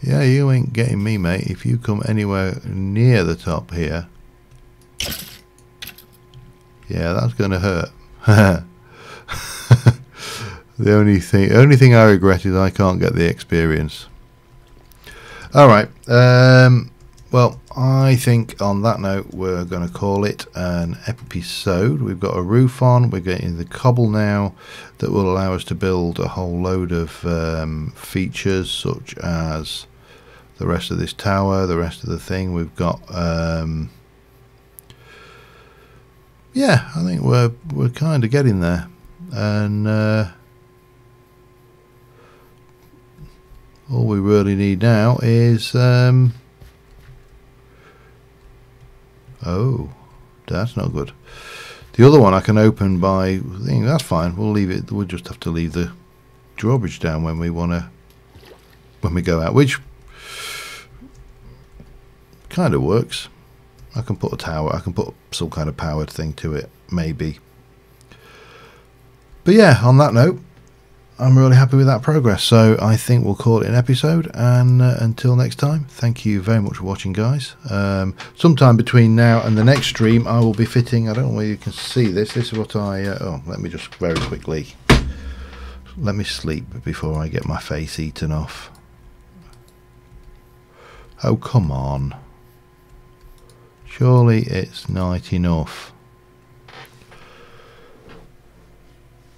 Yeah, you ain't getting me, mate. If you come anywhere near the top here, yeah, that's gonna hurt. The only thing I regret is I can't get the experience. All right. Well, I think on that note we're going to call it an episode. We've got a roof on. We're getting the cobble now that will allow us to build a whole load of features, such as the rest of this tower, the rest of the thing. We've got yeah, I think we're kind of getting there, and all we really need now is oh, that's not good. The other one I can open by thing. That's fine. We'll leave it. We'll just have to leave the drawbridge down when we go out, which kind of works. I can put a tower, I can put some kind of powered thing to it, maybe. But yeah, on that note, I'm really happy with that progress, so I think we'll call it an episode, and until next time, thank you very much for watching, guys. Sometime between now and the next stream, I will be fitting, I don't know where you can see this, this is what let me just very quickly, let me sleep before I get my face eaten off. Oh, come on. Surely it's night enough.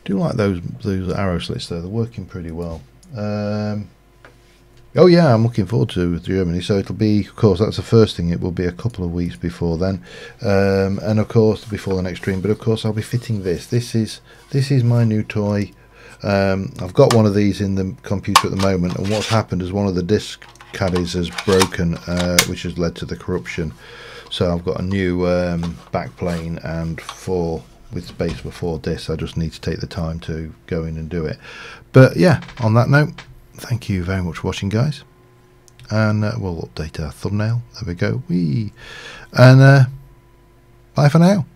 Do like those arrow slits though, they're working pretty well. Oh yeah, I'm looking forward to Germany, so it'll be, of course, that's the first thing, it will be a couple of weeks before then, and of course before the next stream. But of course I'll be fitting this. This is my new toy. I've got one of these in the computer at the moment, and what's happened is one of the disc caddies has broken, which has led to the corruption. So I've got a new backplane, and with space for 4 discs. I just need to take the time to go in and do it. But yeah, on that note, thank you very much for watching, guys, and we'll update our thumbnail. There we go. And bye for now.